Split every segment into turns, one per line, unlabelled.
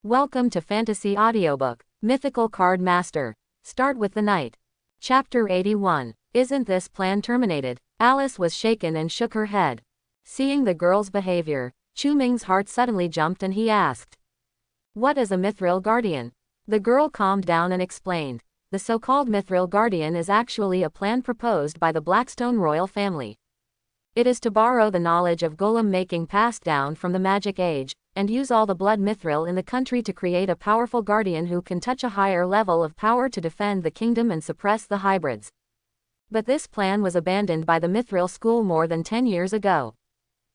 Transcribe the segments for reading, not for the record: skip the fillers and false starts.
Welcome to Fantasy Audiobook, Mythical Card Master. Start with the Knight. Chapter 81. Isn't this plan terminated? Alice was shaken and shook her head. Seeing the girl's behavior, Chu Ming's heart suddenly jumped and he asked, "What is a Mithril Guardian?" The girl calmed down and explained, "The so-called Mithril Guardian is actually a plan proposed by the Blackstone royal family. It is to borrow the knowledge of golem making passed down from the Magic Age, and use all the blood mithril in the country to create a powerful guardian who can touch a higher level of power to defend the kingdom and suppress the hybrids." But this plan was abandoned by the Mithril School more than 10 years ago.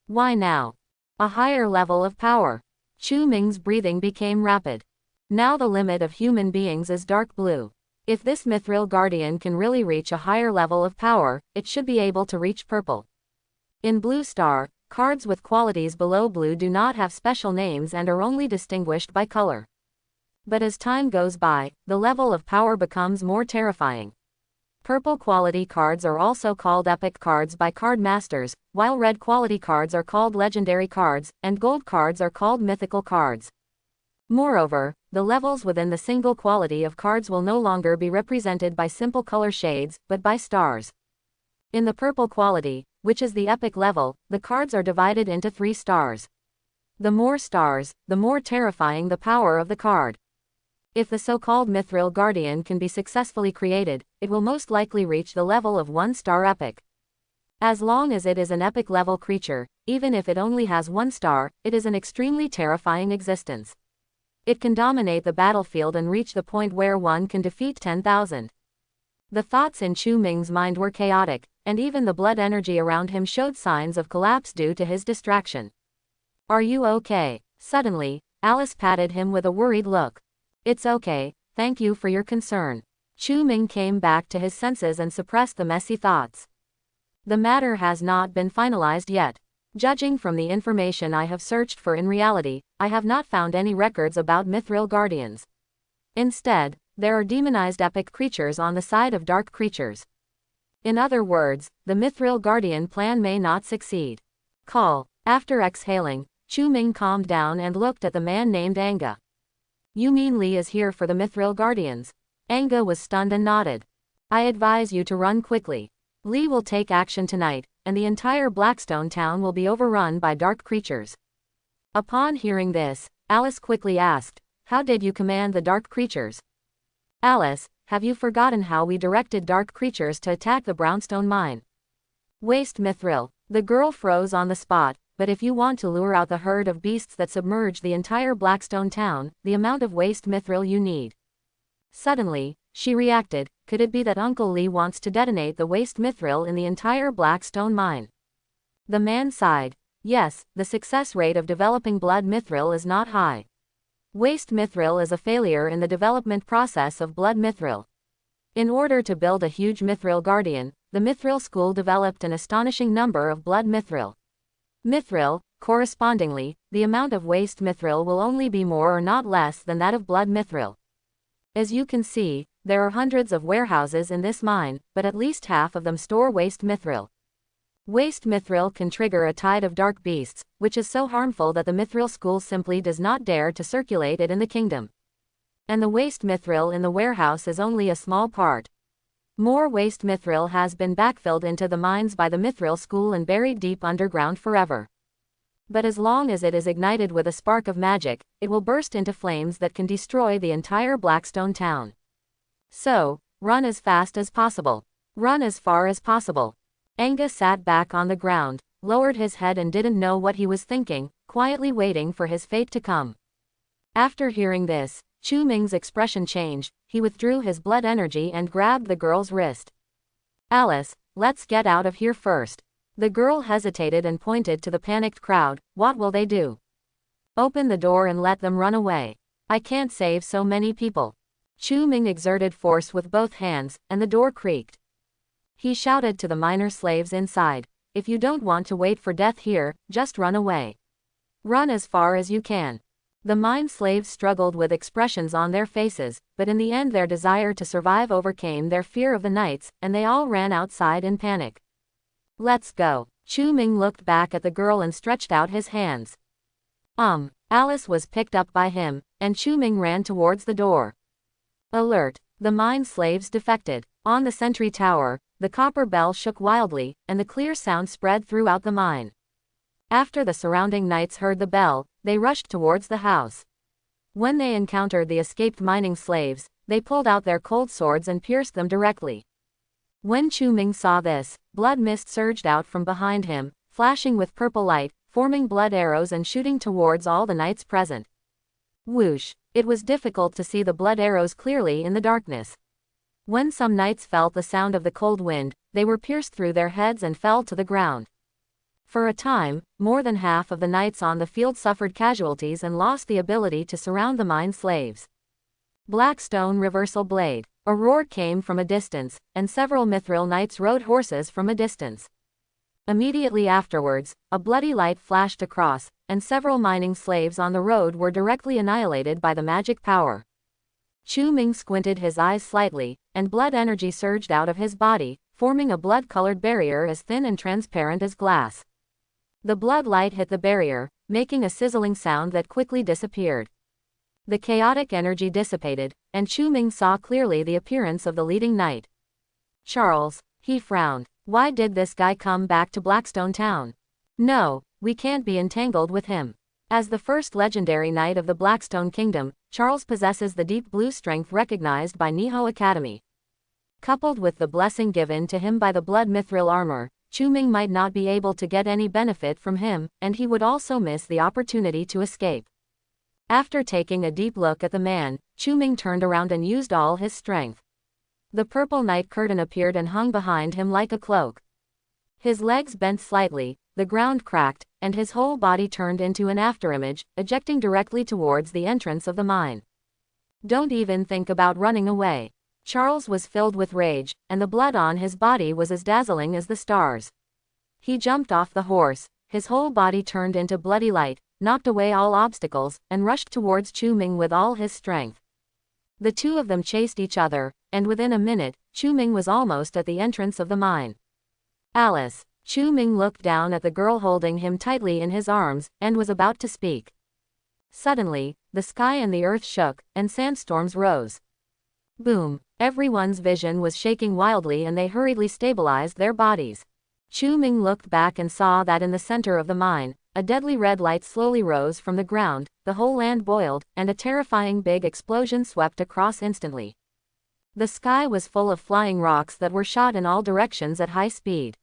Why now? A higher level of power. Chu Ming's breathing became rapid. Now the limit of human beings is dark blue. If this Mithril Guardian can really reach a higher level of power, it should be able to reach purple. In Blue Star, cards with qualities below blue do not have special names and are only distinguished by color. But as time goes by, the level of power becomes more terrifying. Purple quality cards are also called epic cards by card masters, while red quality cards are called legendary cards, and gold cards are called mythical cards. Moreover, the levels within the single quality of cards will no longer be represented by simple color shades, but by stars. In the purple quality, which is the epic level, the cards are divided into 3 stars. The more stars, the more terrifying the power of the card. If the so-called Mithril Guardian can be successfully created, it will most likely reach the level of 1-star epic. As long as it is an epic level creature, even if it only has 1 star, it is an extremely terrifying existence. It can dominate the battlefield and reach the point where one can defeat 10,000. The thoughts in Chu Ming's mind were chaotic, and even the blood energy around him showed signs of collapse due to his distraction. "Are you okay?" Suddenly, Alice patted him with a worried look. "It's okay, thank you for your concern." Chu Ming came back to his senses and suppressed the messy thoughts. "The matter has not been finalized yet. Judging from the information I have searched for in reality, I have not found any records about Mithril Guardians. Instead, there are demonized epic creatures on the side of dark creatures. In other words, the Mithril Guardian plan may not succeed." Call. After exhaling, Chu Ming calmed down and looked at the man named Anga. "You mean Li is here for the Mithril Guardians?" Anga was stunned and nodded. "I advise you to run quickly. Li will take action tonight, and the entire Blackstone town will be overrun by dark creatures." Upon hearing this, Alice quickly asked, "How did you command the dark creatures?" "Alice, have you forgotten how we directed dark creatures to attack the brownstone mine?" "Waste mithril." The girl froze on the spot, but if you want to lure out the herd of beasts that submerge the entire Blackstone town, the amount of waste mithril you need. Suddenly, she reacted, could it be that Uncle Li wants to detonate the waste mithril in the entire Blackstone mine? The man sighed. Yes, the success rate of developing blood mithril is not high. Waste mithril is a failure in the development process of blood mithril. In order to build a huge Mithril Guardian, the Mithril School developed an astonishing number of blood mithril. Mithril, correspondingly, the amount of waste mithril will only be more or not less than that of blood mithril. As you can see, there are hundreds of warehouses in this mine, but at least half of them store waste mithril. Waste mithril can trigger a tide of dark beasts, which is so harmful that the Mithril School simply does not dare to circulate it in the kingdom. And the waste mithril in the warehouse is only a small part. More waste mithril has been backfilled into the mines by the Mithril School and buried deep underground forever. But as long as it is ignited with a spark of magic, it will burst into flames that can destroy the entire Blackstone town. So, run as fast as possible. Run as far as possible." Anga sat back on the ground, lowered his head and didn't know what he was thinking, quietly waiting for his fate to come. After hearing this, Chu Ming's expression changed, he withdrew his blood energy and grabbed the girl's wrist. "Alice, let's get out of here first." The girl hesitated and pointed to the panicked crowd. "What will they do?" "Open the door and let them run away. I can't save so many people." Chu Ming exerted force with both hands, and the door creaked. He shouted to the minor slaves inside, "If you don't want to wait for death here, just run away. Run as far as you can." The mine slaves struggled with expressions on their faces, but in the end their desire to survive overcame their fear of the knights, and they all ran outside in panic. "Let's go." Chu Ming looked back at the girl and stretched out his hands. Alice was picked up by him, and Chu Ming ran towards the door. Alert! The mine slaves defected. On the sentry tower, the copper bell shook wildly, and the clear sound spread throughout the mine. After the surrounding knights heard the bell, they rushed towards the house. When they encountered the escaped mining slaves, they pulled out their cold swords and pierced them directly. When Chu Ming saw this, blood mist surged out from behind him, flashing with purple light, forming blood arrows and shooting towards all the knights present. Whoosh! It was difficult to see the blood arrows clearly in the darkness. When some knights felt the sound of the cold wind, they were pierced through their heads and fell to the ground. For a time, more than half of the knights on the field suffered casualties and lost the ability to surround the mine slaves. Blackstone Reversal Blade. A roar came from a distance, and several Mithril knights rode horses from a distance. Immediately afterwards, a bloody light flashed across, and several mining slaves on the road were directly annihilated by the magic power. Chu Ming squinted his eyes slightly, and blood energy surged out of his body, forming a blood-colored barrier as thin and transparent as glass. The blood light hit the barrier, making a sizzling sound that quickly disappeared. The chaotic energy dissipated, and Chu Ming saw clearly the appearance of the leading knight. Charles, he frowned. Why did this guy come back to Blackstone Town? No, we can't be entangled with him. As the first legendary knight of the Blackstone Kingdom, Charles possesses the deep blue strength recognized by Niho Academy. Coupled with the blessing given to him by the blood mithril armor, Chu Ming might not be able to get any benefit from him, and he would also miss the opportunity to escape. After taking a deep look at the man, Chu Ming turned around and used all his strength. The purple night curtain appeared and hung behind him like a cloak. His legs bent slightly, the ground cracked, and his whole body turned into an afterimage, ejecting directly towards the entrance of the mine. Don't even think about running away. Charles was filled with rage, and the blood on his body was as dazzling as the stars. He jumped off the horse, his whole body turned into bloody light, knocked away all obstacles, and rushed towards Chu Ming with all his strength. The two of them chased each other, and within a minute, Chu Ming was almost at the entrance of the mine. Alice. Chu Ming looked down at the girl holding him tightly in his arms, and was about to speak. Suddenly, the sky and the earth shook, and sandstorms rose. Boom! Everyone's vision was shaking wildly and they hurriedly stabilized their bodies. Chu Ming looked back and saw that in the center of the mine, a deadly red light slowly rose from the ground, the whole land boiled, and a terrifying big explosion swept across instantly. The sky was full of flying rocks that were shot in all directions at high speed.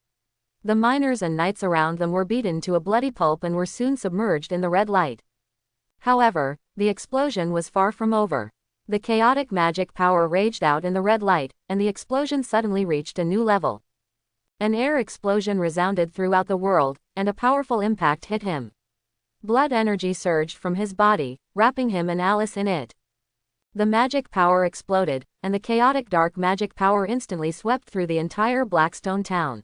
The miners and knights around them were beaten to a bloody pulp and were soon submerged in the red light. However, the explosion was far from over. The chaotic magic power raged out in the red light, and the explosion suddenly reached a new level. An air explosion resounded throughout the world, and a powerful impact hit him. Blood energy surged from his body, wrapping him and Alice in it. The magic power exploded, and the chaotic dark magic power instantly swept through the entire Blackstone town.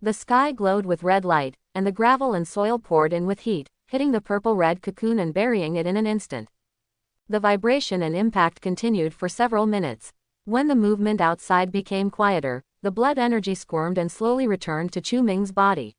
The sky glowed with red light, and the gravel and soil poured in with heat, hitting the purple-red cocoon and burying it in an instant. The vibration and impact continued for several minutes. When the movement outside became quieter, the blood energy squirmed and slowly returned to Chu Ming's body.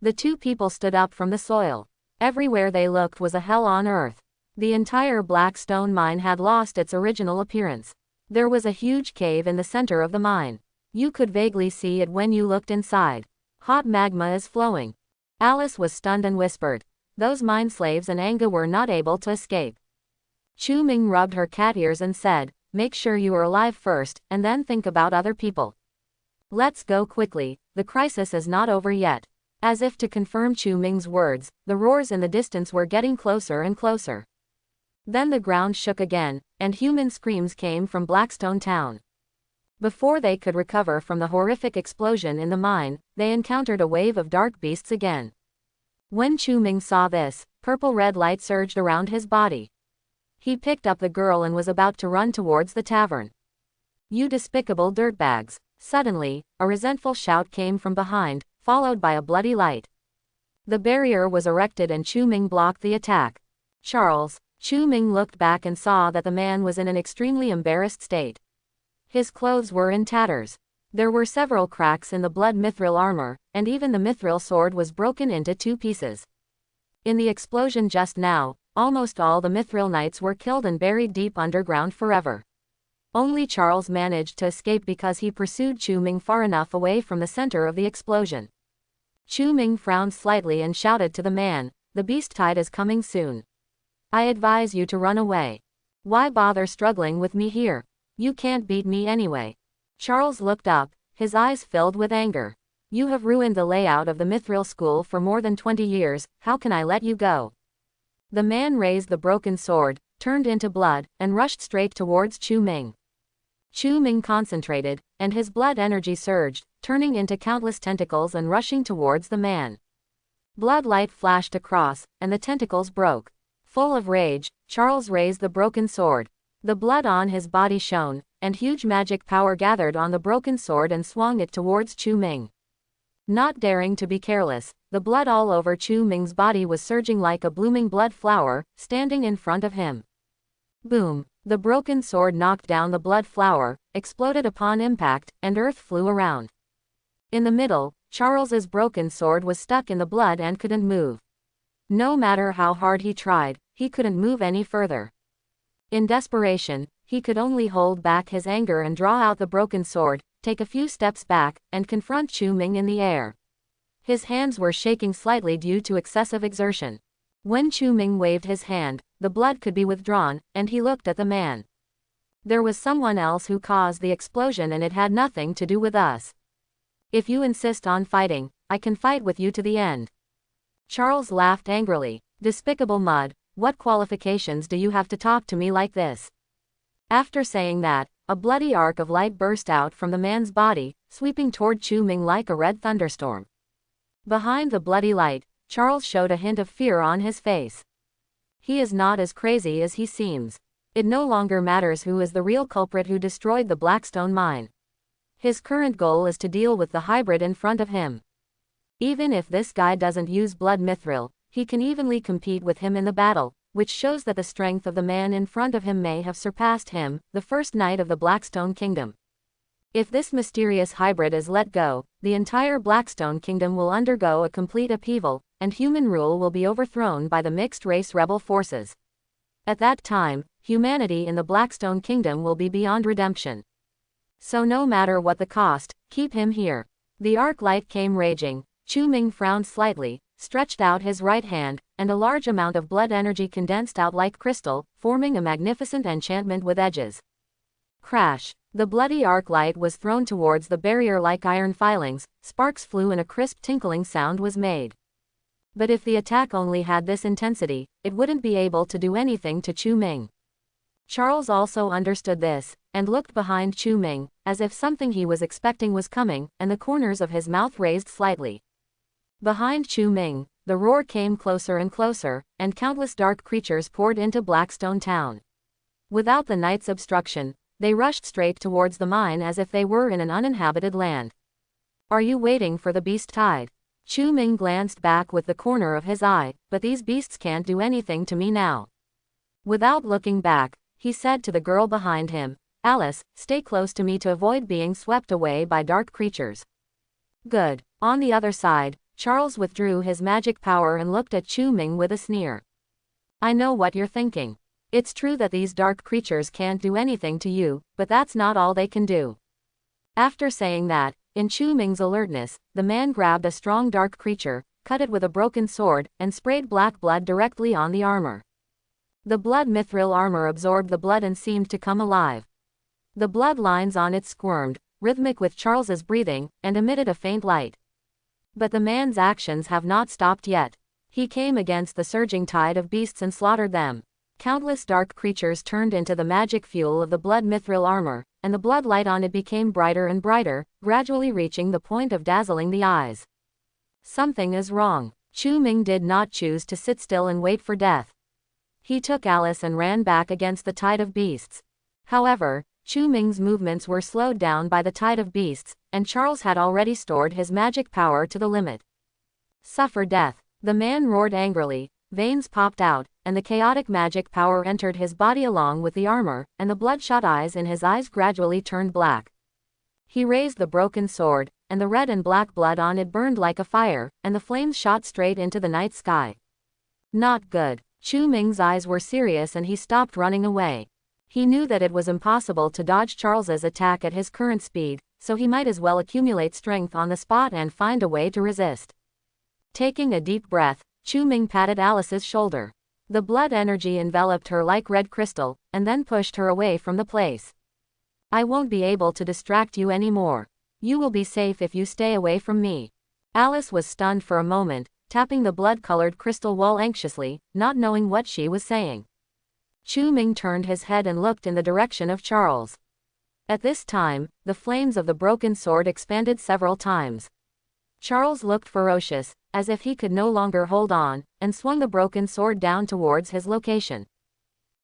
The two people stood up from the soil. Everywhere they looked was a hell on earth. The entire black stone mine had lost its original appearance. There was a huge cave in the center of the mine. You could vaguely see it when you looked inside. Hot magma is flowing. Alice was stunned and whispered. Those mine slaves and Anga were not able to escape. Chu Ming rubbed her cat ears and said, "Make sure you are alive first, and then think about other people. Let's go quickly, the crisis is not over yet." As if to confirm Chu Ming's words, the roars in the distance were getting closer and closer. Then the ground shook again, and human screams came from Blackstone Town. Before they could recover from the horrific explosion in the mine, they encountered a wave of dark beasts again. When Chu Ming saw this, purple-red light surged around his body. He picked up the girl and was about to run towards the tavern. "You despicable dirtbags." Suddenly, a resentful shout came from behind, followed by a bloody light. The barrier was erected and Chu Ming blocked the attack. Charles. Chu Ming looked back and saw that the man was in an extremely embarrassed state. His clothes were in tatters. There were several cracks in the blood mithril armor, and even the mithril sword was broken into 2 pieces. In the explosion just now, Almost all the Mithril Knights were killed and buried deep underground forever. Only Charles managed to escape because he pursued Chu Ming far enough away from the center of the explosion. Chu Ming frowned slightly and shouted to the man, "The beast tide is coming soon. I advise you to run away. Why bother struggling with me here? You can't beat me anyway." Charles looked up, his eyes filled with anger. "You have ruined the layout of the Mithril School for more than 20 years, how can I let you go?" The man raised the broken sword, turned into blood, and rushed straight towards Chu Ming. Chu Ming concentrated, and his blood energy surged, turning into countless tentacles and rushing towards the man. Blood light flashed across, and the tentacles broke. Full of rage, Charles raised the broken sword. The blood on his body shone, and huge magic power gathered on the broken sword and swung it towards Chu Ming. Not daring to be careless, the blood all over Chu Ming's body was surging like a blooming blood flower, standing in front of him. Boom! The broken sword knocked down the blood flower, exploded upon impact, and earth flew around. In the middle, Charles's broken sword was stuck in the blood and couldn't move. No matter how hard he tried, he couldn't move any further. In desperation, he could only hold back his anger and draw out the broken sword, take a few steps back, and confront Chu Ming in the air. His hands were shaking slightly due to excessive exertion. When Chu Ming waved his hand, the blood could be withdrawn, and he looked at the man. "There was someone else who caused the explosion and it had nothing to do with us. If you insist on fighting, I can fight with you to the end." Charles laughed angrily. "Despicable mud, what qualifications do you have to talk to me like this?" After saying that, a bloody arc of light burst out from the man's body, sweeping toward Chu Ming like a red thunderstorm. Behind the bloody light, Charles showed a hint of fear on his face. He is not as crazy as he seems. It no longer matters who is the real culprit who destroyed the Blackstone mine. His current goal is to deal with the hybrid in front of him. Even if this guy doesn't use blood mithril, he can evenly compete with him in the battle, which shows that the strength of the man in front of him may have surpassed him, the first knight of the Blackstone Kingdom. If this mysterious hybrid is let go, the entire Blackstone Kingdom will undergo a complete upheaval, and human rule will be overthrown by the mixed-race rebel forces. At that time, humanity in the Blackstone Kingdom will be beyond redemption. So no matter what the cost, keep him here. The arc light came raging. Chu Ming frowned slightly, stretched out his right hand, and a large amount of blood energy condensed out like crystal, forming a magnificent enchantment with edges. Crash! The bloody arc light was thrown towards the barrier like iron filings, sparks flew and a crisp tinkling sound was made. But if the attack only had this intensity, it wouldn't be able to do anything to Chu Ming. Charles also understood this, and looked behind Chu Ming, as if something he was expecting was coming, and the corners of his mouth raised slightly. Behind Chu Ming, the roar came closer and closer, and countless dark creatures poured into Blackstone Town. Without the knight's obstruction, they rushed straight towards the mine as if they were in an uninhabited land. "Are you waiting for the beast tide?" Chu Ming glanced back with the corner of his eye, "But these beasts can't do anything to me now." Without looking back, he said to the girl behind him, "Alice, stay close to me to avoid being swept away by dark creatures." "Good." On the other side, Charles withdrew his magic power and looked at Chu Ming with a sneer. "I know what you're thinking. It's true that these dark creatures can't do anything to you, but that's not all they can do." After saying that, in Chu Ming's alertness, the man grabbed a strong dark creature, cut it with a broken sword, and sprayed black blood directly on the armor. The blood mithril armor absorbed the blood and seemed to come alive. The blood lines on it squirmed, rhythmic with Charles's breathing, and emitted a faint light. But the man's actions have not stopped yet. He came against the surging tide of beasts and slaughtered them. Countless dark creatures turned into the magic fuel of the blood mithril armor, and the blood light on it became brighter and brighter, gradually reaching the point of dazzling the eyes. Something is wrong. Chu Ming did not choose to sit still and wait for death. He took Alice and ran back against the tide of beasts. However, Chu Ming's movements were slowed down by the tide of beasts, and Charles had already stored his magic power to the limit. "Suffer death." The man roared angrily, veins popped out, and the chaotic magic power entered his body along with the armor, and the bloodshot eyes in his eyes gradually turned black. He raised the broken sword, and the red and black blood on it burned like a fire, and the flames shot straight into the night sky. "Not good." Chu Ming's eyes were serious and he stopped running away. He knew that it was impossible to dodge Charles's attack at his current speed, so he might as well accumulate strength on the spot and find a way to resist. Taking a deep breath, Chu Ming patted Alice's shoulder. The blood energy enveloped her like red crystal, and then pushed her away from the place. I won't be able to distract you anymore. You will be safe if you stay away from me. Alice was stunned for a moment, tapping the blood-colored crystal wall anxiously, not knowing what she was saying. Chu Ming turned his head and looked in the direction of Charles. At this time, the flames of the broken sword expanded several times. Charles looked ferocious, as if he could no longer hold on, and swung the broken sword down towards his location.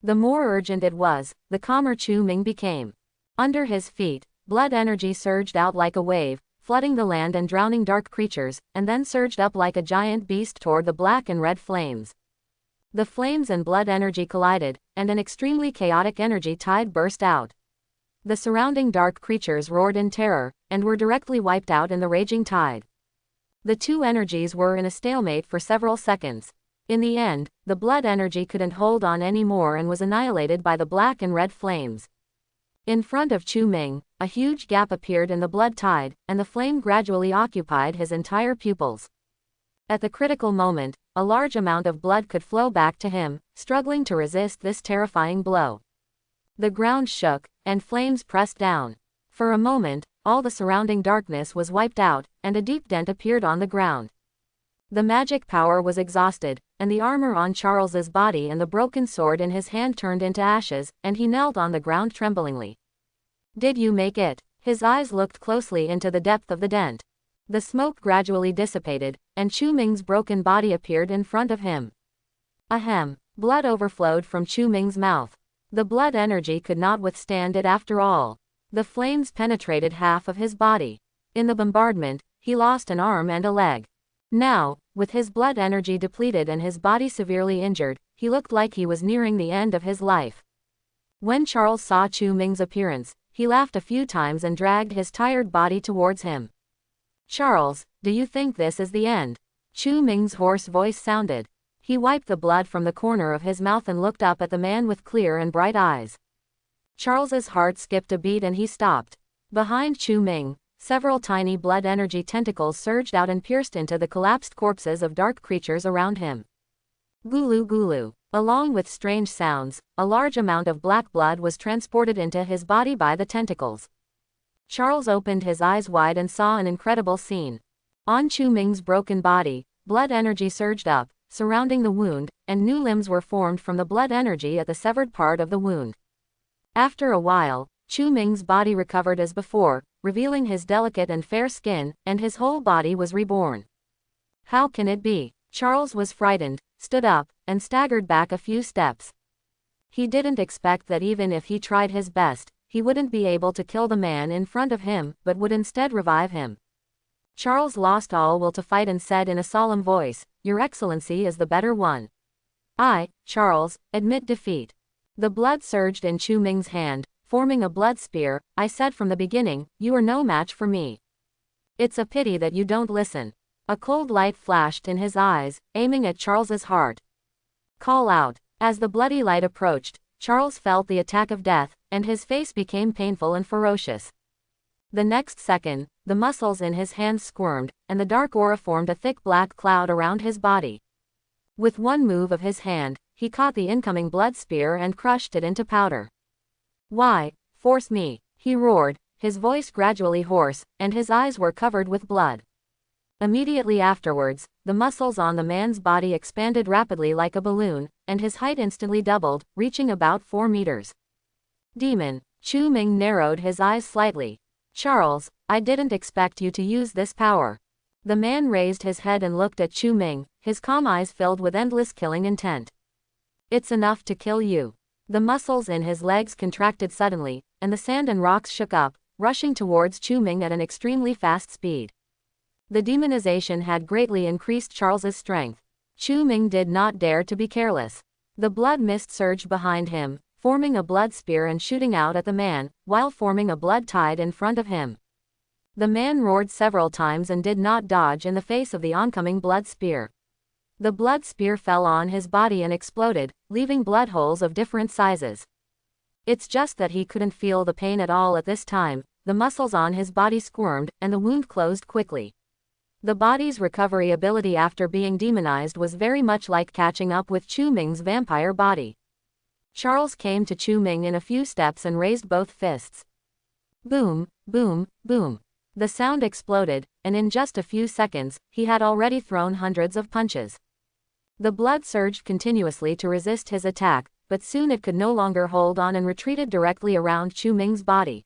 The more urgent it was, the calmer Chu Ming became. Under his feet, blood energy surged out like a wave, flooding the land and drowning dark creatures, and then surged up like a giant beast toward the black and red flames. The flames and blood energy collided, and an extremely chaotic energy tide burst out. The surrounding dark creatures roared in terror, and were directly wiped out in the raging tide. The two energies were in a stalemate for several seconds. In the end, the blood energy couldn't hold on anymore and was annihilated by the black and red flames. In front of Chu Ming, a huge gap appeared in the blood tide, and the flame gradually occupied his entire pupils. At the critical moment, a large amount of blood could flow back to him, struggling to resist this terrifying blow. The ground shook, and flames pressed down. For a moment, all the surrounding darkness was wiped out, and a deep dent appeared on the ground. The magic power was exhausted, and the armor on Charles's body and the broken sword in his hand turned into ashes, and he knelt on the ground tremblingly. Did you make it? His eyes looked closely into the depth of the dent. The smoke gradually dissipated, and Chu Ming's broken body appeared in front of him. Ahem! Blood overflowed from Chu Ming's mouth. The blood energy could not withstand it after all. The flames penetrated half of his body. In the bombardment, he lost an arm and a leg. Now, with his blood energy depleted and his body severely injured, he looked like he was nearing the end of his life. When Charles saw Chu Ming's appearance, he laughed a few times and dragged his tired body towards him. Charles, do you think this is the end? Chu Ming's hoarse voice sounded. He wiped the blood from the corner of his mouth and looked up at the man with clear and bright eyes. Charles's heart skipped a beat and he stopped. Behind Chu Ming, several tiny blood energy tentacles surged out and pierced into the collapsed corpses of dark creatures around him. Gulu gulu. Along with strange sounds, a large amount of black blood was transported into his body by the tentacles. Charles opened his eyes wide and saw an incredible scene. On Chu Ming's broken body, blood energy surged up, surrounding the wound, and new limbs were formed from the blood energy at the severed part of the wound. After a while, Chu Ming's body recovered as before, revealing his delicate and fair skin, and his whole body was reborn. How can it be? Charles was frightened, stood up, and staggered back a few steps. He didn't expect that even if he tried his best, he wouldn't be able to kill the man in front of him, but would instead revive him. Charles lost all will to fight and said in a solemn voice, "Your Excellency is the better one." "I, Charles, admit defeat." The blood surged in Chu Ming's hand, forming a blood spear. "I said from the beginning, you are no match for me. It's a pity that you don't listen." A cold light flashed in his eyes, aiming at Charles's heart. "Call out." As the bloody light approached, Charles felt the attack of death, and his face became painful and ferocious. The next second, the muscles in his hands squirmed, and the dark aura formed a thick black cloud around his body. With one move of his hand, he caught the incoming blood spear and crushed it into powder. "Why, force me?" he roared, his voice gradually hoarse, and his eyes were covered with blood. Immediately afterwards, the muscles on the man's body expanded rapidly like a balloon, and his height instantly doubled, reaching about 4 meters. "Demon." Chu Ming narrowed his eyes slightly. "Charles, I didn't expect you to use this power." The man raised his head and looked at Chu Ming, his calm eyes filled with endless killing intent. "It's enough to kill you." The muscles in his legs contracted suddenly, and the sand and rocks shook up, rushing towards Chu Ming at an extremely fast speed. The demonization had greatly increased Charles's strength. Chu Ming did not dare to be careless. The blood mist surged behind him, forming a blood spear and shooting out at the man, while forming a blood tide in front of him. The man roared several times and did not dodge in the face of the oncoming blood spear. The blood spear fell on his body and exploded, leaving blood holes of different sizes. It's just that he couldn't feel the pain at all at this time. The muscles on his body squirmed, and the wound closed quickly. The body's recovery ability after being demonized was very much like catching up with Chu Ming's vampire body. Charles came to Chu Ming in a few steps and raised both fists. Boom, boom, boom. The sound exploded, and in just a few seconds, he had already thrown hundreds of punches. The blood surged continuously to resist his attack, but soon it could no longer hold on and retreated directly around Chu Ming's body.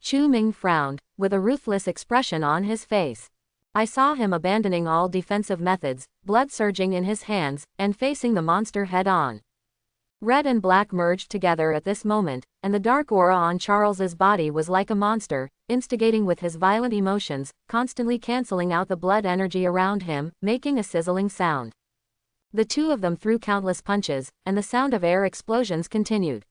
Chu Ming frowned, with a ruthless expression on his face. I saw him abandoning all defensive methods, blood surging in his hands, and facing the monster head-on. Red and black merged together at this moment, and the dark aura on Charles's body was like a monster, instigating with his violent emotions, constantly canceling out the blood energy around him, making a sizzling sound. The two of them threw countless punches, and the sound of air explosions continued.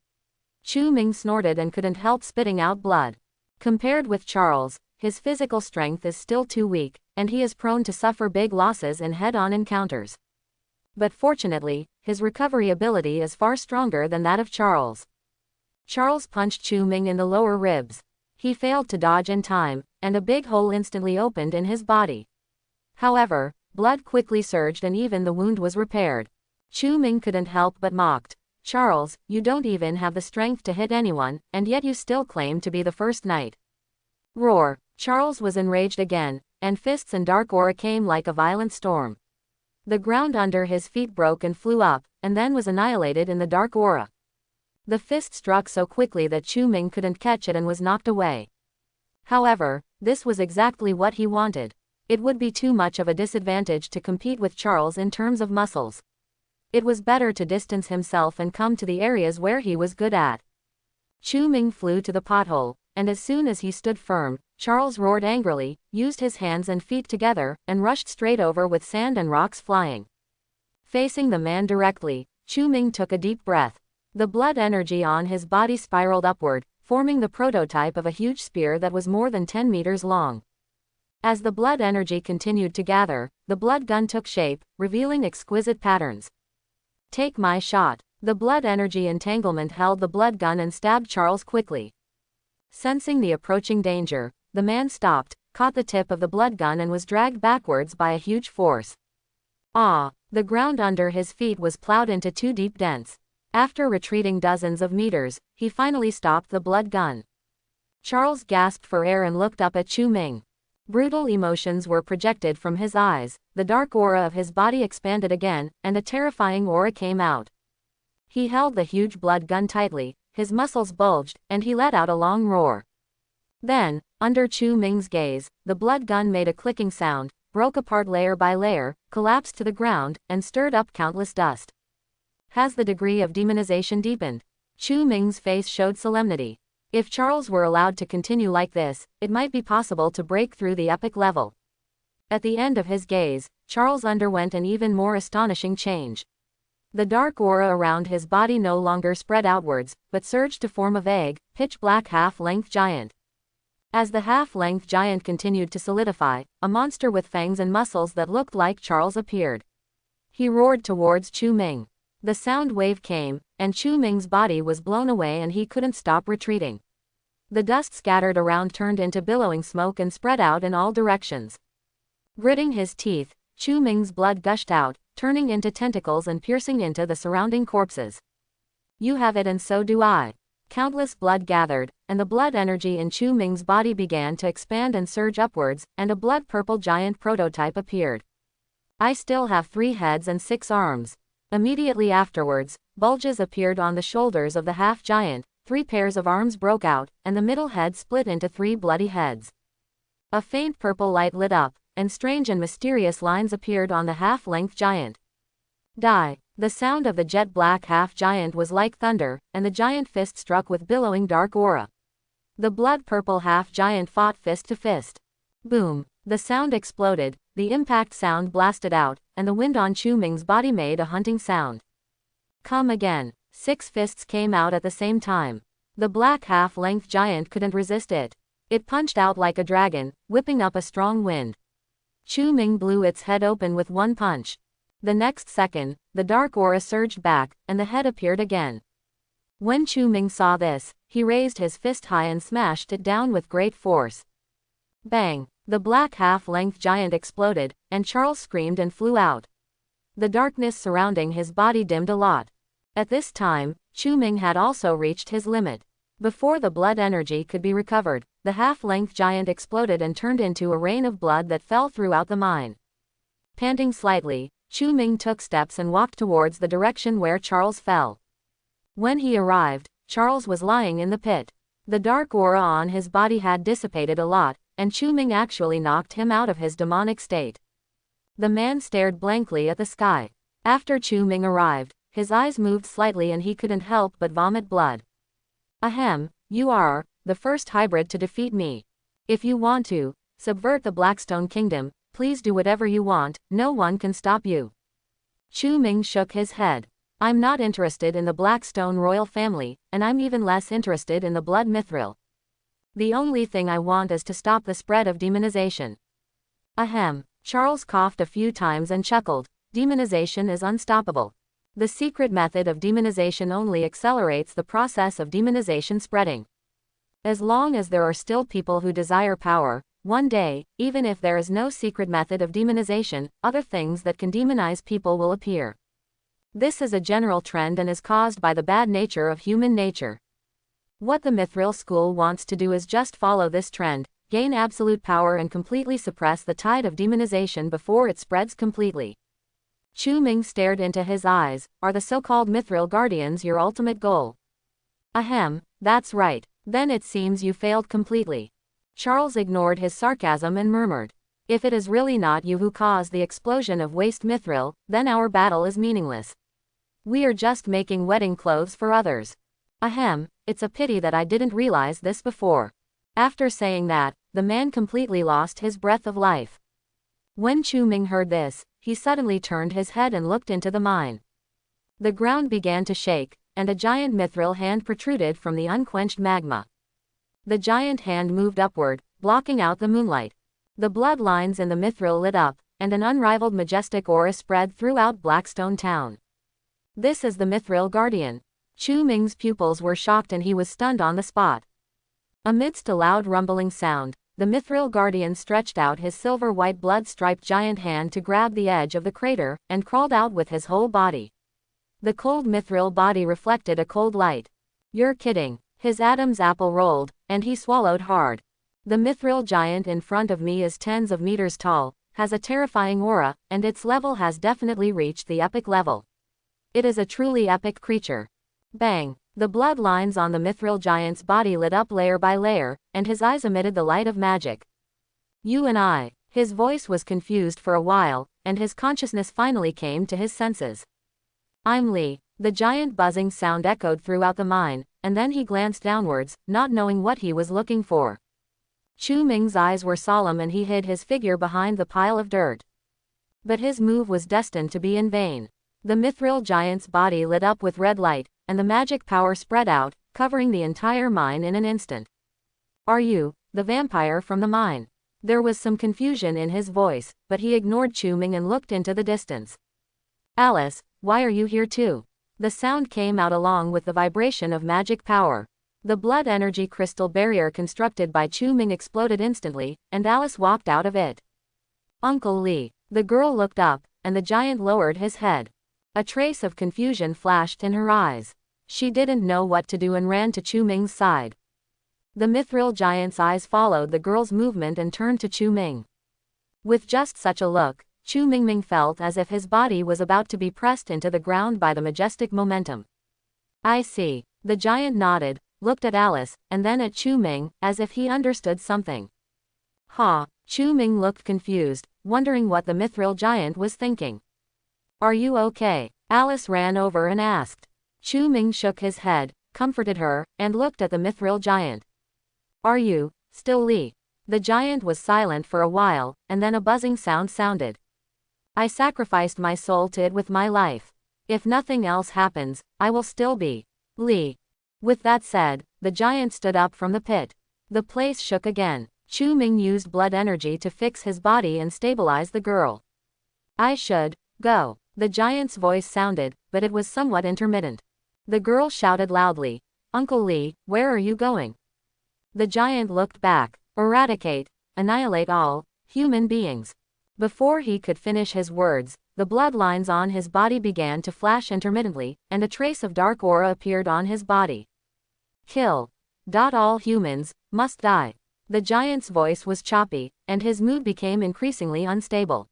Chu Ming snorted and couldn't help spitting out blood. Compared with Charles, his physical strength is still too weak, and he is prone to suffer big losses in head-on encounters. But fortunately, his recovery ability is far stronger than that of Charles. Charles punched Chu Ming in the lower ribs. He failed to dodge in time, and a big hole instantly opened in his body. However, blood quickly surged and even the wound was repaired. Chu Ming couldn't help but mocked. Charles, you don't even have the strength to hit anyone, and yet you still claim to be the first knight. Roar! Charles was enraged again, and fists and dark aura came like a violent storm. The ground under his feet broke and flew up, and then was annihilated in the dark aura. The fist struck so quickly that Chu Ming couldn't catch it and was knocked away. However, this was exactly what he wanted. It would be too much of a disadvantage to compete with Charles in terms of muscles. It was better to distance himself and come to the areas where he was good at. Chu Ming flew to the pothole, and as soon as he stood firm, Charles roared angrily, used his hands and feet together, and rushed straight over with sand and rocks flying. Facing the man directly, Chu Ming took a deep breath. The blood energy on his body spiraled upward, forming the prototype of a huge spear that was more than 10 meters long. As the blood energy continued to gather, the blood gun took shape, revealing exquisite patterns. Take my shot. The blood energy entanglement held the blood gun and stabbed Charles quickly. Sensing the approaching danger, the man stopped, caught the tip of the blood gun and was dragged backwards by a huge force. Ah! The ground under his feet was plowed into two deep dents. After retreating dozens of meters, he finally stopped the blood gun. Charles gasped for air and looked up at Chu Ming. Brutal emotions were projected from his eyes, the dark aura of his body expanded again, and a terrifying aura came out. He held the huge blood gun tightly, his muscles bulged, and he let out a long roar. Then, under Chu Ming's gaze, the blood gun made a clicking sound, broke apart layer by layer, collapsed to the ground, and stirred up countless dust. Has the degree of demonization deepened? Chu Ming's face showed solemnity. If Charles were allowed to continue like this, it might be possible to break through the epic level. At the end of his gaze, Charles underwent an even more astonishing change. The dark aura around his body no longer spread outwards, but surged to form a vague, pitch-black half-length giant. As the half-length giant continued to solidify, a monster with fangs and muscles that looked like Charles appeared. He roared towards Chu Ming. The sound wave came, and Chu Ming's body was blown away and he couldn't stop retreating. The dust scattered around turned into billowing smoke and spread out in all directions. Gritting his teeth, Chu Ming's blood gushed out, turning into tentacles and piercing into the surrounding corpses. You have it and so do I. Countless blood gathered, and the blood energy in Chu Ming's body began to expand and surge upwards, and a blood-purple giant prototype appeared. I still have 3 heads and 6 arms. Immediately afterwards, bulges appeared on the shoulders of the half-giant, 3 pairs of arms broke out, and the middle head split into 3 bloody heads. A faint purple light lit up, and strange and mysterious lines appeared on the half-length giant. Die! The sound of the jet-black half-giant was like thunder, and the giant fist struck with billowing dark aura. The blood-purple half-giant fought fist to fist. Boom! The sound exploded, the impact sound blasted out, and the wind on Chu Ming's body made a hunting sound. Come again. 6 fists came out at the same time. The black half-length giant couldn't resist it. It punched out like a dragon, whipping up a strong wind. Chu Ming blew its head open with one punch. The next second, the dark aura surged back, and the head appeared again. When Chu Ming saw this, he raised his fist high and smashed it down with great force. Bang! The black half-length giant exploded, and Charles screamed and flew out. The darkness surrounding his body dimmed a lot. At this time, Chu Ming had also reached his limit. Before the blood energy could be recovered, the half-length giant exploded and turned into a rain of blood that fell throughout the mine. Panting slightly, Chu Ming took steps and walked towards the direction where Charles fell. When he arrived, Charles was lying in the pit. The dark aura on his body had dissipated a lot, and Chu Ming actually knocked him out of his demonic state. The man stared blankly at the sky. After Chu Ming arrived, his eyes moved slightly and he couldn't help but vomit blood. Ahem, you are the first hybrid to defeat me. If you want to subvert the Blackstone Kingdom, please do whatever you want, no one can stop you. Chu Ming shook his head. I'm not interested in the Blackstone royal family, and I'm even less interested in the blood mithril. The only thing I want is to stop the spread of demonization. Ahem. Charles coughed a few times and chuckled. Demonization is unstoppable. The secret method of demonization only accelerates the process of demonization spreading. As long as there are still people who desire power, one day, even if there is no secret method of demonization, other things that can demonize people will appear. This is a general trend and is caused by the bad nature of human nature. What the Mithril School wants to do is just follow this trend, gain absolute power and completely suppress the tide of demonization before it spreads completely. Chu Ming stared into his eyes. Are the so-called Mithril Guardians your ultimate goal? Ahem, that's right. Then it seems you failed completely. Charles ignored his sarcasm and murmured. If it is really not you who caused the explosion of waste mithril, then our battle is meaningless. We are just making wedding clothes for others. Ahem, it's a pity that I didn't realize this before. After saying that, the man completely lost his breath of life. When Chu Ming heard this, he suddenly turned his head and looked into the mine. The ground began to shake, and a giant mithril hand protruded from the unquenched magma. The giant hand moved upward, blocking out the moonlight. The bloodlines in the mithril lit up, and an unrivaled majestic aura spread throughout Blackstone Town. This is the Mithril Guardian. Chu Ming's pupils were shocked and he was stunned on the spot. Amidst a loud rumbling sound, the Mithril Guardian stretched out his silver-white blood-striped giant hand to grab the edge of the crater, and crawled out with his whole body. The cold mithril body reflected a cold light. You're kidding. His Adam's apple rolled, and he swallowed hard. The mithril giant in front of me is tens of meters tall, has a terrifying aura, and its level has definitely reached the epic level. It is a truly epic creature. Bang! The bloodlines on the mithril giant's body lit up layer by layer, and his eyes emitted the light of magic. You and I. His voice was confused for a while, and his consciousness finally came to his senses. I'm Li. The giant buzzing sound echoed throughout the mine, and then he glanced downwards, not knowing what he was looking for. Chu Ming's eyes were solemn and he hid his figure behind the pile of dirt. But his move was destined to be in vain. The mithril giant's body lit up with red light, and the magic power spread out, covering the entire mine in an instant. Are you the vampire from the mine? There was some confusion in his voice, but he ignored Chu Ming and looked into the distance. Alice, why are you here too? The sound came out along with the vibration of magic power. The blood energy crystal barrier constructed by Chu Ming exploded instantly, and Alice walked out of it. Uncle Li. The girl looked up, and the giant lowered his head. A trace of confusion flashed in her eyes. She didn't know what to do and ran to Chu Ming's side. The mithril giant's eyes followed the girl's movement and turned to Chu Ming. With just such a look, Chu Ming felt as if his body was about to be pressed into the ground by the majestic momentum. I see. The giant nodded, looked at Alice, and then at Chu Ming, as if he understood something. Ha! Chu Ming looked confused, wondering what the mithril giant was thinking. Are you okay? Alice ran over and asked. Chu Ming shook his head, comforted her, and looked at the mithril giant. Are you still Li? The giant was silent for a while, and then a buzzing sound sounded. I sacrificed my soul to it with my life. If nothing else happens, I will still be Li. With that said, the giant stood up from the pit. The place shook again. Chu Ming used blood energy to fix his body and stabilize the girl. I should go. The giant's voice sounded, but it was somewhat intermittent. The girl shouted loudly, "Uncle Lee, where are you going?" The giant looked back. "Eradicate, annihilate all human beings." Before he could finish his words, the bloodlines on his body began to flash intermittently, and a trace of dark aura appeared on his body. "Kill. All humans must die." The giant's voice was choppy, and his mood became increasingly unstable.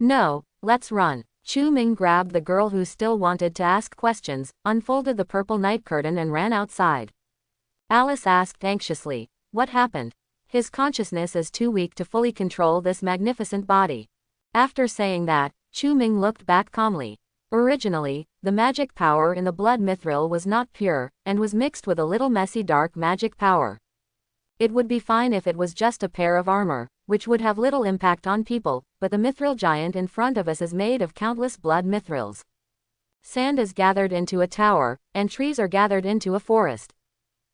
"No, let's run." Chu Ming grabbed the girl who still wanted to ask questions, unfolded the purple night curtain and ran outside. Alice asked anxiously, "What happened?" "His consciousness is too weak to fully control this magnificent body." After saying that, Chu Ming looked back calmly. Originally, the magic power in the blood mithril was not pure, and was mixed with a little messy dark magic power. It would be fine if it was just a pair of armor, which would have little impact on people, but the mithril giant in front of us is made of countless blood mithrils. Sand is gathered into a tower, and trees are gathered into a forest.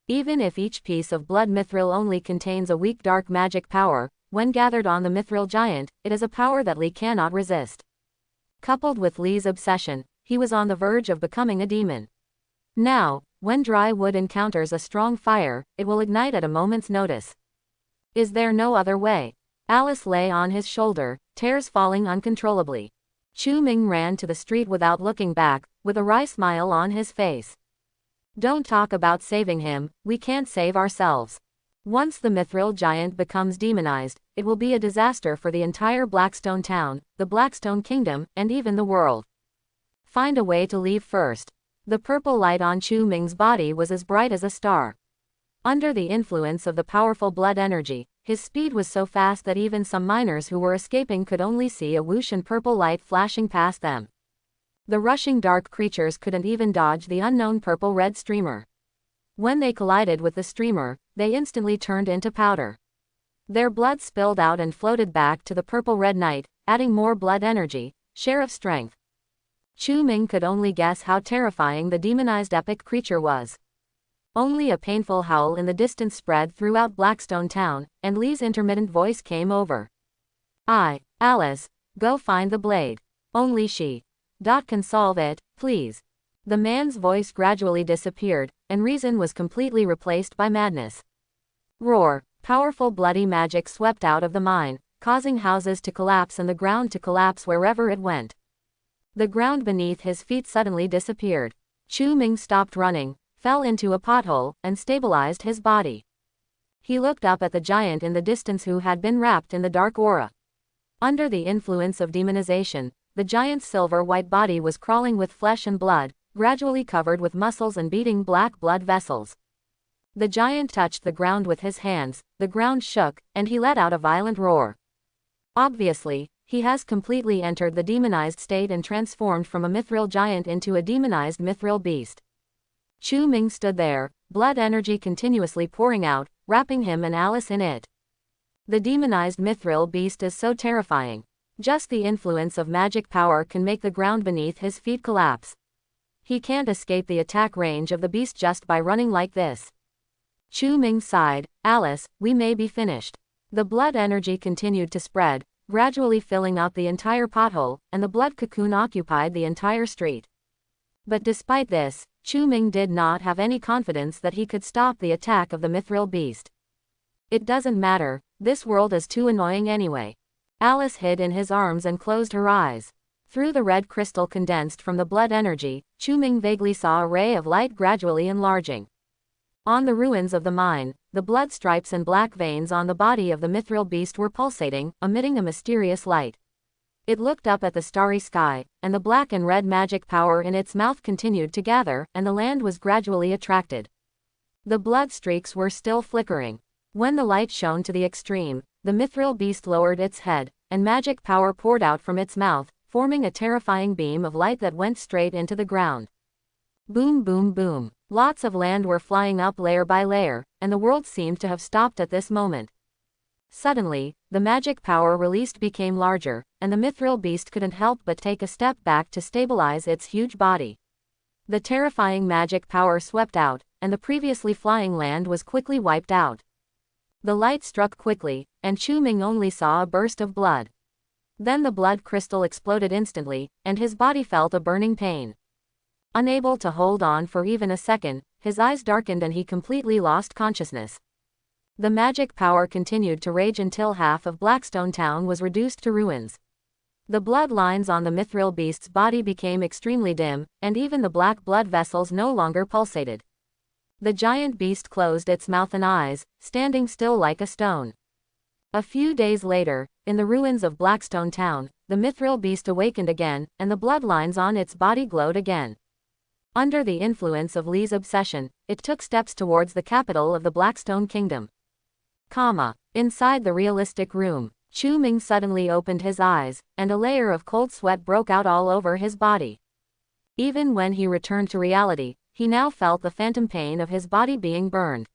Even if each piece of blood mithril only contains a weak dark magic power, when gathered on the mithril giant, it is a power that Lee cannot resist. Coupled with Lee's obsession, he was on the verge of becoming a demon. Now, when dry wood encounters a strong fire, it will ignite at a moment's notice. Is there no other way? Alice lay on his shoulder, tears falling uncontrollably. Chu Ming ran to the street without looking back, with a wry smile on his face. "Don't talk about saving him, we can't save ourselves. Once the mithril giant becomes demonized, it will be a disaster for the entire Blackstone town, the Blackstone kingdom, and even the world. Find a way to leave first." The purple light on Chu Ming's body was as bright as a star. Under the influence of the powerful blood energy, his speed was so fast that even some miners who were escaping could only see a whoosh and purple light flashing past them. The rushing dark creatures couldn't even dodge the unknown purple-red streamer. When they collided with the streamer, they instantly turned into powder. Their blood spilled out and floated back to the purple-red night, adding more blood energy, share of strength. Chu Ming could only guess how terrifying the demonized epic creature was. Only a painful howl in the distance spread throughout Blackstone town, and Lee's intermittent voice came over. Alice, go find the blade. Only she. Can solve it, please." The man's voice gradually disappeared, and reason was completely replaced by madness. Roar. Powerful bloody magic swept out of the mine, causing houses to collapse and the ground to collapse wherever it went. The ground beneath his feet suddenly disappeared. Chu Ming stopped running, fell into a pothole, and stabilized his body. He looked up at the giant in the distance who had been wrapped in the dark aura. Under the influence of demonization, the giant's silver-white body was crawling with flesh and blood, gradually covered with muscles and beating black blood vessels. The giant touched the ground with his hands, the ground shook, and he let out a violent roar. Obviously, he has completely entered the demonized state and transformed from a mithril giant into a demonized mithril beast. Chu Ming stood there, blood energy continuously pouring out, wrapping him and Alice in it. The demonized mithril beast is so terrifying. Just the influence of magic power can make the ground beneath his feet collapse. He can't escape the attack range of the beast just by running like this. Chu Ming sighed, "Alice, we may be finished." The blood energy continued to spread, gradually filling out the entire pothole, and the blood cocoon occupied the entire street. But despite this, Chu Ming did not have any confidence that he could stop the attack of the mithril beast. "It doesn't matter, this world is too annoying anyway." Alice hid in his arms and closed her eyes. Through the red crystal condensed from the blood energy, Chu Ming vaguely saw a ray of light gradually enlarging. On the ruins of the mine, the blood stripes and black veins on the body of the mithril beast were pulsating, emitting a mysterious light. It looked up at the starry sky, and the black and red magic power in its mouth continued to gather, and the land was gradually attracted. The blood streaks were still flickering. When the light shone to the extreme, the mithril beast lowered its head, and magic power poured out from its mouth, forming a terrifying beam of light that went straight into the ground. Boom, boom, boom. Lots of land were flying up layer by layer, and the world seemed to have stopped at this moment. Suddenly, the magic power released became larger, and the mithril beast couldn't help but take a step back to stabilize its huge body. The terrifying magic power swept out, and the previously flying land was quickly wiped out. The light struck quickly, and Chu Ming only saw a burst of blood. Then the blood crystal exploded instantly, and his body felt a burning pain. Unable to hold on for even a second, his eyes darkened and he completely lost consciousness. The magic power continued to rage until half of Blackstone Town was reduced to ruins. The blood lines on the mithril beast's body became extremely dim, and even the black blood vessels no longer pulsated. The giant beast closed its mouth and eyes, standing still like a stone. A few days later, in the ruins of Blackstone Town, the mithril beast awakened again, and the bloodlines on its body glowed again. Under the influence of Lee's obsession, it took steps towards the capital of the Blackstone Kingdom. Inside the realistic room, Chu Ming suddenly opened his eyes, and a layer of cold sweat broke out all over his body. Even when he returned to reality, he now felt the phantom pain of his body being burned.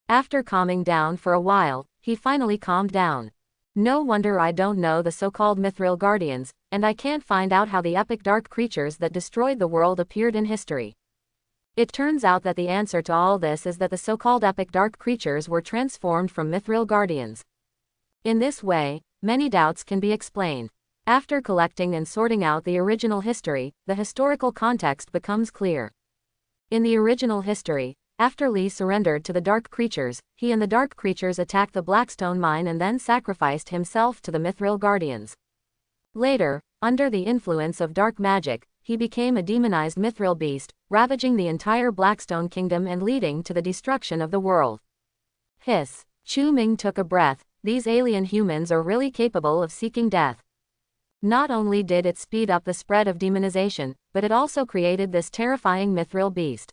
After calming down for a while, he finally calmed down. No wonder I don't know the so-called Mithril Guardians, and I can't find out how the epic dark creatures that destroyed the world appeared in history. It turns out that the answer to all this is that the so-called epic dark creatures were transformed from Mithril Guardians. In this way, many doubts can be explained. After collecting and sorting out the original history, the historical context becomes clear. In the original history, after Lee surrendered to the dark creatures, he and the dark creatures attacked the Blackstone mine and then sacrificed himself to the Mithril Guardians. Later, under the influence of dark magic, he became a demonized mithril beast, ravaging the entire Blackstone kingdom and leading to the destruction of the world. Hiss. Chu Ming took a breath. These alien humans are really capable of seeking death. Not only did it speed up the spread of demonization, but it also created this terrifying mithril beast.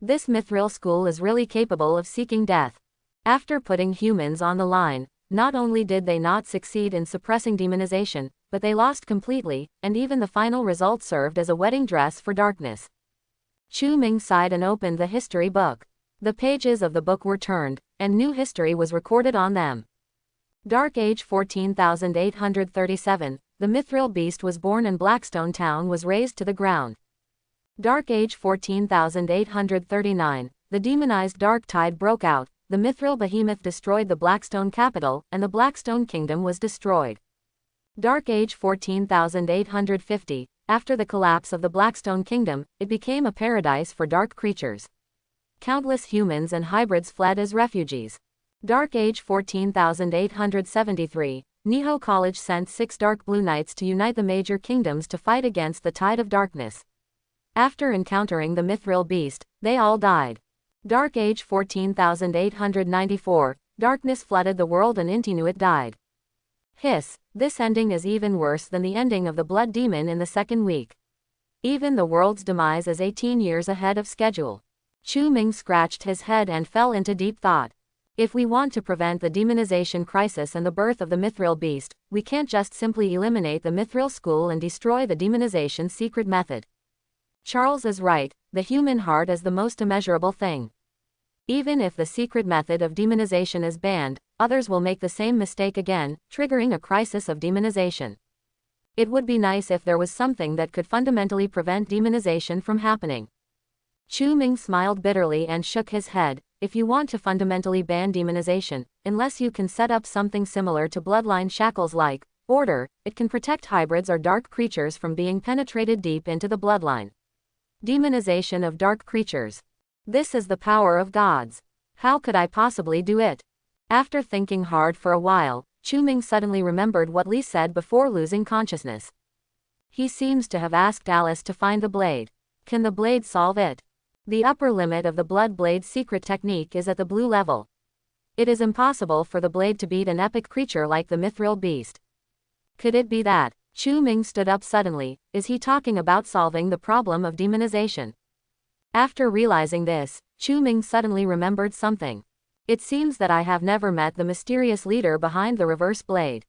This mithril school is really capable of seeking death. After putting humans on the line, not only did they not succeed in suppressing demonization, but they lost completely, and even the final result served as a wedding dress for darkness. Chu Ming sighed and opened the history book. The pages of the book were turned, and new history was recorded on them. Dark Age 14,837, the mithril beast was born and Blackstone Town was razed to the ground. Dark Age 14,839, the demonized dark tide broke out, the mithril behemoth destroyed the Blackstone capital, and the Blackstone kingdom was destroyed. Dark Age 14,850, after the collapse of the Blackstone kingdom, it became a paradise for dark creatures. Countless humans and hybrids fled as refugees. Dark Age 14,873, Niho College sent 6 Dark Blue Knights to unite the major kingdoms to fight against the tide of darkness. After encountering the mithril beast, they all died. Dark Age 14,894, darkness flooded the world and Intinuit died. Hiss, this ending is even worse than the ending of the Blood Demon in the second week. Even the world's demise is 18 years ahead of schedule. Chu Ming scratched his head and fell into deep thought. If we want to prevent the demonization crisis and the birth of the mithril beast, we can't just simply eliminate the mithril school and destroy the demonization secret method. Charles is right, the human heart is the most immeasurable thing. Even if the secret method of demonization is banned, others will make the same mistake again, triggering a crisis of demonization. It would be nice if there was something that could fundamentally prevent demonization from happening. Chu Ming smiled bitterly and shook his head. If you want to fundamentally ban demonization, unless you can set up something similar to bloodline shackles like order, it can protect hybrids or dark creatures from being penetrated deep into the bloodline. Demonization of dark creatures. This is the power of gods. How could I possibly do it? After thinking hard for a while, Chu Ming suddenly remembered what Lee said before losing consciousness. He seems to have asked Alice to find the blade. Can the blade solve it? The upper limit of the blood blade's secret technique is at the blue level. It is impossible for the blade to beat an epic creature like the mithril beast. Could it be that? Chu Ming stood up suddenly. Is he talking about solving the problem of demonization? After realizing this, Chu Ming suddenly remembered something. It seems that I have never met the mysterious leader behind the reverse blade.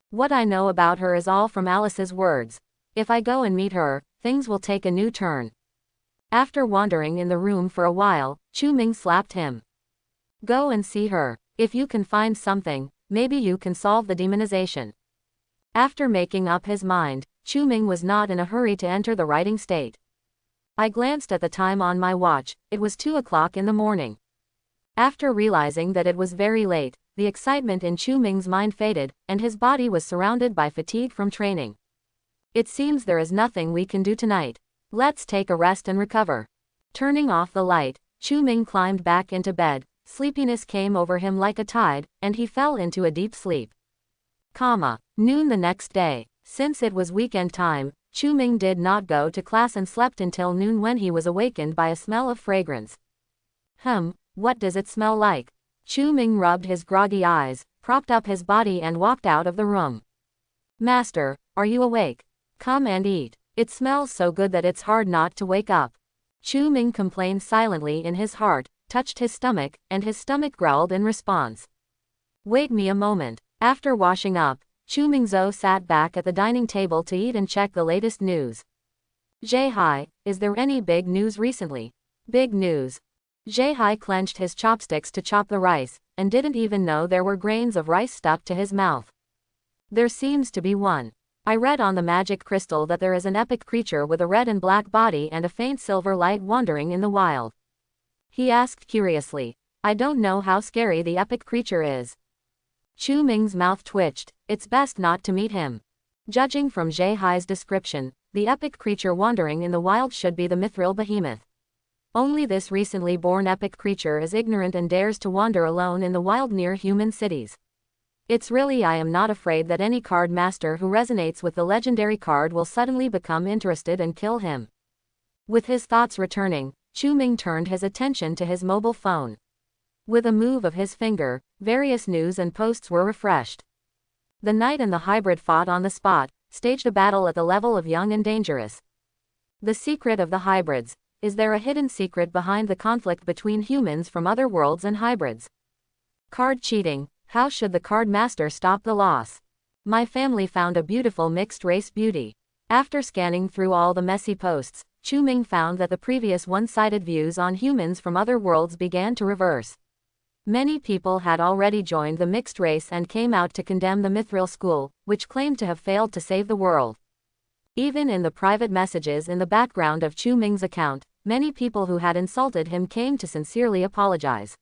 What I know about her is all from Alice's words. If I go and meet her, things will take a new turn. After wandering in the room for a while, Chu Ming slapped him. Go and see her. If you can find something, maybe you can solve the demonization. After making up his mind, Chu Ming was not in a hurry to enter the writing state. I glanced at the time on my watch. It was 2 o'clock in the morning. After realizing that it was very late, the excitement in Chu Ming's mind faded, and his body was surrounded by fatigue from training. It seems there is nothing we can do tonight. Let's take a rest and recover. Turning off the light, Chu Ming climbed back into bed. Sleepiness came over him like a tide, and he fell into a deep sleep. Noon the next day. Since it was weekend time, Chu Ming did not go to class and slept until noon when he was awakened by a smell of fragrance. What does it smell like? Chu Ming rubbed his groggy eyes, propped up his body and walked out of the room. Master, are you awake? Come and eat. It smells so good that it's hard not to wake up. Chu Ming complained silently in his heart, touched his stomach, and his stomach growled in response. Wait me a moment. After washing up, Chu Mingzhou sat back at the dining table to eat and check the latest news. Hai, is there any big news recently? Big news. Hai clenched his chopsticks to chop the rice, and didn't even know there were grains of rice stuck to his mouth. There seems to be one. I read on the magic crystal that there is an epic creature with a red and black body and a faint silver light wandering in the wild. He asked curiously. I don't know how scary the epic creature is. Chu Ming's mouth twitched. It's best not to meet him. Judging from Hai's description, the epic creature wandering in the wild should be the mithril behemoth. Only this recently born epic creature is ignorant and dares to wander alone in the wild near human cities. I am not afraid that any card master who resonates with the legendary card will suddenly become interested and kill him. With his thoughts returning, Chu Ming turned his attention to his mobile phone. With a move of his finger, various news and posts were refreshed. The knight and the hybrid fought on the spot, staged a battle at the level of young and dangerous. The secret of the hybrids. Is there a hidden secret behind the conflict between humans from other worlds and hybrids? Card cheating. How should the card master stop the loss? My family found a beautiful mixed-race beauty. After scanning through all the messy posts, Chu Ming found that the previous one-sided views on humans from other worlds began to reverse. Many people had already joined the mixed race and came out to condemn the Mithril school, which claimed to have failed to save the world. Even in the private messages in the background of Chu Ming's account, many people who had insulted him came to sincerely apologize.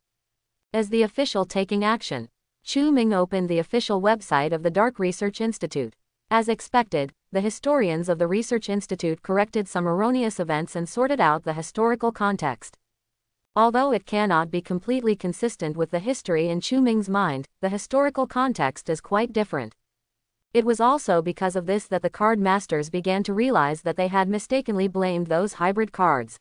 As the official taking action, Chu Ming opened the official website of the Dark Research Institute. As expected, the historians of the Research Institute corrected some erroneous events and sorted out the historical context. Although it cannot be completely consistent with the history in Chu Ming's mind, the historical context is quite different. It was also because of this that the card masters began to realize that they had mistakenly blamed those hybrid cards.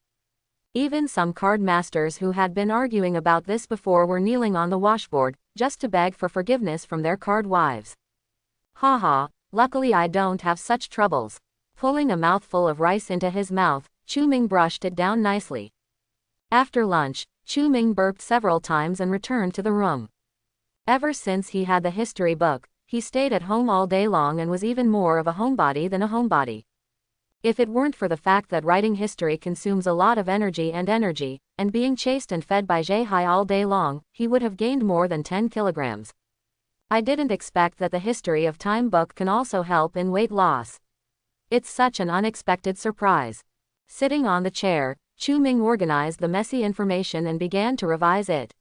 Even some card masters who had been arguing about this before were kneeling on the washboard, just to beg for forgiveness from their card wives. Haha, luckily I don't have such troubles. Pulling a mouthful of rice into his mouth, Chu Ming brushed it down nicely. After lunch, Chu Ming burped several times and returned to the room. Ever since he had the history book, he stayed at home all day long and was even more of a homebody than a homebody. If it weren't for the fact that writing history consumes a lot of energy, and being chased and fed by Hai all day long, he would have gained more than 10 kilograms. I didn't expect that the History of Time book can also help in weight loss. It's such an unexpected surprise. Sitting on the chair, Chu Ming organized the messy information and began to revise it.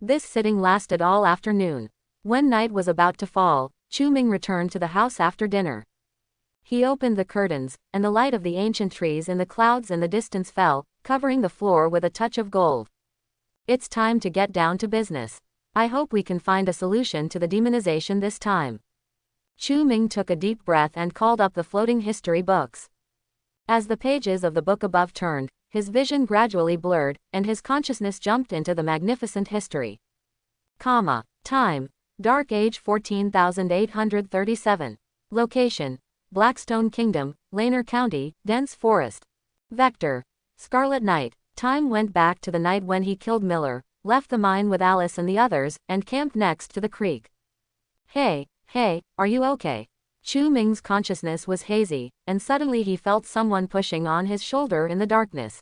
This sitting lasted all afternoon. When night was about to fall, Chu Ming returned to the house after dinner. He opened the curtains, and the light of the ancient trees in the clouds in the distance fell, covering the floor with a touch of gold. It's time to get down to business. I hope we can find a solution to the demonization this time. Chu Ming took a deep breath and called up the floating history books. As the pages of the book above turned, his vision gradually blurred, and his consciousness jumped into the magnificent history. Time. Dark Age 14,837. Location. Blackstone Kingdom, Laner County, Dense Forest. Vector. Scarlet Night. Time went back to the night when he killed Miller, left the mine with Alice and the others, and camped next to the creek. Hey, are you okay? Chu Ming's consciousness was hazy, and suddenly he felt someone pushing on his shoulder in the darkness.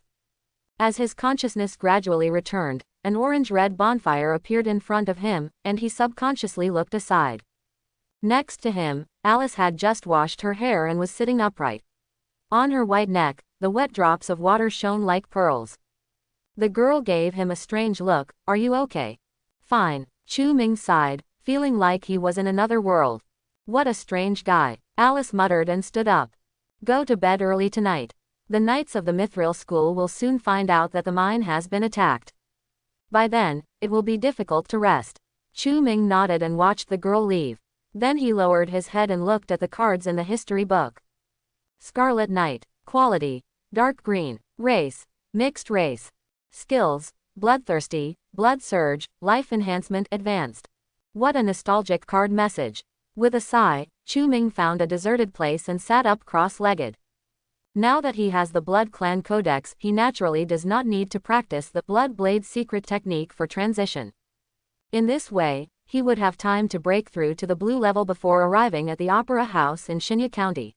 As his consciousness gradually returned, an orange-red bonfire appeared in front of him, and he subconsciously looked aside. Next to him, Alice had just washed her hair and was sitting upright. On her white neck, the wet drops of water shone like pearls. The girl gave him a strange look. Are you okay? Fine. Chu Ming sighed, feeling like he was in another world. What a strange guy. Alice muttered and stood up. Go to bed early tonight. The knights of the Mythical school will soon find out that the mine has been attacked. By then, it will be difficult to rest. Chu Ming nodded and watched the girl leave. Then he lowered his head and looked at the cards in the history book. Scarlet Knight. Quality: dark green. Race: mixed race. Skills: bloodthirsty, blood surge, life enhancement advanced. What a nostalgic card message. With a sigh, Chu Ming found a deserted place and sat up cross-legged. Now that he has the Blood Clan Codex, he naturally does not need to practice the Blood Blade secret technique for transition. In this way, he would have time to break through to the blue level before arriving at the Opera House in Shinya County.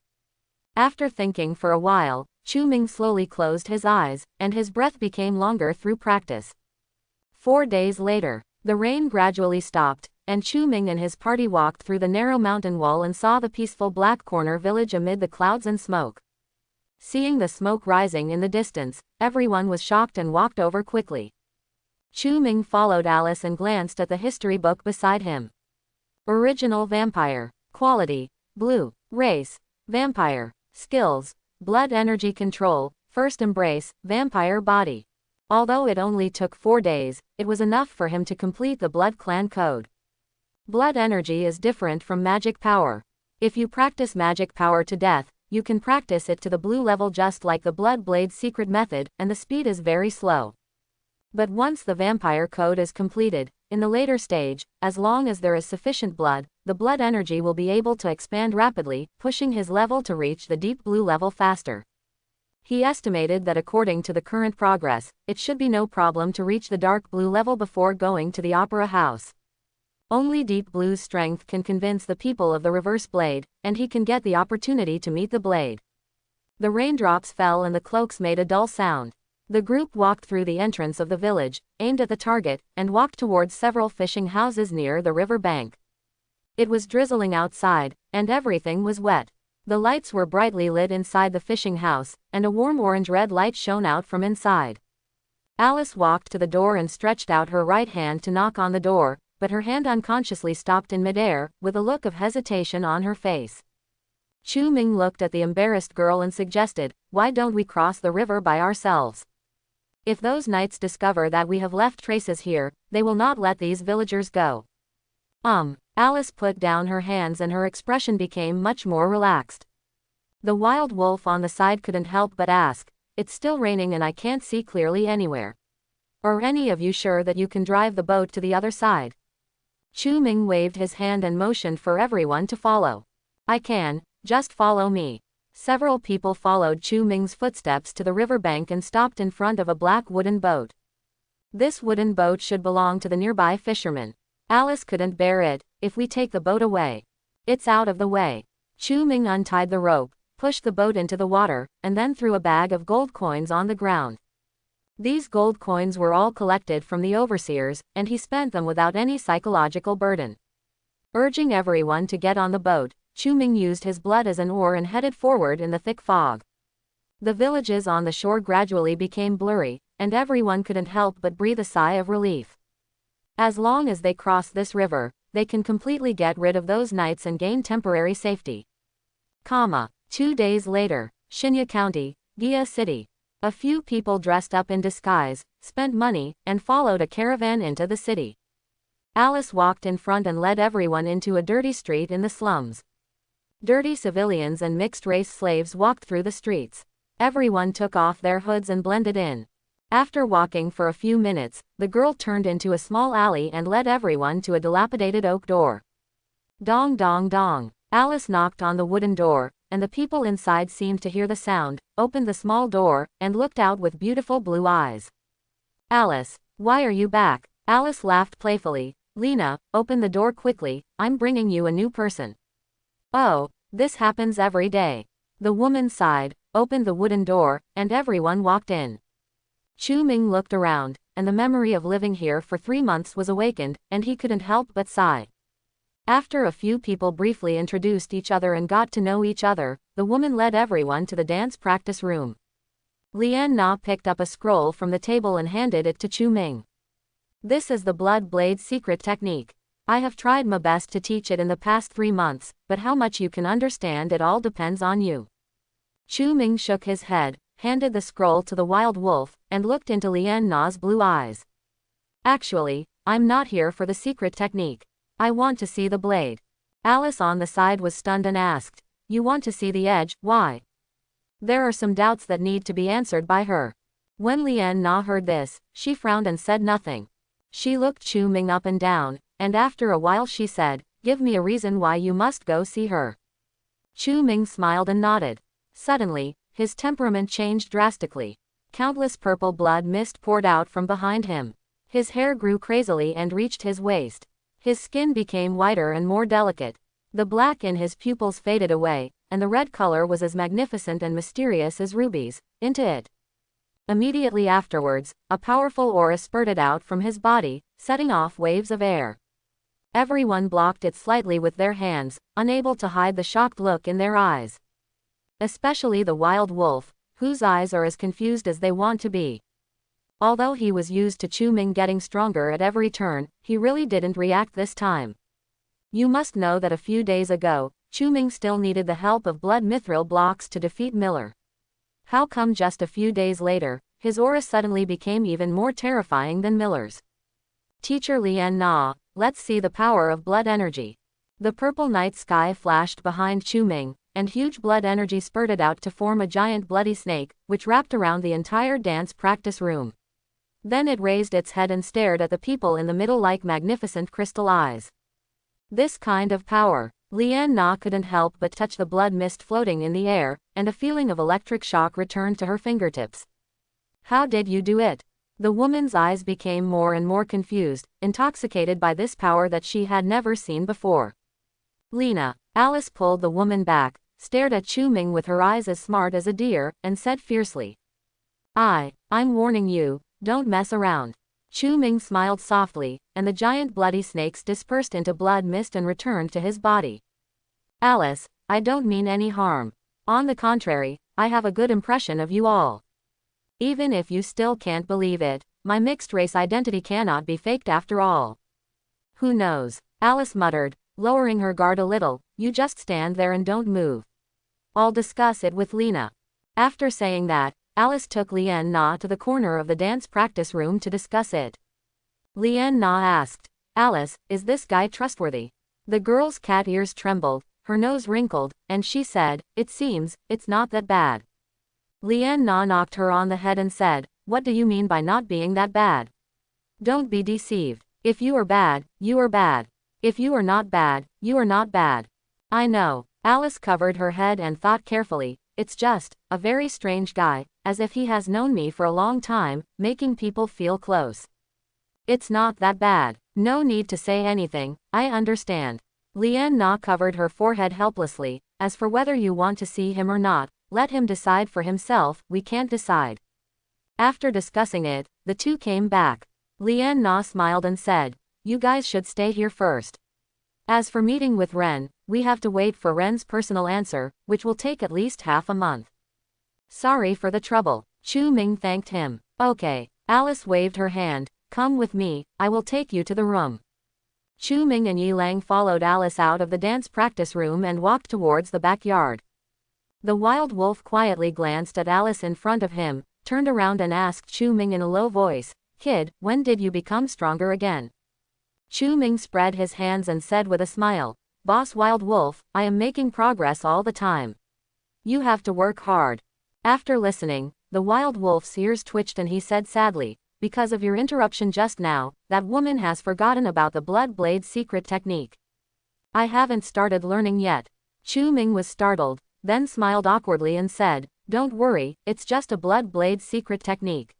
After thinking for a while, Chu Ming slowly closed his eyes, and his breath became longer through practice. 4 days later, the rain gradually stopped, and Chu Ming and his party walked through the narrow mountain wall and saw the peaceful Black Corner village amid the clouds and smoke. Seeing the smoke rising in the distance, everyone was shocked and walked over quickly. Chu Ming followed Alice and glanced at the history book beside him. Original vampire. Quality: blue. Race: vampire. Skills: blood energy control, first embrace, vampire body. Although it only took 4 days, it was enough for him to complete the Blood Clan Code. Blood energy is different from magic power. If you practice magic power to death, you can practice it to the blue level just like the Blood Blade secret method, and the speed is very slow. But once the vampire code is completed, in the later stage, as long as there is sufficient blood, the blood energy will be able to expand rapidly, pushing his level to reach the deep blue level faster. He estimated that according to the current progress, it should be no problem to reach the dark blue level before going to the Opera House. Only Deep Blue's strength can convince the people of the Reverse Blade, and he can get the opportunity to meet the blade. The raindrops fell and the cloaks made a dull sound. The group walked through the entrance of the village, aimed at the target, and walked towards several fishing houses near the river bank. It was drizzling outside, and everything was wet. The lights were brightly lit inside the fishing house, and a warm orange-red light shone out from inside. Alice walked to the door and stretched out her right hand to knock on the door, but her hand unconsciously stopped in midair, with a look of hesitation on her face. Chu Ming looked at the embarrassed girl and suggested, "Why don't we cross the river by ourselves? If those knights discover that we have left traces here, they will not let these villagers go." Alice put down her hands and her expression became much more relaxed. The wild wolf on the side couldn't help but ask, "It's still raining and I can't see clearly anywhere. Are any of you sure that you can drive the boat to the other side?" Chu Ming waved his hand and motioned for everyone to follow. "I can, just follow me." Several people followed Chu Ming's footsteps to the riverbank and stopped in front of a black wooden boat. This wooden boat should belong to the nearby fishermen. Alice couldn't bear it. "If we take the boat away, it's out of the way." Chu Ming untied the rope, pushed the boat into the water, and then threw a bag of gold coins on the ground. These gold coins were all collected from the overseers, and he spent them without any psychological burden. Urging everyone to get on the boat, Chu Ming used his blood as an oar and headed forward in the thick fog. The villages on the shore gradually became blurry, and everyone couldn't help but breathe a sigh of relief. As long as they cross this river, they can completely get rid of those knights and gain temporary safety. 2 days later, Shinya County, Gia City. A few people dressed up in disguise, spent money, and followed a caravan into the city. Alice walked in front and led everyone into a dirty street in the slums. Dirty civilians and mixed-race slaves walked through the streets. Everyone took off their hoods and blended in. After walking for a few minutes, the girl turned into a small alley and led everyone to a dilapidated oak door. Dong dong dong. Alice knocked on the wooden door, and the people inside seemed to hear the sound, opened the small door, and looked out with beautiful blue eyes. "Alice, why are you back?" Alice laughed playfully. "Lena, open the door quickly, I'm bringing you a new person." "Oh, this happens every day." The woman sighed, opened the wooden door, and everyone walked in. Chu Ming looked around, and the memory of living here for 3 months was awakened, and he couldn't help but sigh. After a few people briefly introduced each other and got to know each other, the woman led everyone to the dance practice room. Lian Na picked up a scroll from the table and handed it to Chu Ming. This is the Blood Blade secret technique. I have tried my best to teach it in the past 3 months, but how much you can understand it all depends on you. Chu Ming shook his head, handed the scroll to the wild wolf, and looked into Lian Na's blue eyes. Actually, I'm not here for the secret technique. I want to see the blade. Alice on the side was stunned and asked, "You want to see the edge, why?" There are some doubts that need to be answered by her. When Lian Na heard this, she frowned and said nothing. She looked Chu Ming up and down, and after a while she said, "Give me a reason why you must go see her." Chu Ming smiled and nodded. Suddenly, his temperament changed drastically. Countless purple blood mist poured out from behind him. His hair grew crazily and reached his waist. His skin became whiter and more delicate. The black in his pupils faded away, and the red color was as magnificent and mysterious as rubies. Into it. Immediately afterwards, a powerful aura spurted out from his body, setting off waves of air. Everyone blocked it slightly with their hands, unable to hide the shocked look in their eyes. Especially the wild wolf, whose eyes are as confused as they want to be. Although he was used to Chu Ming getting stronger at every turn, he really didn't react this time. You must know that a few days ago, Chu Ming still needed the help of blood mithril blocks to defeat Miller. How come just a few days later, his aura suddenly became even more terrifying than Miller's? Teacher Lian Na, let's see the power of blood energy. The purple night sky flashed behind Chu Ming, and huge blood energy spurted out to form a giant bloody snake, which wrapped around the entire dance practice room. Then it raised its head and stared at the people in the middle like magnificent crystal eyes. This kind of power, Lian Na couldn't help but touch the blood mist floating in the air, and a feeling of electric shock returned to her fingertips. How did you do it? The woman's eyes became more and more confused, intoxicated by this power that she had never seen before. Lena, Alice pulled the woman back, stared at Chu Ming with her eyes as smart as a deer, and said fiercely, I'm warning you, don't mess around." Chu Ming smiled softly, and the giant bloody snakes dispersed into blood mist and returned to his body. "Alice, I don't mean any harm. On the contrary, I have a good impression of you all. Even if you still can't believe it, my mixed race identity cannot be faked after all." "Who knows?" Alice muttered, lowering her guard a little. "You just stand there and don't move. I'll discuss it with Lena." After saying that, Alice took Lian Na to the corner of the dance practice room to discuss it. Lian Na asked, "Alice, is this guy trustworthy?" The girl's cat ears trembled, her nose wrinkled, and she said, "It seems, it's not that bad." Lian Na knocked her on the head and said, "What do you mean by not being that bad? Don't be deceived. If you are bad, you are bad. If you are not bad, you are not bad." "I know." Alice covered her head and thought carefully, "It's just a very strange guy, as if he has known me for a long time, making people feel close. It's not that bad. No need to say anything, I understand." Lian Na covered her forehead helplessly. "As for whether you want to see him or not, let him decide for himself, we can't decide." After discussing it, the two came back. Lian Na smiled and said, "You guys should stay here first. As for meeting with Ren, we have to wait for Ren's personal answer, which will take at least half a month." "Sorry for the trouble." Chu Ming thanked him. "Okay." Alice waved her hand. "Come with me, I will take you to the room." Chu Ming and Yi Lang followed Alice out of the dance practice room and walked towards the backyard. The wild wolf quietly glanced at Alice in front of him, turned around and asked Chu Ming in a low voice, "Kid, when did you become stronger again?" Chu Ming spread his hands and said with a smile, "Boss Wild Wolf, I am making progress all the time. You have to work hard." After listening, the wild wolf's ears twitched and he said sadly, "Because of your interruption just now, that woman has forgotten about the blood blade secret technique. I haven't started learning yet." Chu Ming was startled, then smiled awkwardly and said, "Don't worry, it's just a blood blade secret technique.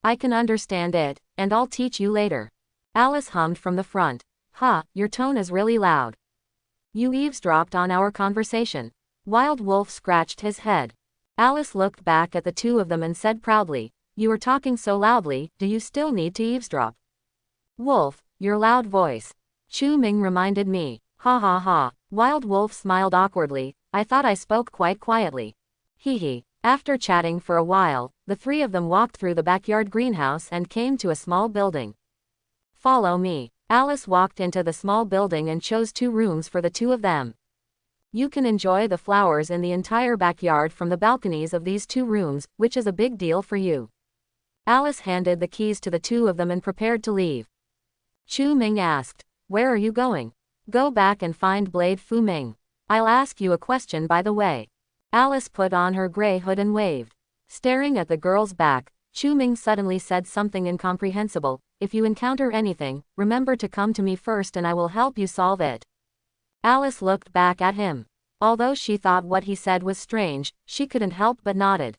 I can understand it, and I'll teach you later." Alice hummed from the front. "Ha, your tone is really loud. You eavesdropped on our conversation." Wild Wolf scratched his head. Alice looked back at the two of them and said proudly, "You are talking so loudly, do you still need to eavesdrop?" "Wolf, your loud voice. Chu Ming reminded me." "Ha ha ha." Wild Wolf smiled awkwardly, "I thought I spoke quite quietly." "Hee hee." After chatting for a while, the three of them walked through the backyard greenhouse and came to a small building. Follow me. Alice walked into the small building and chose 2 rooms for the 2 of them. You can enjoy the flowers in the entire backyard from the balconies of these 2 rooms, which is a big deal for you. Alice handed the keys to the 2 of them and prepared to leave. Chu Ming asked, "Where are you going?" "Go back and find Blade Fu Ming. I'll ask you a question by the way." Alice put on her gray hood and waved. Staring at the girl's back, Chu Ming suddenly said something incomprehensible. "If you encounter anything, remember to come to me first and I will help you solve it." Alice looked back at him. Although she thought what he said was strange, she couldn't help but nodded.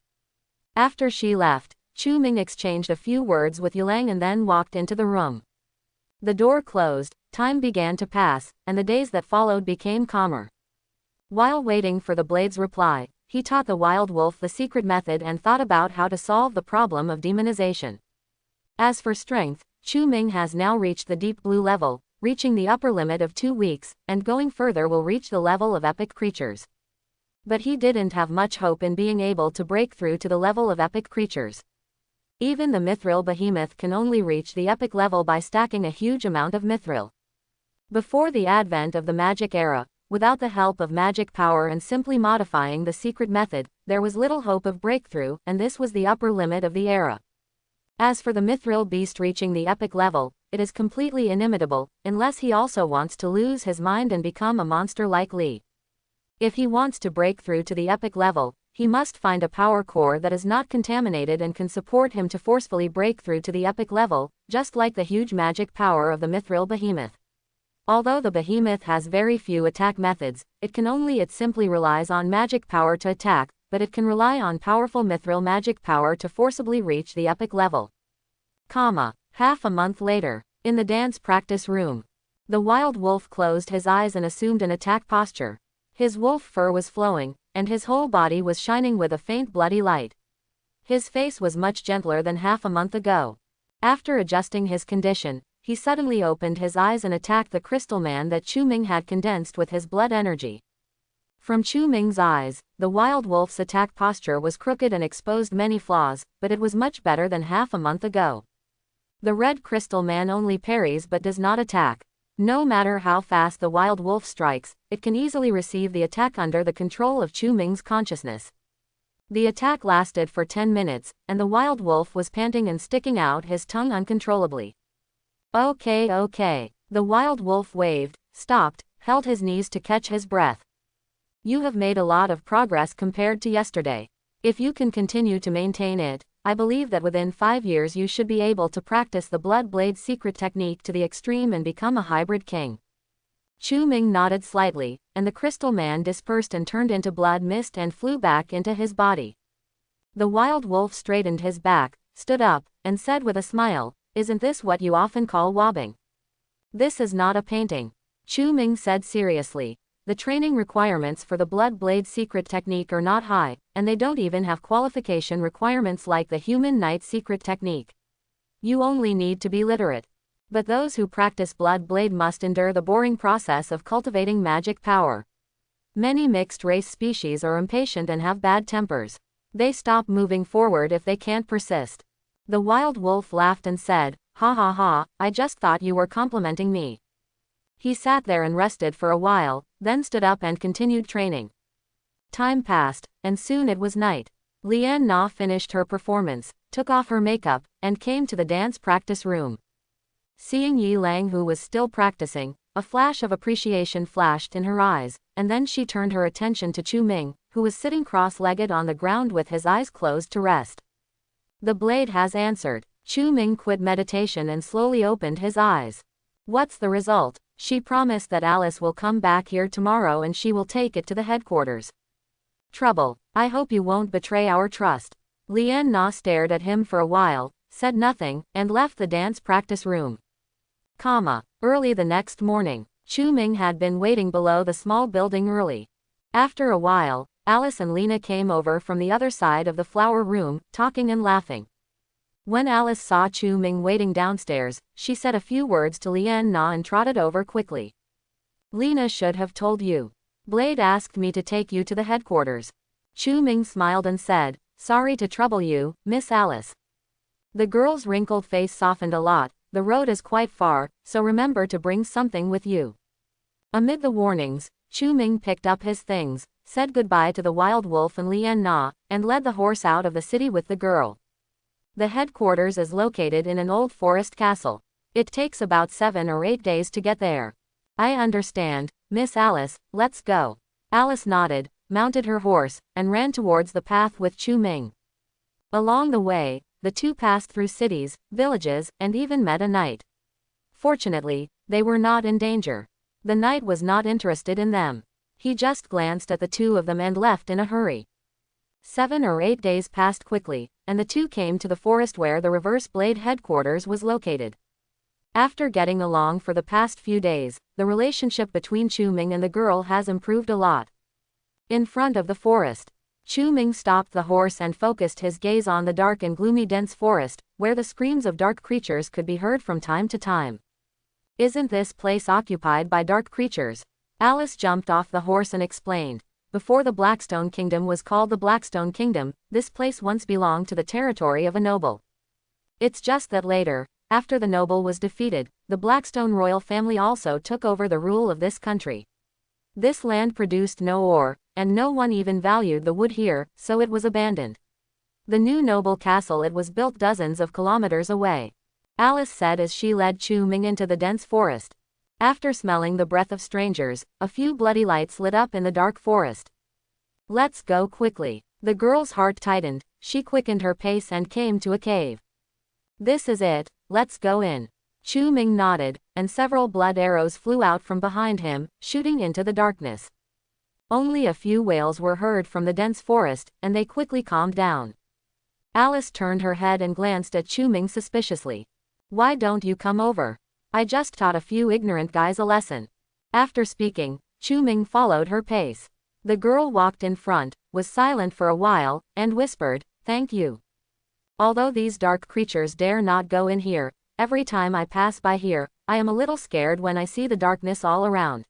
After she left, Chu Ming exchanged a few words with Yulang and then walked into the room. The door closed, time began to pass, and the days that followed became calmer. While waiting for the Blade's reply, he taught the wild wolf the secret method and thought about how to solve the problem of demonization. As for strength, Chu Ming has now reached the deep blue level, reaching the upper limit of 2 weeks, and going further will reach the level of epic creatures. But he didn't have much hope in being able to break through to the level of epic creatures. Even the mithril behemoth can only reach the epic level by stacking a huge amount of mithril. Before the advent of the magic era, without the help of magic power and simply modifying the secret method, there was little hope of breakthrough, and this was the upper limit of the era. As for the mithril beast reaching the epic level, it is completely inimitable, unless he also wants to lose his mind and become a monster like Li. If he wants to break through to the epic level, he must find a power core that is not contaminated and can support him to forcefully break through to the epic level, just like the huge magic power of the mithril behemoth. Although the behemoth has very few attack methods, it simply relies on magic power to attack, but it can rely on powerful mithril magic power to forcibly reach the epic level. Half a month later, in the dance practice room, the wild wolf closed his eyes and assumed an attack posture. His wolf fur was flowing, and his whole body was shining with a faint bloody light. His face was much gentler than half a month ago. After adjusting his condition, he suddenly opened his eyes and attacked the crystal man that Chu Ming had condensed with his blood energy. From Chu Ming's eyes, the wild wolf's attack posture was crooked and exposed many flaws, but it was much better than half a month ago. The red crystal man only parries but does not attack. No matter how fast the wild wolf strikes, it can easily receive the attack under the control of Chu Ming's consciousness. The attack lasted for 10 minutes, and the wild wolf was panting and sticking out his tongue uncontrollably. Okay. The wild wolf waved, stopped, held his knees to catch his breath. You have made a lot of progress compared to yesterday. If you can continue to maintain it, I believe that within 5 years you should be able to practice the Blood Blade secret technique to the extreme and become a hybrid king. Chu Ming nodded slightly, and the crystal man dispersed and turned into blood mist and flew back into his body. The wild wolf straightened his back, stood up, and said with a smile, "Isn't this what you often call wobbing?" "This is not a painting," Chu Ming said seriously. "The training requirements for the Blood Blade secret technique are not high, and they don't even have qualification requirements like the Human Knight secret technique. You only need to be literate. But those who practice Blood Blade must endure the boring process of cultivating magic power. Many mixed-race species are impatient and have bad tempers. They stop moving forward if they can't persist." The wild wolf laughed and said, "Ha, I just thought you were complimenting me." He sat there and rested for a while, then stood up and continued training. Time passed, and soon it was night. Lian Na finished her performance, took off her makeup, and came to the dance practice room. Seeing Yi Lang who was still practicing, a flash of appreciation flashed in her eyes, and then she turned her attention to Chu Ming, who was sitting cross-legged on the ground with his eyes closed to rest. "The blade has answered." Chu Ming quit meditation and slowly opened his eyes. "What's the result?" "She promised that Alice will come back here tomorrow and she will take it to the headquarters." "Trouble. I hope you won't betray our trust." Lian Na stared at him for a while, said nothing, and left the dance practice room. Early the next morning, Chu Ming had been waiting below the small building early. After a while, Alice and Lena came over from the other side of the flower room, talking and laughing. When Alice saw Chu Ming waiting downstairs, she said a few words to Lian Na and trotted over quickly. "Lena should have told you. Blade asked me to take you to the headquarters." Chu Ming smiled and said, "Sorry to trouble you, Miss Alice." The girl's wrinkled face softened a lot. "The road is quite far, so remember to bring something with you." Amid the warnings, Chu Ming picked up his things, said goodbye to the wild wolf and Lian Na, and led the horse out of the city with the girl. The headquarters is located in an old forest castle. It takes about 7 or 8 days to get there. "I understand, Miss Alice, let's go." Alice nodded, mounted her horse, and ran towards the path with Chu Ming. Along the way, the two passed through cities, villages, and even met a knight. Fortunately, they were not in danger. The knight was not interested in them. He just glanced at the two of them and left in a hurry. 7 or 8 days passed quickly, and the two came to the forest where the Reverse Blade headquarters was located. After getting along for the past few days, the relationship between Chu Ming and the girl has improved a lot. In front of the forest, Chu Ming stopped the horse and focused his gaze on the dark and gloomy dense forest, where the screams of dark creatures could be heard from time to time. "Isn't this place occupied by dark creatures?" Alice jumped off the horse and explained. "Before the Blackstone Kingdom was called the Blackstone Kingdom, this place once belonged to the territory of a noble. It's just that later, after the noble was defeated, the Blackstone royal family also took over the rule of this country. This land produced no ore, and no one even valued the wood here, so it was abandoned. The new noble castle it was built dozens of kilometers away," Alice said as she led Chu Ming into the dense forest. After smelling the breath of strangers, a few bloody lights lit up in the dark forest. "Let's go quickly." The girl's heart tightened, she quickened her pace and came to a cave. "This is it, let's go in." Chu Ming nodded, and several blood arrows flew out from behind him, shooting into the darkness. Only a few wails were heard from the dense forest, and they quickly calmed down. Alice turned her head and glanced at Chu Ming suspiciously. "Why don't you come over? I just taught a few ignorant guys a lesson." After speaking, Chu Ming followed her pace. The girl walked in front, was silent for a while, and whispered, "Thank you. Although these dark creatures dare not go in here, every time I pass by here, I am a little scared when I see the darkness all around."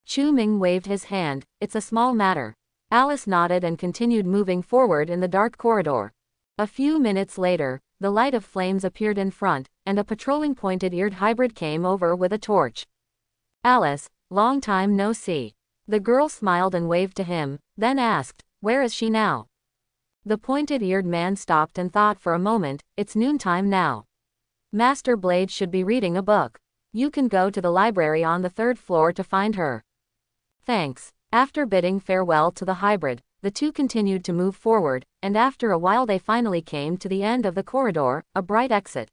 Chu Ming waved his hand. "It's a small matter." Alice nodded and continued moving forward in the dark corridor. A few minutes later, the light of flames appeared in front, and a patrolling pointed-eared hybrid came over with a torch. "Alice, long time no see." The girl smiled and waved to him, then asked, "Where is she now?" The pointed-eared man stopped and thought for a moment. "It's noontime now. Master Blade should be reading a book. You can go to the library on the 3rd floor to find her." "Thanks." After bidding farewell to the hybrid, the two continued to move forward, and after a while they finally came to the end of the corridor, a bright exit.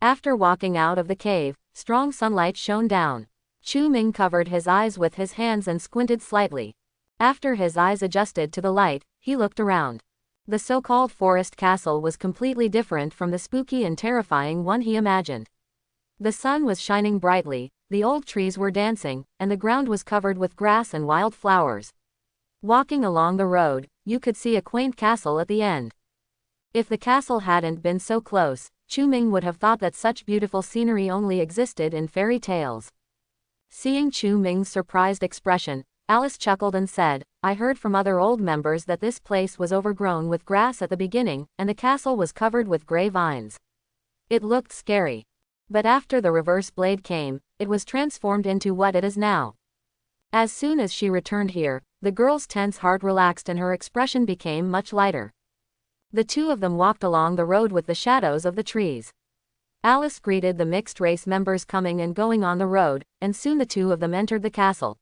After walking out of the cave, strong sunlight shone down. Chu Ming covered his eyes with his hands and squinted slightly. After his eyes adjusted to the light, he looked around. The so-called forest castle was completely different from the spooky and terrifying one he imagined. The sun was shining brightly, the old trees were dancing, and the ground was covered with grass and wild flowers. Walking along the road, you could see a quaint castle at the end. If the castle hadn't been so close, Chu Ming would have thought that such beautiful scenery only existed in fairy tales. Seeing Chu Ming's surprised expression, Alice chuckled and said, "I heard from other old members that this place was overgrown with grass at the beginning, and the castle was covered with gray vines. It looked scary. But after the Reverse Blade came, it was transformed into what it is now." As soon as she returned here, the girl's tense heart relaxed and her expression became much lighter. The two of them walked along the road with the shadows of the trees. Alice greeted the mixed-race members coming and going on the road, and soon the two of them entered the castle.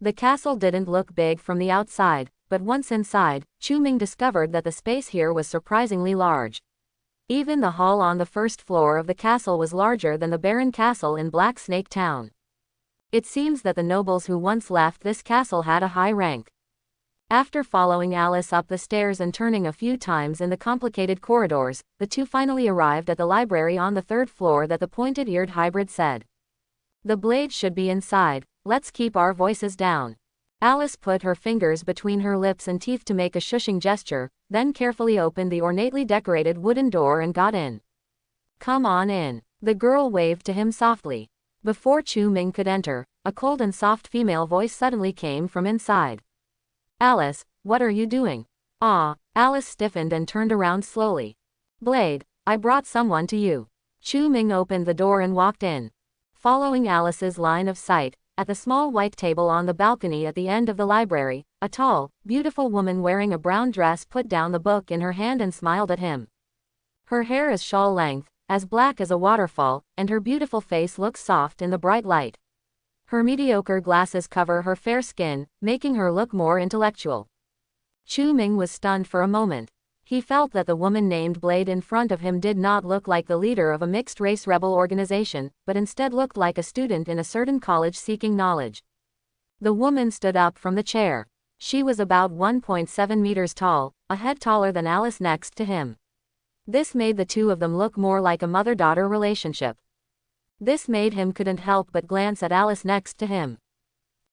The castle didn't look big from the outside, but once inside, Chu Ming discovered that the space here was surprisingly large. Even the hall on the 1st floor of the castle was larger than the Baron Castle in Black Snake Town. It seems that the nobles who once left this castle had a high rank. After following Alice up the stairs and turning a few times in the complicated corridors, the two finally arrived at the library on the 3rd floor that the pointed-eared hybrid said. "The blade should be inside, let's keep our voices down." Alice put her fingers between her lips and teeth to make a shushing gesture, then carefully opened the ornately decorated wooden door and got in. "Come on in." The girl waved to him softly. Before Chu Ming could enter, a cold and soft female voice suddenly came from inside. "Alice, what are you doing? Ah, Alice stiffened and turned around slowly. Blade, I brought someone to you. Chu Ming opened the door and walked in. Following Alice's line of sight, at the small white table on the balcony at the end of the library, a tall, beautiful woman wearing a brown dress put down the book in her hand and smiled at him. Her hair is shawl length, as black as a waterfall, and her beautiful face looks soft in the bright light. Her mediocre glasses cover her fair skin, making her look more intellectual. Chu Ming was stunned for a moment. He felt that the woman named Blade in front of him did not look like the leader of a mixed-race rebel organization, but instead looked like a student in a certain college seeking knowledge. The woman stood up from the chair. She was about 1.7 meters tall, a head taller than Alice next to him. This made the two of them look more like a mother-daughter relationship. This made him couldn't help but glance at Alice next to him.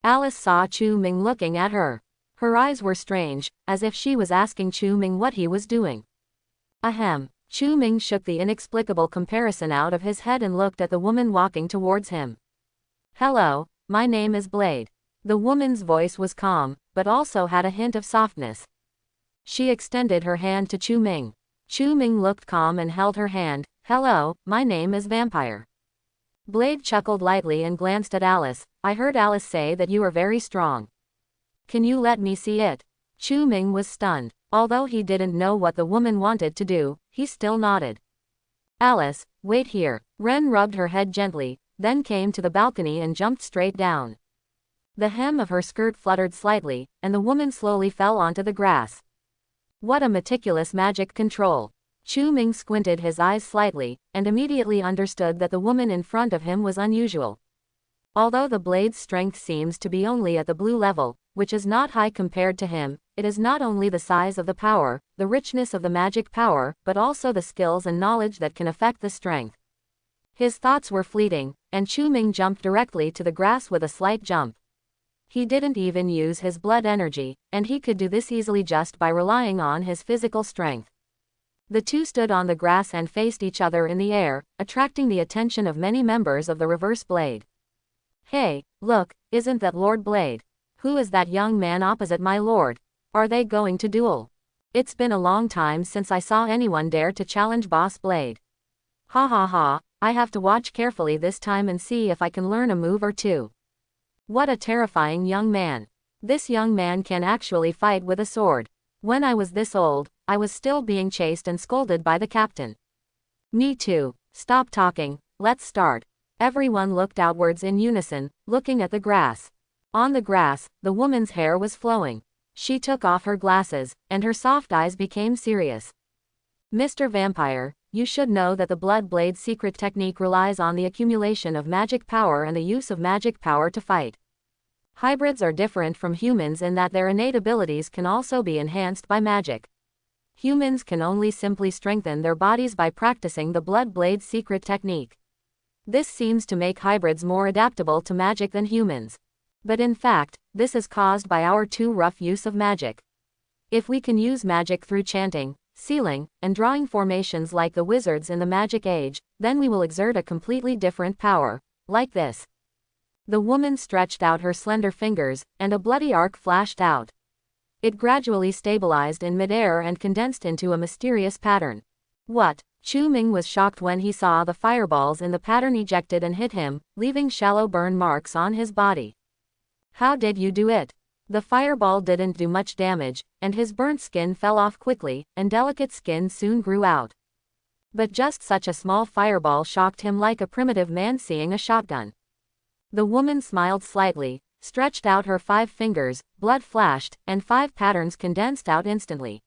Alice saw Chu Ming looking at her. Her eyes were strange, as if she was asking Chu Ming what he was doing. Ahem. Chu Ming shook the inexplicable comparison out of his head and looked at the woman walking towards him. Hello, my name is Blade. The woman's voice was calm, but also had a hint of softness. She extended her hand to Chu Ming. Chu Ming looked calm and held her hand. Hello, my name is Vampire. Blade chuckled lightly and glanced at Alice. I heard Alice say that you are very strong. Can you let me see it? Chu Ming was stunned. Although he didn't know what the woman wanted to do, he still nodded. Alice, wait here. Ren rubbed her head gently, then came to the balcony and jumped straight down. The hem of her skirt fluttered slightly, and the woman slowly fell onto the grass. What a meticulous magic control. Chu Ming squinted his eyes slightly, and immediately understood that the woman in front of him was unusual. Although the blade's strength seems to be only at the blue level, which is not high compared to him, it is not only the size of the power, the richness of the magic power, but also the skills and knowledge that can affect the strength. His thoughts were fleeting, and Chu Ming jumped directly to the grass with a slight jump. He didn't even use his blood energy, and he could do this easily just by relying on his physical strength. The two stood on the grass and faced each other in the air, attracting the attention of many members of the Reverse Blade. Hey, look, isn't that Lord Blade? Who is that young man opposite my lord? Are they going to duel? It's been a long time since I saw anyone dare to challenge Boss Blade. Ha ha ha, I have to watch carefully this time and see if I can learn a move or two. What a terrifying young man. This young man can actually fight with a sword. When I was this old, I was still being chased and scolded by the captain. Me too. Stop talking, let's start. Everyone looked outwards in unison, looking at the grass. On the grass, the woman's hair was flowing. She took off her glasses, and her soft eyes became serious. Mr. Vampire, you should know that the Blood Blade's secret technique relies on the accumulation of magic power and the use of magic power to fight. Hybrids are different from humans in that their innate abilities can also be enhanced by magic. Humans can only simply strengthen their bodies by practicing the Blood Blade's secret technique. This seems to make hybrids more adaptable to magic than humans. But in fact, this is caused by our too rough use of magic. If we can use magic through chanting, sealing, and drawing formations like the wizards in the Magic Age, then we will exert a completely different power, like this. The woman stretched out her slender fingers, and a bloody arc flashed out. It gradually stabilized in midair and condensed into a mysterious pattern. What? Chu Ming was shocked when he saw the fireballs in the pattern ejected and hit him, leaving shallow burn marks on his body. How did you do it? The fireball didn't do much damage, and his burnt skin fell off quickly, and delicate skin soon grew out. But just such a small fireball shocked him like a primitive man seeing a shotgun. The woman smiled slightly, stretched out her 5 fingers, blood flashed, and 5 patterns condensed out instantly.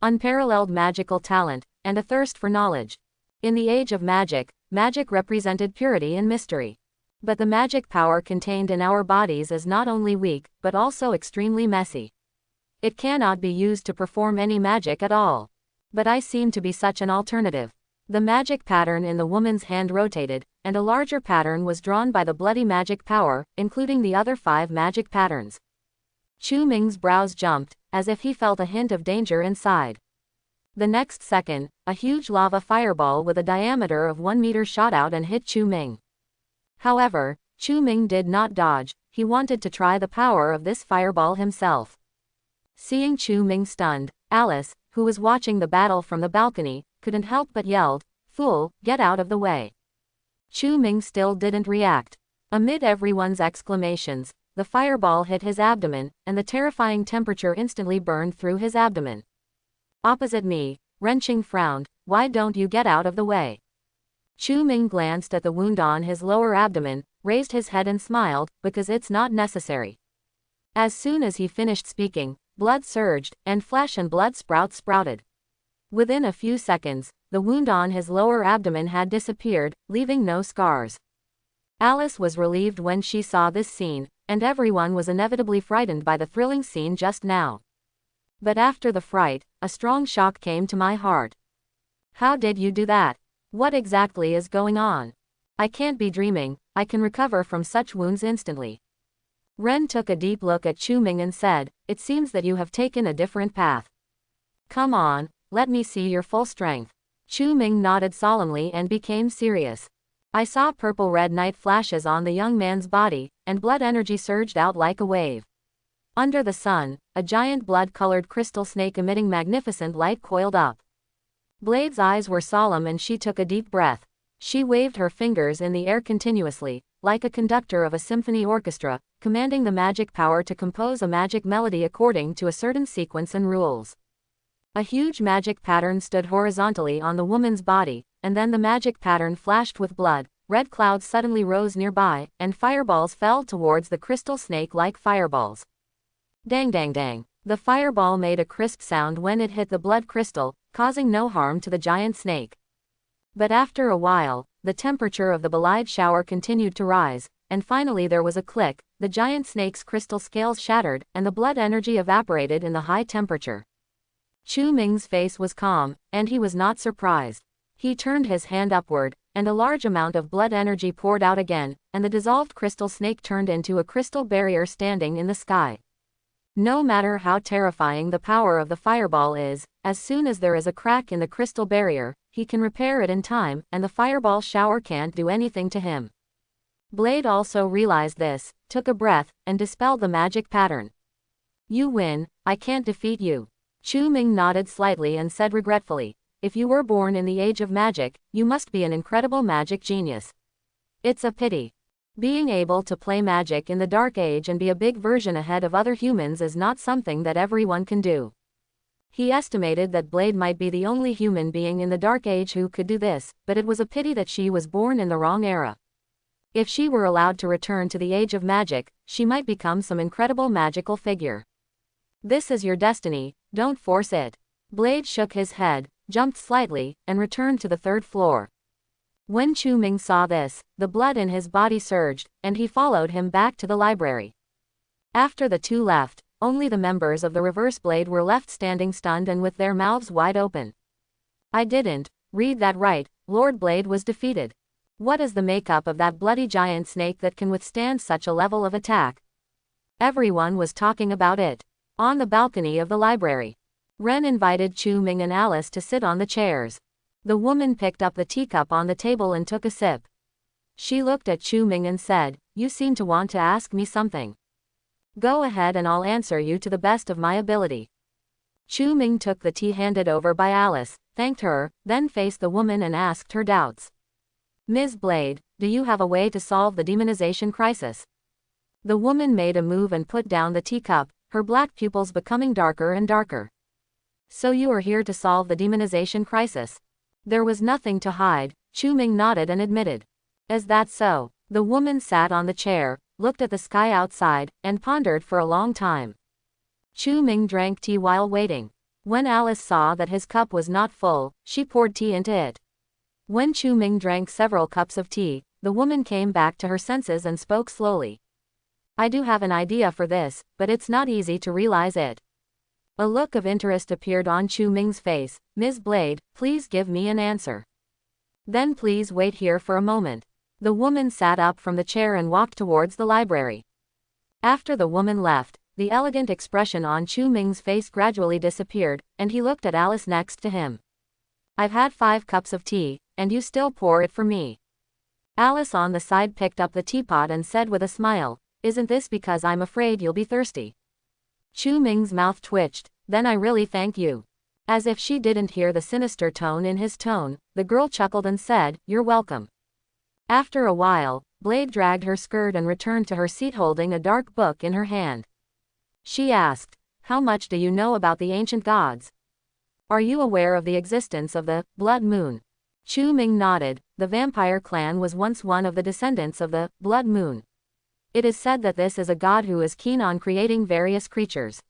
Unparalleled magical talent, and a thirst for knowledge. In the age of magic, magic represented purity and mystery. But the magic power contained in our bodies is not only weak, but also extremely messy. It cannot be used to perform any magic at all. But I seem to be such an alternative. The magic pattern in the woman's hand rotated, and a larger pattern was drawn by the bloody magic power, including the other 5 magic patterns. Chu Ming's brows jumped, as if he felt a hint of danger inside. The next second, a huge lava fireball with a diameter of 1 meter shot out and hit Chu Ming. However, Chu Ming did not dodge, he wanted to try the power of this fireball himself. Seeing Chu Ming stunned, Alice, who was watching the battle from the balcony, couldn't help but yelled, "Fool, get out of the way." Chu Ming still didn't react. Amid everyone's exclamations, the fireball hit his abdomen, and the terrifying temperature instantly burned through his abdomen. Opposite me, Renqing frowned, "Why don't you get out of the way?" Chu Ming glanced at the wound on his lower abdomen, raised his head and smiled, "Because it's not necessary." As soon as he finished speaking, blood surged, and flesh and blood sprouts sprouted. Within a few seconds, the wound on his lower abdomen had disappeared, leaving no scars. Alice was relieved when she saw this scene, and everyone was inevitably frightened by the thrilling scene just now. But after the fright, a strong shock came to my heart. How did you do that? What exactly is going on? I can't be dreaming, I can recover from such wounds instantly. Ren took a deep look at Chu Ming and said, "It seems that you have taken a different path. Come on, let me see your full strength." Chu Ming nodded solemnly and became serious. I saw purple-red night flashes on the young man's body, and blood energy surged out like a wave. Under the sun, a giant blood-colored crystal snake emitting magnificent light coiled up. Blade's eyes were solemn and she took a deep breath. She waved her fingers in the air continuously, like a conductor of a symphony orchestra, commanding the magic power to compose a magic melody according to a certain sequence and rules. A huge magic pattern stood horizontally on the woman's body, and then the magic pattern flashed with blood. Red clouds suddenly rose nearby, and fireballs fell towards the crystal snake like fireballs. Dang dang dang. The fireball made a crisp sound when it hit the blood crystal, causing no harm to the giant snake. But after a while, the temperature of the belied shower continued to rise, and finally there was a click, the giant snake's crystal scales shattered, and the blood energy evaporated in the high temperature. Chu Ming's face was calm, and he was not surprised. He turned his hand upward, and a large amount of blood energy poured out again, and the dissolved crystal snake turned into a crystal barrier standing in the sky. No matter how terrifying the power of the fireball is, as soon as there is a crack in the crystal barrier, he can repair it in time, and the fireball shower can't do anything to him. Blade also realized this, took a breath, and dispelled the magic pattern. "You win, I can't defeat you." Chu Ming nodded slightly and said regretfully, "If you were born in the age of magic, you must be an incredible magic genius. It's a pity. Being able to play magic in the Dark Age and be a big version ahead of other humans is not something that everyone can do." He estimated that Blade might be the only human being in the Dark Age who could do this, but it was a pity that she was born in the wrong era. If she were allowed to return to the age of magic, she might become some incredible magical figure. "This is your destiny, don't force it." Blade shook his head, jumped slightly, and returned to the third floor. When Chu Ming saw this, the blood in his body surged, and he followed him back to the library. After the two left, only the members of the Reverse Blade were left standing stunned and with their mouths wide open. "I didn't read that right, Lord Blade was defeated. What is the makeup of that bloody giant snake that can withstand such a level of attack?" Everyone was talking about it. On the balcony of the library, Ren invited Chu Ming and Alice to sit on the chairs. The woman picked up the teacup on the table and took a sip. She looked at Chu Ming and said, "You seem to want to ask me something. Go ahead and I'll answer you to the best of my ability." Chu Ming took the tea handed over by Alice, thanked her, then faced the woman and asked her doubts. "Ms. Blade, do you have a way to solve the demonization crisis?" The woman made a move and put down the teacup, her black pupils becoming darker and darker. "So you are here to solve the demonization crisis?" There was nothing to hide. Chu Ming nodded and admitted. "Is that so?" The woman sat on the chair, looked at the sky outside, and pondered for a long time. Chu Ming drank tea while waiting. When Alice saw that his cup was not full, she poured tea into it. When Chu Ming drank several cups of tea, the woman came back to her senses and spoke slowly. "I do have an idea for this, but it's not easy to realize it." A look of interest appeared on Chu Ming's face. "Ms. Blade, please give me an answer." "Then please wait here for a moment." The woman sat up from the chair and walked towards the library. After the woman left, the elegant expression on Chu Ming's face gradually disappeared, and he looked at Alice next to him. "I've had 5 cups of tea, and you still pour it for me." Alice on the side picked up the teapot and said with a smile, "Isn't this because I'm afraid you'll be thirsty?" Chu Ming's mouth twitched. Then I really thank you. As if she didn't hear the sinister tone in his tone, the girl chuckled and said, "You're welcome." After a while, Blade dragged her skirt and returned to her seat holding a dark book in her hand. She asked, "How much do you know about the ancient gods? Are you aware of the existence of the Blood Moon?" Chu Ming nodded. The vampire clan was once one of the descendants of the Blood Moon. It is said that this is a god who is keen on creating various creatures.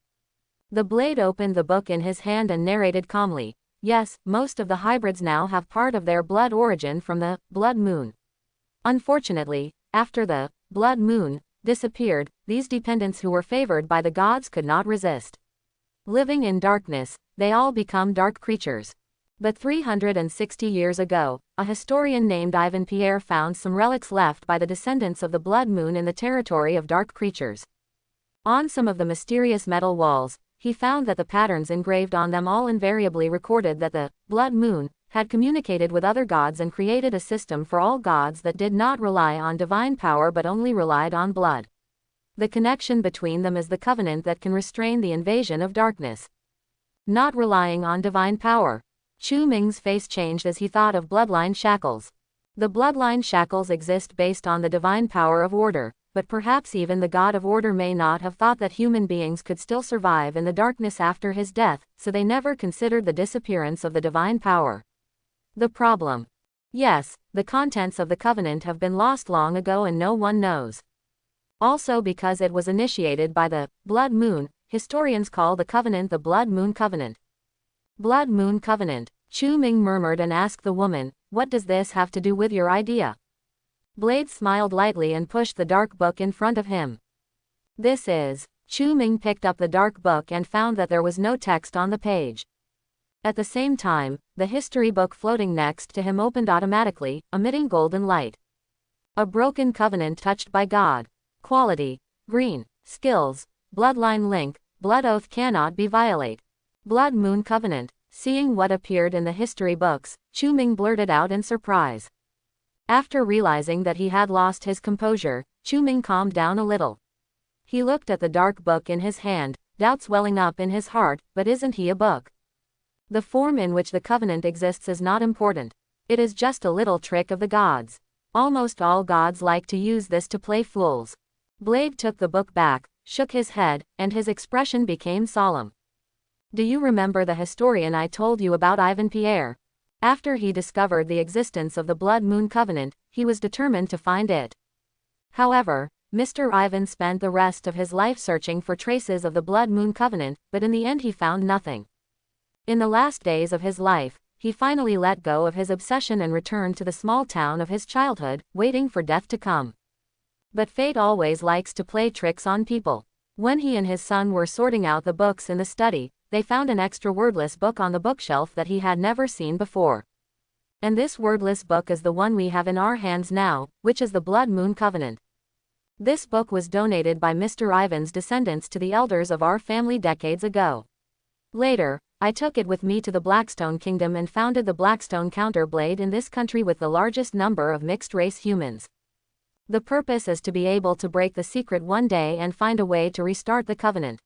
The Blade opened the book in his hand and narrated calmly, "Yes, most of the hybrids now have part of their blood origin from the Blood Moon. Unfortunately, after the Blood Moon disappeared, these dependents who were favored by the gods could not resist. Living in darkness, they all become dark creatures. But 360 years ago, a historian named Ivan Pierre found some relics left by the descendants of the Blood Moon in the territory of dark creatures. On some of the mysterious metal walls, he found that the patterns engraved on them all invariably recorded that the Blood Moon had communicated with other gods and created a system for all gods that did not rely on divine power but only relied on blood. The connection between them is the covenant that can restrain the invasion of darkness. Not relying on divine power. Chu Ming's face changed as he thought of bloodline shackles. The bloodline shackles exist based on the divine power of order, but perhaps even the god of order may not have thought that human beings could still survive in the darkness after his death, so they never considered the disappearance of the divine power. The problem. Yes, the contents of the covenant have been lost long ago and no one knows. Also because it was initiated by the Blood Moon, historians call the covenant the Blood Moon Covenant. Blood Moon Covenant. Chu Ming murmured and asked the woman, "What does this have to do with your idea?" Blade smiled lightly and pushed the dark book in front of him. "This is." Chu Ming picked up the dark book and found that there was no text on the page. At the same time, the history book floating next to him opened automatically, emitting golden light. A broken covenant touched by God. Quality: green. Skills: bloodline link, blood oath cannot be violate. Blood Moon Covenant. Seeing what appeared in the history books, Chu Ming blurted out in surprise. After realizing that he had lost his composure, Chu Ming calmed down a little. He looked at the dark book in his hand, doubts welling up in his heart, but isn't he a book? The form in which the covenant exists is not important. It is just a little trick of the gods. Almost all gods like to use this to play fools. Blade took the book back, shook his head, and his expression became solemn. "Do you remember the historian I told you about, Ivan Pierre? After he discovered the existence of the Blood Moon Covenant, he was determined to find it. However, Mr. Ivan spent the rest of his life searching for traces of the Blood Moon Covenant, but in the end he found nothing. In the last days of his life, he finally let go of his obsession and returned to the small town of his childhood, waiting for death to come. But fate always likes to play tricks on people. When he and his son were sorting out the books in the study, they found an extra wordless book on the bookshelf that he had never seen before. And this wordless book is the one we have in our hands now, which is the Blood Moon Covenant. This book was donated by Mr. Ivan's descendants to the elders of our family decades ago. Later, I took it with me to the Blackstone Kingdom and founded the Blackstone Counterblade in this country with the largest number of mixed-race humans. The purpose is to be able to break the secret one day and find a way to restart the covenant."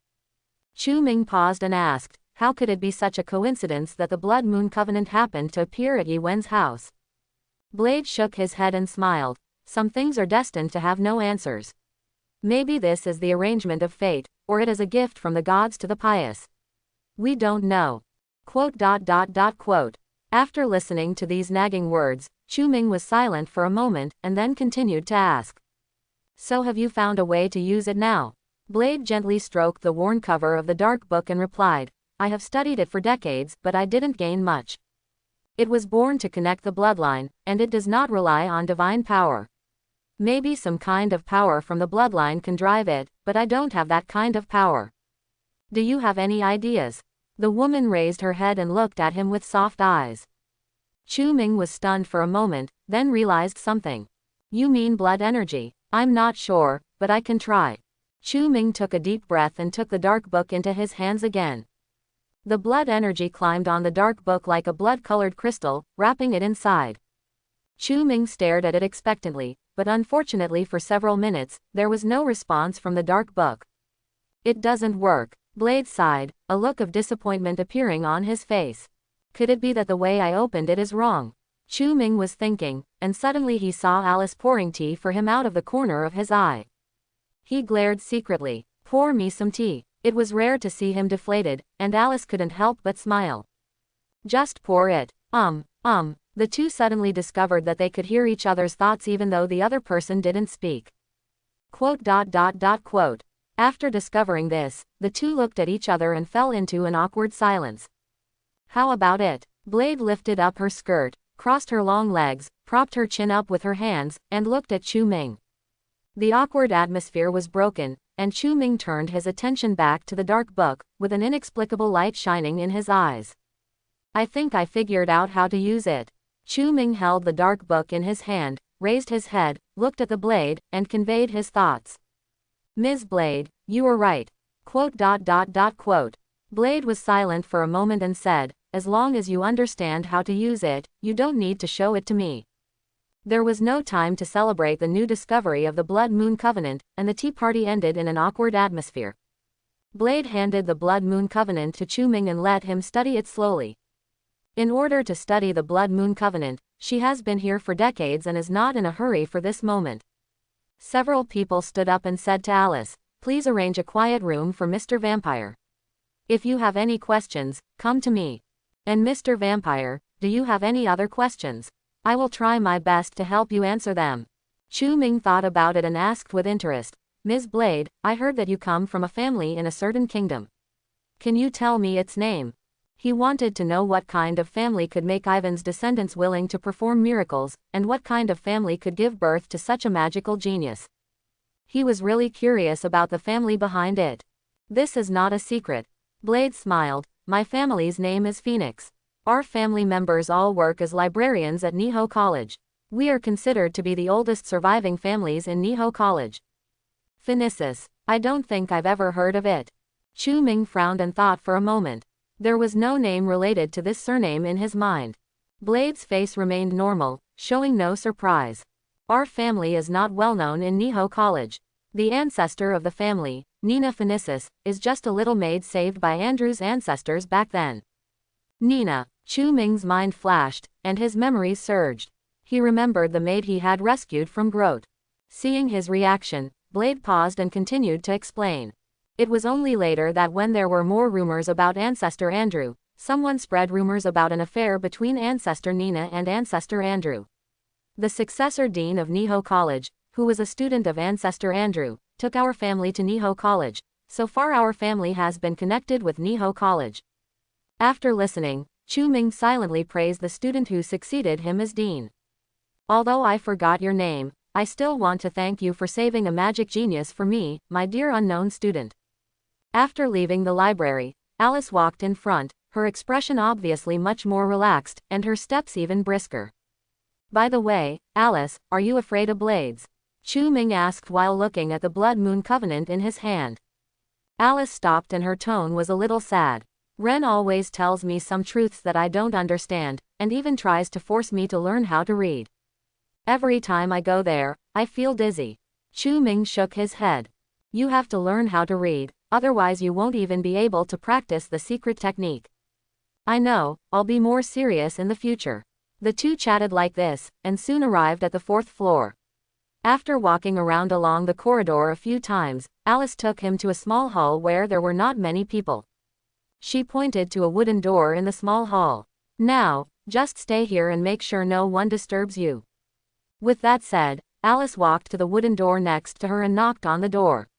Chu Ming paused and asked, "How could it be such a coincidence that the Blood Moon Covenant happened to appear at Yi Wen's house?" Blade shook his head and smiled. "Some things are destined to have no answers. Maybe this is the arrangement of fate, or it is a gift from the gods to the pious. We don't know." After listening to these nagging words, Chu Ming was silent for a moment, and then continued to ask, "So have you found a way to use it now?" Blade gently stroked the worn cover of the dark book and replied, "I have studied it for decades, but I didn't gain much. It was born to connect the bloodline, and it does not rely on divine power. Maybe some kind of power from the bloodline can drive it, but I don't have that kind of power. Do you have any ideas?" The woman raised her head and looked at him with soft eyes. Chu Ming was stunned for a moment, then realized something. "You mean blood energy?" "I'm not sure, but I can try." Chu Ming took a deep breath and took the dark book into his hands again. The blood energy climbed on the dark book like a blood-colored crystal, wrapping it inside. Chu Ming stared at it expectantly, but unfortunately for several minutes, there was no response from the dark book. "It doesn't work." Blade sighed, a look of disappointment appearing on his face. Could it be that the way I opened it is wrong? Chu Ming was thinking, and suddenly he saw Alice pouring tea for him out of the corner of his eye. He glared secretly. Pour me some tea. It was rare to see him deflated, and Alice couldn't help but smile. Just pour it. The two suddenly discovered that they could hear each other's thoughts even though the other person didn't speak. Quote. After discovering this, the two looked at each other and fell into an awkward silence. How about it? Blade lifted up her skirt, crossed her long legs, propped her chin up with her hands, and looked at Chu Ming. The awkward atmosphere was broken, and Chu Ming turned his attention back to the dark book, with an inexplicable light shining in his eyes. I think I figured out how to use it. Chu Ming held the dark book in his hand, raised his head, looked at the blade, and conveyed his thoughts. Ms. Blade, you were right. Quote. Blade was silent for a moment and said, as long as you understand how to use it, you don't need to show it to me. There was no time to celebrate the new discovery of the Blood Moon Covenant, and the tea party ended in an awkward atmosphere. Blade handed the Blood Moon Covenant to Chu Ming and let him study it slowly. In order to study the Blood Moon Covenant, she has been here for decades and is not in a hurry for this moment. Several people stood up and said to Alice, please arrange a quiet room for Mr. Vampire. If you have any questions, come to me. And Mr. Vampire, do you have any other questions? I will try my best to help you answer them. Chu Ming thought about it and asked with interest, Ms. Blade, I heard that you come from a family in a certain kingdom. Can you tell me its name? He wanted to know what kind of family could make Ivan's descendants willing to perform miracles, and what kind of family could give birth to such a magical genius. He was really curious about the family behind it. This is not a secret. Blade smiled, my family's name is Phoenix. Our family members all work as librarians at Niho College. We are considered to be the oldest surviving families in Niho College. Phoenix, I don't think I've ever heard of it. Chu Ming frowned and thought for a moment. There was no name related to this surname in his mind. Blade's face remained normal, showing no surprise. Our family is not well known in Niho College. The ancestor of the family, Nina Phoenix, is just a little maid saved by Andrew's ancestors back then. Nina. Chu Ming's mind flashed, and his memories surged. He remembered the maid he had rescued from Grote. Seeing his reaction, Blade paused and continued to explain. It was only later that when there were more rumors about Ancestor Andrew, someone spread rumors about an affair between Ancestor Nina and Ancestor Andrew. The successor dean of Niho College, who was a student of Ancestor Andrew, took our family to Niho College. So far our family has been connected with Niho College. After listening, Chu Ming silently praised the student who succeeded him as dean. Although I forgot your name, I still want to thank you for saving a magic genius for me, my dear unknown student. After leaving the library, Alice walked in front, her expression obviously much more relaxed, and her steps even brisker. By the way, Alice, are you afraid of blades? Chu Ming asked while looking at the Blood Moon Covenant in his hand. Alice stopped and her tone was a little sad. Ren always tells me some truths that I don't understand, and even tries to force me to learn how to read. Every time I go there, I feel dizzy. Chu Ming shook his head. You have to learn how to read, otherwise you won't even be able to practice the secret technique. I know, I'll be more serious in the future. The two chatted like this, and soon arrived at the 4th floor. After walking around along the corridor a few times, Alice took him to a small hall where there were not many people. She pointed to a wooden door in the small hall. Now, just stay here and make sure no one disturbs you. With that said, Alice walked to the wooden door next to her and knocked on the door.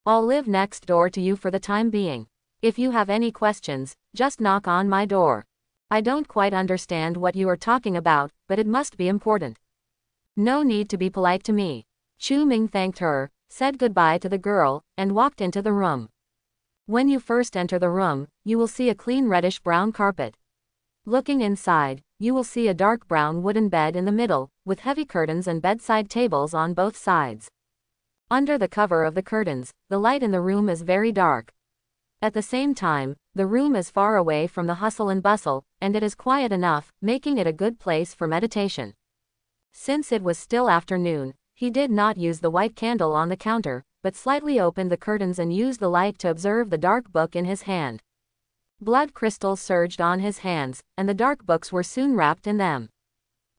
I'll live next door to you for the time being. If you have any questions, just knock on my door. I don't quite understand what you are talking about, but it must be important. No need to be polite to me. Chu Ming thanked her, said goodbye to the girl, and walked into the room. When you first enter the room, you will see a clean reddish-brown carpet. Looking inside, you will see a dark brown wooden bed in the middle, with heavy curtains and bedside tables on both sides. Under the cover of the curtains, the light in the room is very dark. At the same time, the room is far away from the hustle and bustle, and it is quiet enough, making it a good place for meditation. Since it was still afternoon, he did not use the white candle on the counter, but slightly opened the curtains and used the light to observe the dark book in his hand. Blood crystals surged on his hands, and the dark books were soon wrapped in them.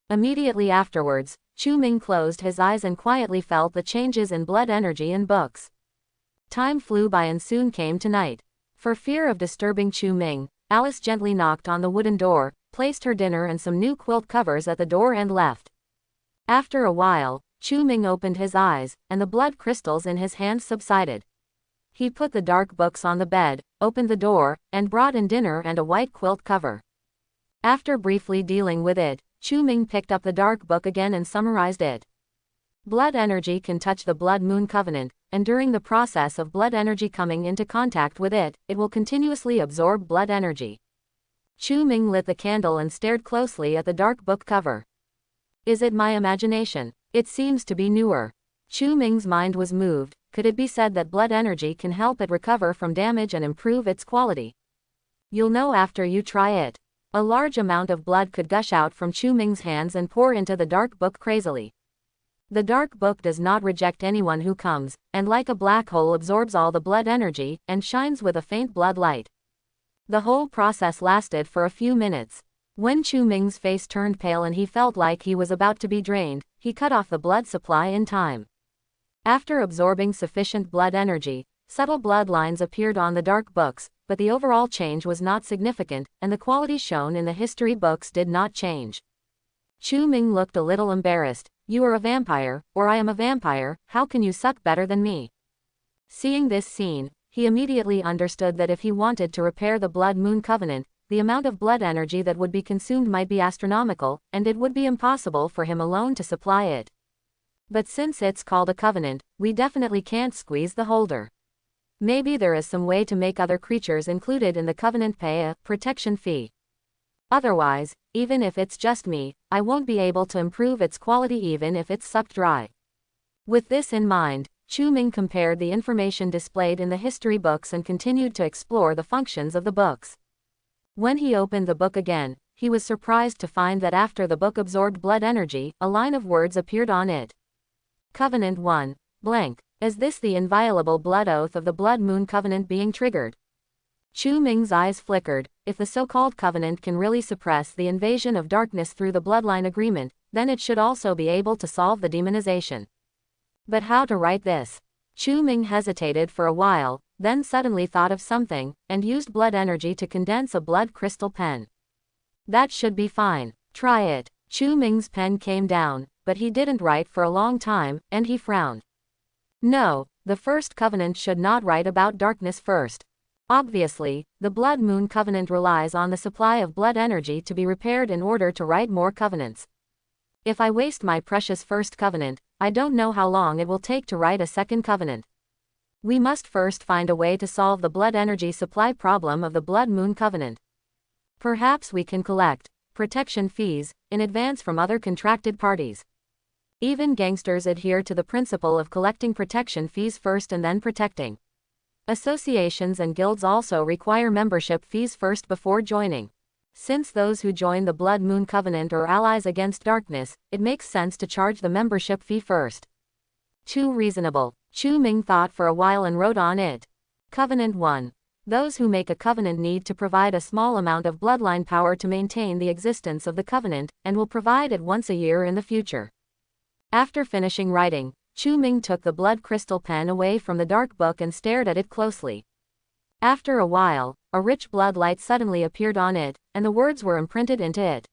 Immediately afterwards, Chu Ming closed his eyes and quietly felt the changes in blood energy in books. Time flew by and soon came to night. For fear of disturbing Chu Ming, Alice gently knocked on the wooden door, placed her dinner and some new quilt covers at the door and left. After a while, Chu Ming opened his eyes, and the blood crystals in his hands subsided. He put the dark books on the bed, opened the door, and brought in dinner and a white quilt cover. After briefly dealing with it, Chu Ming picked up the dark book again and summarized it. Blood energy can touch the blood moon covenant, and during the process of blood energy coming into contact with it, it will continuously absorb blood energy. Chu Ming lit the candle and stared closely at the dark book cover. Is it my imagination? It seems to be newer. Chu Ming's mind was moved. Could it be said that blood energy can help it recover from damage and improve its quality? You'll know after you try it. A large amount of blood could gush out from Chu Ming's hands and pour into the dark book crazily. The dark book does not reject anyone who comes, and like a black hole absorbs all the blood energy, and shines with a faint blood light. The whole process lasted for a few minutes. When Chu Ming's face turned pale and he felt like he was about to be drained, he cut off the blood supply in time. After absorbing sufficient blood energy, subtle blood lines appeared on the dark books, but the overall change was not significant, and the quality shown in the history books did not change. Chu Ming looked a little embarrassed. You are a vampire, or I am a vampire, how can you suck better than me? Seeing this scene, he immediately understood that if he wanted to repair the blood moon covenant, the amount of blood energy that would be consumed might be astronomical, and it would be impossible for him alone to supply it. But since it's called a covenant, we definitely can't squeeze the holder. Maybe there is some way to make other creatures included in the covenant pay a protection fee. Otherwise, even if it's just me, I won't be able to improve its quality even if it's sucked dry. With this in mind, Chu Ming compared the information displayed in the history books and continued to explore the functions of the books. When he opened the book again, he was surprised to find that after the book absorbed blood energy, a line of words appeared on it. Covenant 1, blank. Is this the inviolable blood oath of the blood moon covenant being triggered? Chu Ming's eyes flickered. If the so-called covenant can really suppress the invasion of darkness through the bloodline agreement, then it should also be able to solve the demonization. But how to write this? Chu Ming hesitated for a while, then suddenly thought of something, and used blood energy to condense a blood crystal pen. That should be fine. Try it. Chu Ming's pen came down, but he didn't write for a long time, and he frowned. No, the first covenant should not write about darkness first. Obviously, the blood moon covenant relies on the supply of blood energy to be repaired in order to write more covenants. If I waste my precious first covenant, I don't know how long it will take to write a second covenant. We must first find a way to solve the blood energy supply problem of the blood moon covenant. Perhaps we can collect protection fees in advance from other contracted parties. Even gangsters adhere to the principle of collecting protection fees first and then protecting. Associations and guilds also require membership fees first before joining. Since those who join the Blood Moon Covenant are allies against darkness, it makes sense to charge the membership fee first. Too reasonable. Chu Ming thought for a while and wrote on it. Covenant 1. Those who make a covenant need to provide a small amount of bloodline power to maintain the existence of the covenant, and will provide it once a year in the future. After finishing writing, Chu Ming took the blood crystal pen away from the dark book and stared at it closely. After a while, a rich blood light suddenly appeared on it, and the words were imprinted into it.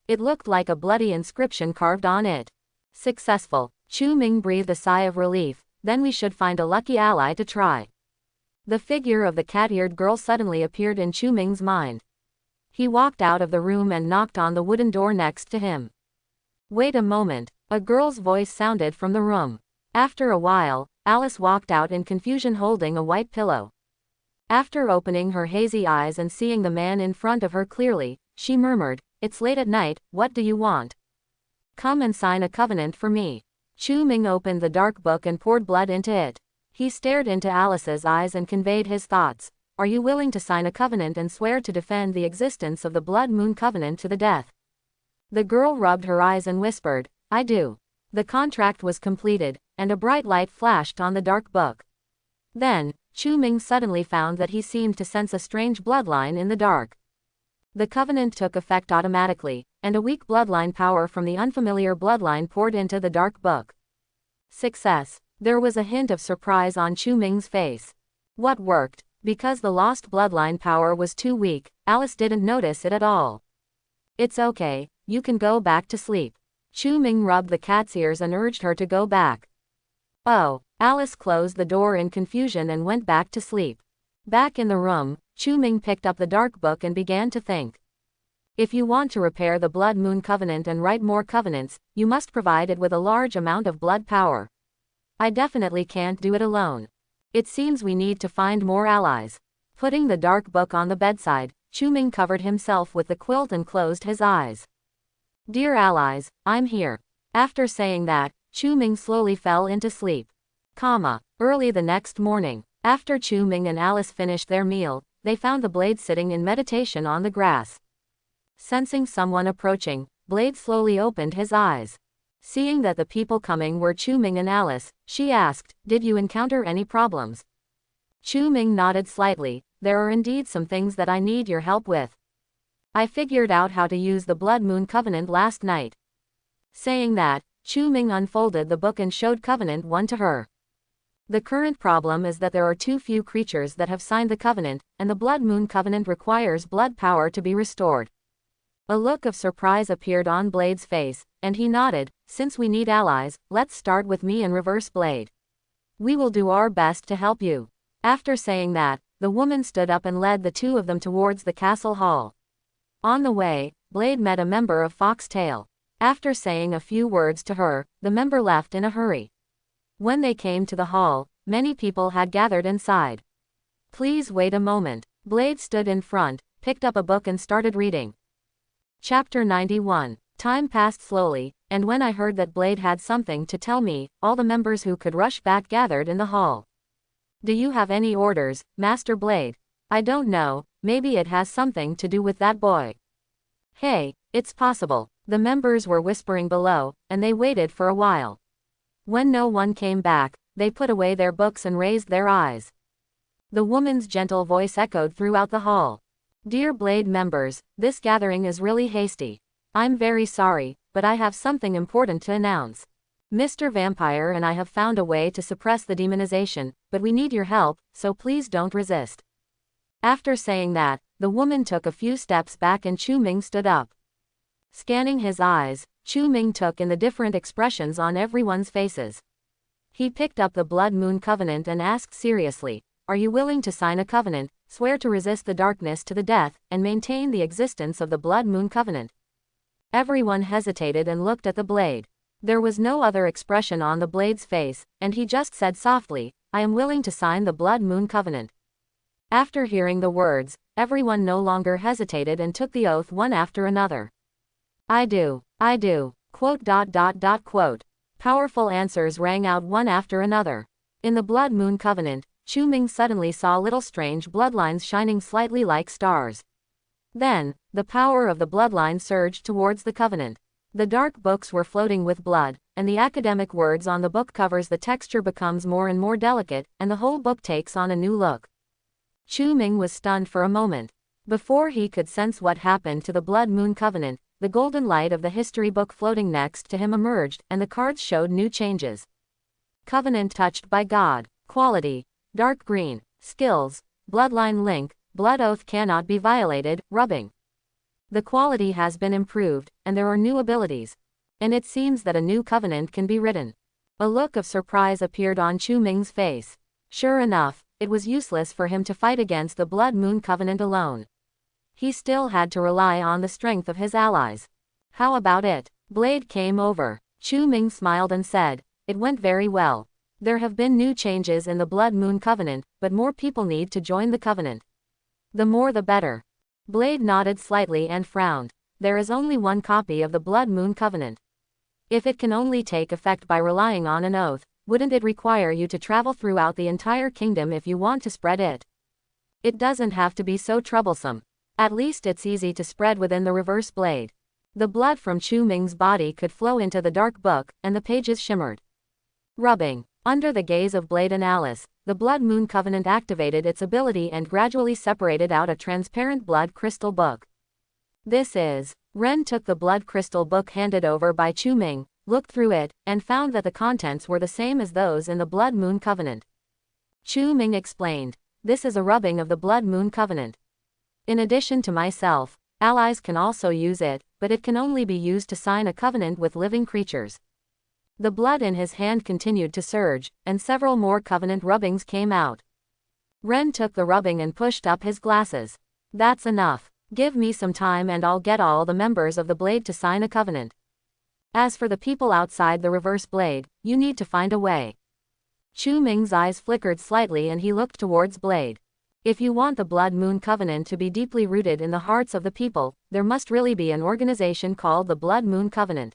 It looked like a bloody inscription carved on it. Successful. Chu Ming breathed a sigh of relief. Then we should find a lucky ally to try. The figure of the cat-eared girl suddenly appeared in Chu Ming's mind. He walked out of the room and knocked on the wooden door next to him. Wait a moment. A girl's voice sounded from the room. After a while, Alice walked out in confusion holding a white pillow. After opening her hazy eyes and seeing the man in front of her clearly, she murmured, "It's late at night, what do you want?" "Come and sign a covenant for me." Chu Ming opened the dark book and poured blood into it. He stared into Alice's eyes and conveyed his thoughts. "Are you willing to sign a covenant and swear to defend the existence of the Blood Moon Covenant to the death?" The girl rubbed her eyes and whispered, "I do." The contract was completed, and a bright light flashed on the dark book. Then, Chu Ming suddenly found that he seemed to sense a strange bloodline in the dark. The covenant took effect automatically, and a weak bloodline power from the unfamiliar bloodline poured into the dark book. Success. There was a hint of surprise on Chu Ming's face. What worked? Because the lost bloodline power was too weak, Alice didn't notice it at all. It's okay, you can go back to sleep. Chu Ming rubbed the cat's ears and urged her to go back. Oh, Alice closed the door in confusion and went back to sleep. Back in the room, Chu Ming picked up the dark book and began to think. If you want to repair the Blood Moon Covenant and write more covenants, you must provide it with a large amount of blood power. I definitely can't do it alone. It seems we need to find more allies. Putting the dark book on the bedside, Chu Ming covered himself with the quilt and closed his eyes. Dear allies, I'm here. After saying that, Chu Ming slowly fell into sleep. Early the next morning, after Chu Ming and Alice finished their meal, they found the Blade sitting in meditation on the grass. Sensing someone approaching, Blade slowly opened his eyes. Seeing that the people coming were Chu Ming and Alice, she asked, "Did you encounter any problems?" Chu Ming nodded slightly. "There are indeed some things that I need your help with. I figured out how to use the Blood Moon Covenant last night." Saying that, Chu Ming unfolded the book and showed Covenant 1 to her. The current problem is that there are too few creatures that have signed the covenant, and the Blood Moon Covenant requires blood power to be restored. A look of surprise appeared on Blade's face, and he nodded. "Since we need allies, let's start with me and Reverse Blade. We will do our best to help you." After saying that, the woman stood up and led the two of them towards the castle hall. On the way, Blade met a member of Foxtail. After saying a few words to her, the member left in a hurry. When they came to the hall, many people had gathered inside. "Please wait a moment." Blade stood in front, picked up a book and started reading. Chapter 91. Time passed slowly, and when I heard that Blade had something to tell me, all the members who could rush back gathered in the hall. "Do you have any orders, Master Blade?" "I don't know, maybe it has something to do with that boy." "Hey, it's possible." The members were whispering below, and they waited for a while. When no one came back, they put away their books and raised their eyes. The woman's gentle voice echoed throughout the hall. "Dear Blade members, this gathering is really hasty. I'm very sorry, but I have something important to announce. Mr. Vampire and I have found a way to suppress the demonization, but we need your help, so please don't resist." After saying that, the woman took a few steps back and Chu Ming stood up. Scanning his eyes, Chu Ming took in the different expressions on everyone's faces. He picked up the Blood Moon Covenant and asked seriously, "Are you willing to sign a covenant, swear to resist the darkness to the death, and maintain the existence of the Blood Moon Covenant?" Everyone hesitated and looked at the Blade. There was no other expression on the Blade's face, and he just said softly, "I am willing to sign the Blood Moon Covenant." After hearing the words, everyone no longer hesitated and took the oath one after another. I do. Quote. Powerful answers rang out one after another. In the Blood Moon Covenant, Chu Ming suddenly saw little strange bloodlines shining slightly like stars. Then, the power of the bloodline surged towards the covenant. The dark books were floating with blood, and the academic words on the book covers the texture becomes more and more delicate, and the whole book takes on a new look. Chu Ming was stunned for a moment. Before he could sense what happened to the Blood Moon Covenant, the golden light of the history book floating next to him emerged, and the cards showed new changes. Covenant touched by God. Quality: dark green. Skills: bloodline link, blood oath cannot be violated, rubbing. The quality has been improved, and there are new abilities. And it seems that a new covenant can be written. A look of surprise appeared on Chu Ming's face. Sure enough, it was useless for him to fight against the Blood Moon Covenant alone. He still had to rely on the strength of his allies. "How about it?" Blade came over. Chu Ming smiled and said, "It went very well. There have been new changes in the Blood Moon Covenant, but more people need to join the covenant. The more the better." Blade nodded slightly and frowned. "There is only one copy of the Blood Moon Covenant. If it can only take effect by relying on an oath, wouldn't it require you to travel throughout the entire kingdom if you want to spread it? It doesn't have to be so troublesome. At least it's easy to spread within the Reverse Blade." The blood from Chu Ming's body could flow into the dark book, and the pages shimmered. Rubbing. Under the gaze of Blade and Alice, the Blood Moon Covenant activated its ability and gradually separated out a transparent blood crystal book. This is. Ren took the blood crystal book handed over by Chu Ming, looked through it, and found that the contents were the same as those in the Blood Moon Covenant. Chu Ming explained, "This is a rubbing of the Blood Moon Covenant. In addition to myself, allies can also use it, but it can only be used to sign a covenant with living creatures." The blood in his hand continued to surge, and several more covenant rubbings came out. Ren took the rubbing and pushed up his glasses. "That's enough. Give me some time and I'll get all the members of the Blade to sign a covenant. As for the people outside the Reverse Blade, you need to find a way." Chu Ming's eyes flickered slightly and he looked towards Blade. "If you want the Blood Moon Covenant to be deeply rooted in the hearts of the people, there must really be an organization called the Blood Moon Covenant."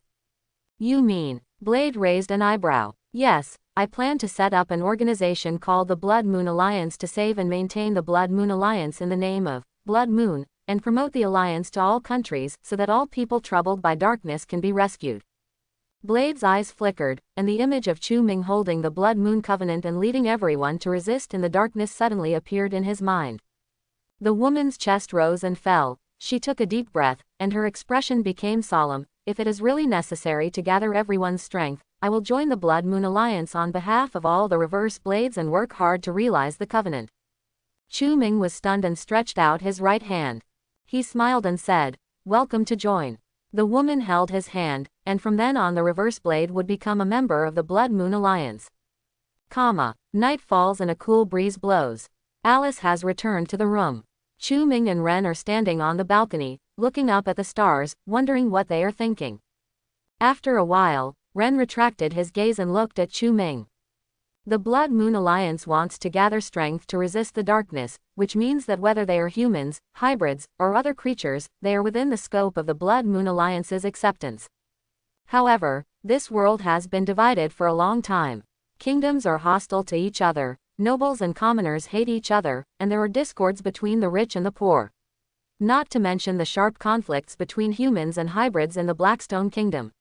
"You mean?" Blade raised an eyebrow. "Yes, I plan to set up an organization called the Blood Moon Alliance to save and maintain the Blood Moon Alliance in the name of Blood Moon, and promote the alliance to all countries so that all people troubled by darkness can be rescued." Blade's eyes flickered, and the image of Chu Ming holding the Blood Moon Covenant and leading everyone to resist in the darkness suddenly appeared in his mind. The woman's chest rose and fell. She took a deep breath, and her expression became solemn. "If it is really necessary to gather everyone's strength, I will join the Blood Moon Alliance on behalf of all the Reverse Blades and work hard to realize the covenant." Chu Ming was stunned and stretched out his right hand. He smiled and said, "Welcome to join." The woman held his hand, and from then on the Reverse Blade would become a member of the Blood Moon Alliance. Night falls and a cool breeze blows. Alice has returned to the room. Chu Ming and Ren are standing on the balcony, looking up at the stars, wondering what they are thinking. After a while, Ren retracted his gaze and looked at Chu Ming. "The Blood Moon Alliance wants to gather strength to resist the darkness, which means that whether they are humans, hybrids, or other creatures, they are within the scope of the Blood Moon Alliance's acceptance. However, this world has been divided for a long time. Kingdoms are hostile to each other, nobles and commoners hate each other, and there are discords between the rich and the poor. Not to mention the sharp conflicts between humans and hybrids in the Blackstone Kingdom.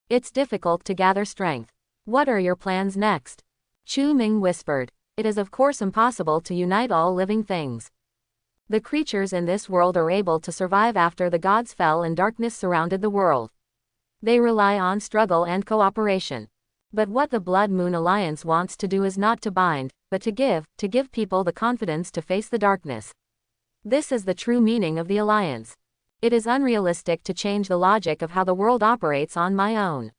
It's difficult to gather strength. What are your plans next?" Chu Ming whispered. "It is of course impossible to unite all living things. The creatures in this world are able to survive after the gods fell and darkness surrounded the world. They rely on struggle and cooperation. But what the Blood Moon Alliance wants to do is not to bind, but to give people the confidence to face the darkness. This is the true meaning of the alliance. It is unrealistic to change the logic of how the world operates on my own.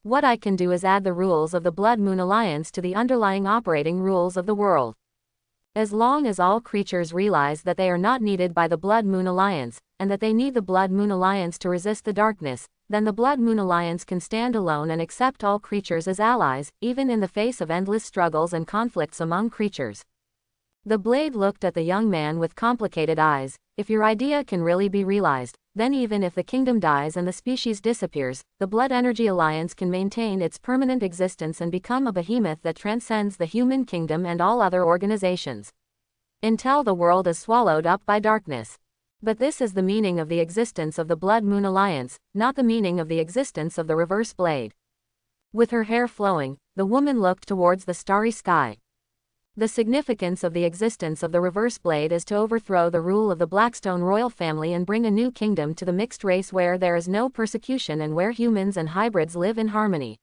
What I can do is add the rules of the Blood Moon Alliance to the underlying operating rules of the world. As long as all creatures realize that they are not needed by the Blood Moon Alliance, and that they need the Blood Moon Alliance to resist the darkness, then the Blood Moon Alliance can stand alone and accept all creatures as allies, even in the face of endless struggles and conflicts among creatures." The Blade looked at the young man with complicated eyes. "If your idea can really be realized, then even if the kingdom dies and the species disappears, the Blood Energy Alliance can maintain its permanent existence and become a behemoth that transcends the human kingdom and all other organizations. Until the world is swallowed up by darkness. But this is the meaning of the existence of the Blood Moon Alliance, not the meaning of the existence of the Reverse Blade." With her hair flowing, the woman looked towards the starry sky. "The significance of the existence of the Reverse Blade is to overthrow the rule of the Blackstone royal family and bring a new kingdom to the mixed race where there is no persecution and where humans and hybrids live in harmony.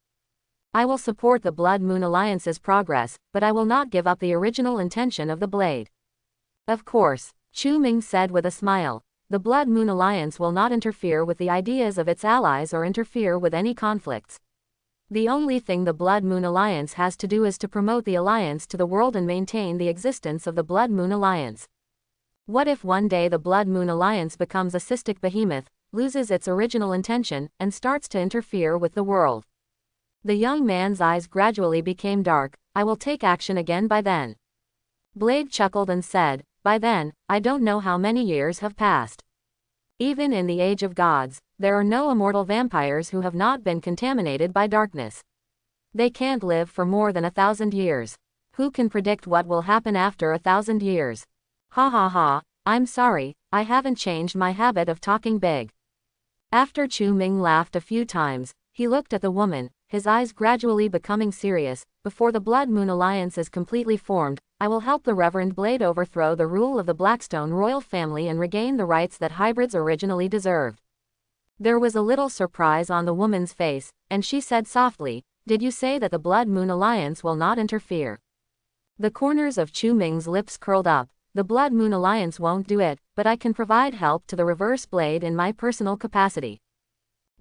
I will support the Blood Moon Alliance's progress, but I will not give up the original intention of the Blade." "Of course," Chu Ming said with a smile. "The Blood Moon Alliance will not interfere with the ideas of its allies or interfere with any conflicts. The only thing the Blood Moon Alliance has to do is to promote the alliance to the world and maintain the existence of the Blood Moon Alliance. What if one day the Blood Moon Alliance becomes a cystic behemoth, loses its original intention, and starts to interfere with the world?" The young man's eyes gradually became dark. "I will take action again by then." Blade chuckled and said, "By then, I don't know how many years have passed. Even in the Age of Gods, there are no immortal vampires who have not been contaminated by darkness. They can't live for more than 1,000 years. Who can predict what will happen after 1,000 years? Ha ha ha, I'm sorry, I haven't changed my habit of talking big." After Chu Ming laughed a few times, he looked at the woman, his eyes gradually becoming serious. Before the Blood Moon Alliance is completely formed, I will help the Reverend Blade overthrow the rule of the Blackstone royal family and regain the rights that hybrids originally deserved. There was a little surprise on the woman's face, and she said softly, "Did you say that the Blood Moon Alliance will not interfere?" The corners of Chu Ming's lips curled up. "The Blood Moon Alliance won't do it, but I can provide help to the Reverse Blade in my personal capacity.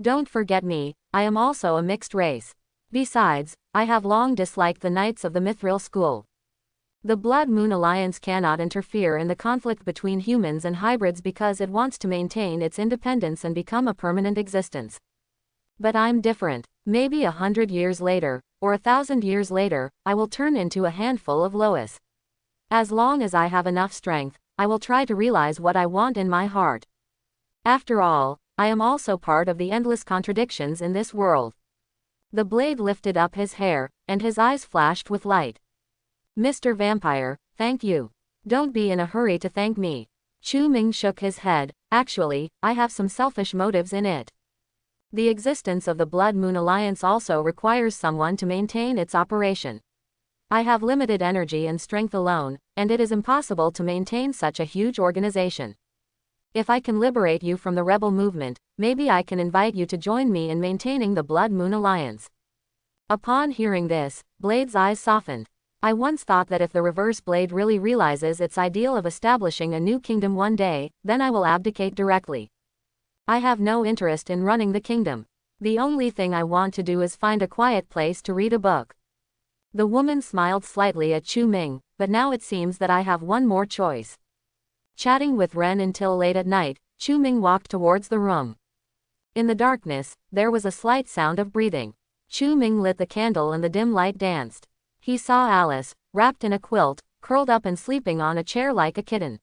Don't forget me, I am also a mixed race. Besides, I have long disliked the Knights of the Mithril School. The Blood Moon Alliance cannot interfere in the conflict between humans and hybrids because it wants to maintain its independence and become a permanent existence. But I'm different. Maybe 100 years later, or 1,000 years later, I will turn into a handful of Lois. As long as I have enough strength, I will try to realize what I want in my heart. After all, I am also part of the endless contradictions in this world." The blade lifted up his hair, and his eyes flashed with light. "Mr. Vampire, thank you. Don't be in a hurry to thank me." Chu Ming shook his head. "Actually, I have some selfish motives in it. The existence of the Blood Moon Alliance also requires someone to maintain its operation. I have limited energy and strength alone, and it is impossible to maintain such a huge organization. If I can liberate you from the rebel movement, maybe I can invite you to join me in maintaining the Blood Moon Alliance." Upon hearing this, Blade's eyes softened. "I once thought that if the Reverse Blade really realizes its ideal of establishing a new kingdom one day, then I will abdicate directly. I have no interest in running the kingdom. The only thing I want to do is find a quiet place to read a book." The woman smiled slightly at Chu Ming, "But now it seems that I have one more choice." Chatting with Ren until late at night, Chu Ming walked towards the room. In the darkness, there was a slight sound of breathing. Chu Ming lit the candle and the dim light danced. He saw Alice, wrapped in a quilt, curled up and sleeping on a chair like a kitten.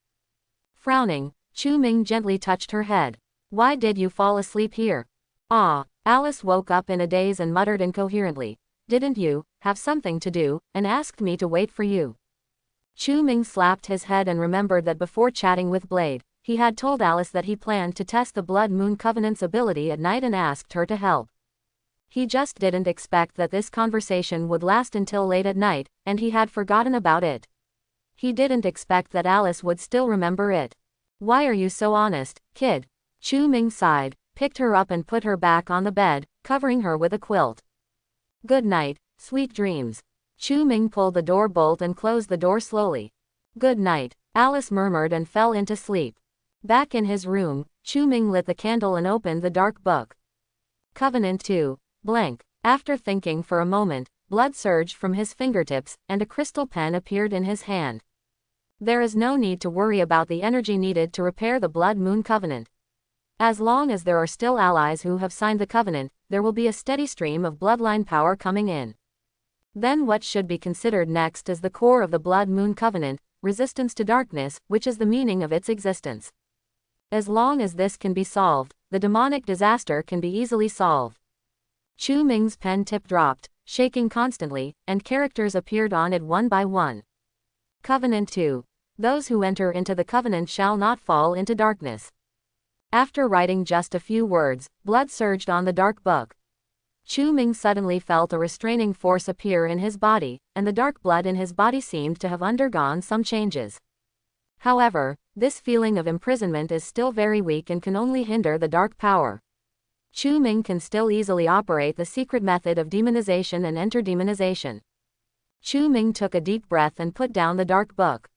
Frowning, Chu Ming gently touched her head. "Why did you fall asleep here?" "Ah." Alice woke up in a daze and muttered incoherently. "Didn't you have something to do, and asked me to wait for you?" Chu Ming slapped his head and remembered that before chatting with Blade, he had told Alice that he planned to test the Blood Moon Covenant's ability at night and asked her to help. He just didn't expect that this conversation would last until late at night, and he had forgotten about it. He didn't expect that Alice would still remember it. "Why are you so honest, kid?" Chu Ming sighed, picked her up and put her back on the bed, covering her with a quilt. "Good night, sweet dreams." Chu Ming pulled the door bolt and closed the door slowly. "Good night," Alice murmured and fell into sleep. Back in his room, Chu Ming lit the candle and opened the dark book. Covenant 2. Blank. After thinking for a moment, blood surged from his fingertips, and a crystal pen appeared in his hand. There is no need to worry about the energy needed to repair the Blood Moon Covenant. As long as there are still allies who have signed the covenant, there will be a steady stream of bloodline power coming in. Then what should be considered next is the core of the Blood Moon Covenant, resistance to darkness, which is the meaning of its existence. As long as this can be solved, the demonic disaster can be easily solved. Chu Ming's pen tip dropped, shaking constantly, and characters appeared on it one by one. Covenant 2. Those who enter into the covenant shall not fall into darkness. After writing just a few words, blood surged on the dark book. Chu Ming suddenly felt a restraining force appear in his body, and the dark blood in his body seemed to have undergone some changes. However, this feeling of imprisonment is still very weak and can only hinder the dark power. Chu Ming can still easily operate the secret method of demonization and enter-demonization. Chu Ming took a deep breath and put down the dark book.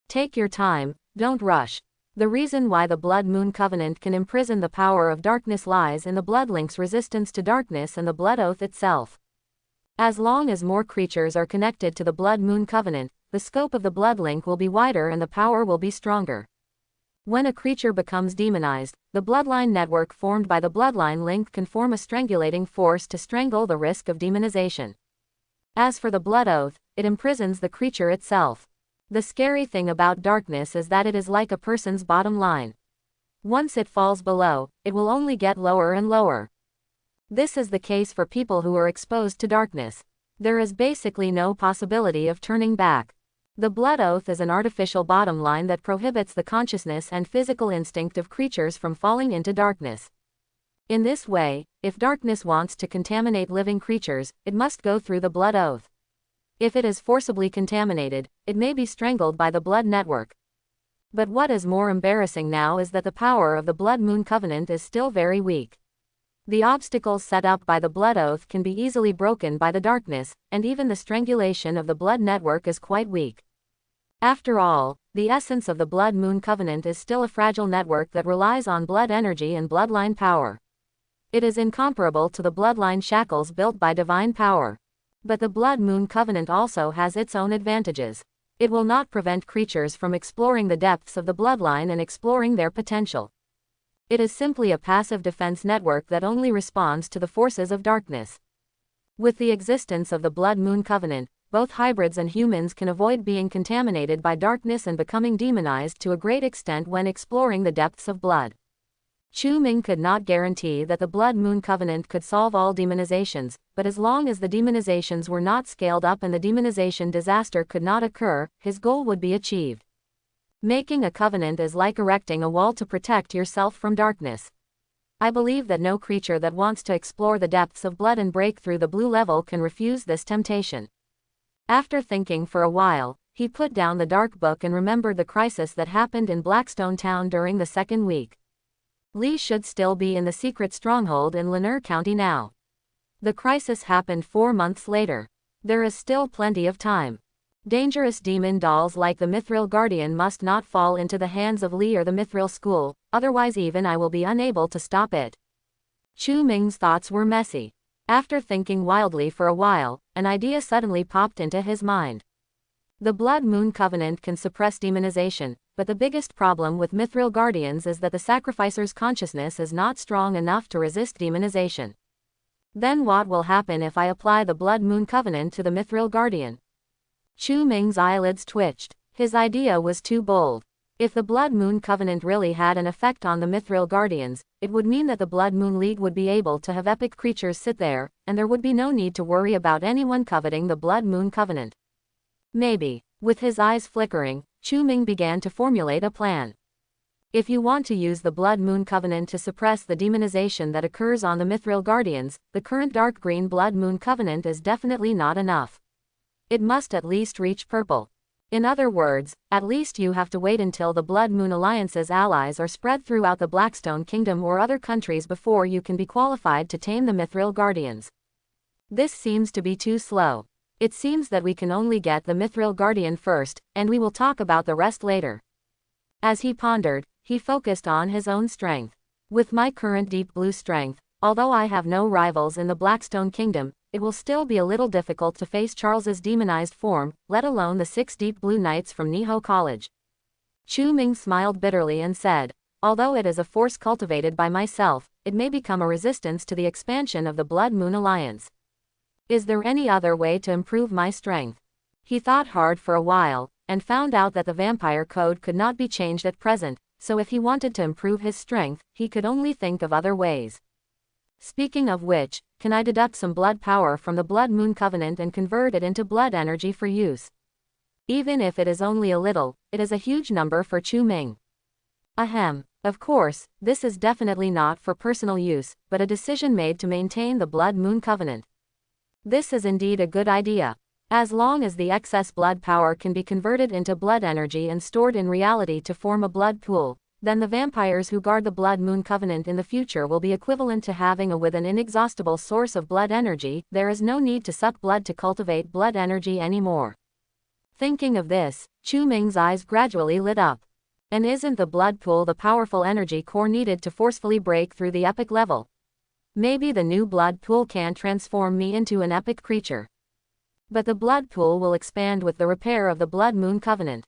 Take your time, don't rush. The reason why the Blood Moon Covenant can imprison the power of darkness lies in the Blood Link's resistance to darkness and the Blood Oath itself. As long as more creatures are connected to the Blood Moon Covenant, the scope of the Blood Link will be wider and the power will be stronger. When a creature becomes demonized, the bloodline network formed by the bloodline link can form a strangulating force to strangle the risk of demonization. As for the Blood Oath, it imprisons the creature itself. The scary thing about darkness is that it is like a person's bottom line. Once it falls below, it will only get lower and lower. This is the case for people who are exposed to darkness. There is basically no possibility of turning back. The Blood Oath is an artificial bottom line that prohibits the consciousness and physical instinct of creatures from falling into darkness. In this way, if darkness wants to contaminate living creatures, it must go through the blood oath. If it is forcibly contaminated, it may be strangled by the blood network. But what is more embarrassing now is that the power of the Blood Moon Covenant is still very weak. The obstacles set up by the blood oath can be easily broken by the darkness, and even the strangulation of the blood network is quite weak. After all, the essence of the Blood Moon Covenant is still a fragile network that relies on blood energy and bloodline power. It is incomparable to the bloodline shackles built by divine power. But the Blood Moon Covenant also has its own advantages. It will not prevent creatures from exploring the depths of the bloodline and exploring their potential. It is simply a passive defense network that only responds to the forces of darkness. With the existence of the Blood Moon Covenant, both hybrids and humans can avoid being contaminated by darkness and becoming demonized to a great extent when exploring the depths of blood. Chu Ming could not guarantee that the Blood Moon Covenant could solve all demonizations, but as long as the demonizations were not scaled up and the demonization disaster could not occur, his goal would be achieved. Making a covenant is like erecting a wall to protect yourself from darkness. I believe that no creature that wants to explore the depths of blood and break through the blue level can refuse this temptation. After thinking for a while, he put down the dark book and remembered the crisis that happened in Blackstone Town during the second week. Li should still be in the secret stronghold in Lanier County now. The crisis happened 4 months later. There is still plenty of time. Dangerous demon dolls like the Mythical Guardian must not fall into the hands of Li or the Mythical School, otherwise even I will be unable to stop it. Chu Ming's thoughts were messy. After thinking wildly for a while, an idea suddenly popped into his mind. The Blood Moon Covenant can suppress demonization, but the biggest problem with Mythical Guardians is that the sacrificer's consciousness is not strong enough to resist demonization. Then what will happen if I apply the Blood Moon Covenant to the Mythical Guardian? Chu Ming's eyelids twitched. His idea was too bold. If the Blood Moon Covenant really had an effect on the Mythical Guardians, it would mean that the Blood Moon League would be able to have epic creatures sit there, and there would be no need to worry about anyone coveting the Blood Moon Covenant. Maybe. With his eyes flickering, Chu Ming began to formulate a plan. If you want to use the Blood Moon Covenant to suppress the demonization that occurs on the Mythical Guardians, the current dark green Blood Moon Covenant is definitely not enough. It must at least reach purple. In other words, at least you have to wait until the Blood Moon Alliance's allies are spread throughout the Blackstone Kingdom or other countries before you can be qualified to tame the Mythical Guardians. This seems to be too slow. It seems that we can only get the Mythical Guardian first, and we will talk about the rest later. As he pondered, he focused on his own strength. With my current deep blue strength, although I have no rivals in the Blackstone Kingdom, it will still be a little difficult to face Charles's demonized form, let alone the 6 deep blue knights from Niho College. Chu Ming smiled bitterly and said, although it is a force cultivated by myself, it may become a resistance to the expansion of the Blood Moon Alliance. Is there any other way to improve my strength? He thought hard for a while, and found out that the vampire code could not be changed at present, so if he wanted to improve his strength, he could only think of other ways. Speaking of which, can I deduct some blood power from the Blood Moon Covenant and convert it into blood energy for use? Even if it is only a little, it is a huge number for Chu Ming. Ahem. Of course, this is definitely not for personal use, but a decision made to maintain the Blood Moon Covenant. This is indeed a good idea. As long as the excess blood power can be converted into blood energy and stored in reality to form a blood pool, then the vampires who guard the Blood Moon Covenant in the future will be equivalent to having an inexhaustible source of blood energy. There is no need to suck blood to cultivate blood energy anymore. Thinking of this, Chu Ming's eyes gradually lit up. And isn't the blood pool the powerful energy core needed to forcefully break through the epic level? Maybe the new blood pool can transform me into an epic creature. But the blood pool will expand with the repair of the Blood Moon Covenant.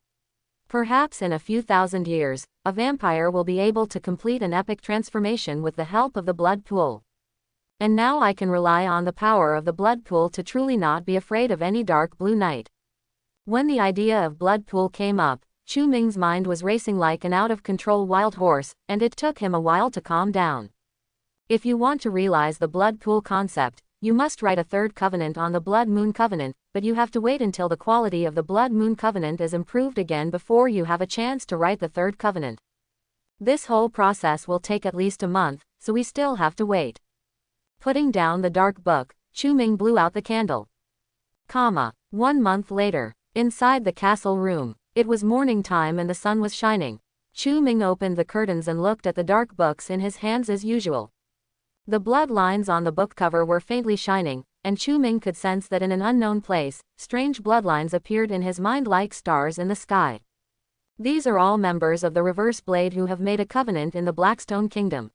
Perhaps in a few thousand years, a vampire will be able to complete an epic transformation with the help of the blood pool. And now I can rely on the power of the blood pool to truly not be afraid of any dark blue knight. When the idea of blood pool came up, Chu Ming's mind was racing like an out-of-control wild horse, and it took him a while to calm down. If you want to realize the blood pool concept, you must write a third covenant on the Blood Moon Covenant, but you have to wait until the quality of the Blood Moon Covenant is improved again before you have a chance to write the third covenant. This whole process will take at least a month, so we still have to wait. Putting down the dark book, Chu-Ming blew out the candle. 1 month later. Inside the castle room. It was morning time and the sun was shining. Chu-Ming opened the curtains and looked at the dark books in his hands as usual. The blood lines on the book cover were faintly shining, and Chu-Ming could sense that in an unknown place, strange bloodlines appeared in his mind like stars in the sky. These are all members of the Reverse Blade who have made a covenant in the Blackstone Kingdom.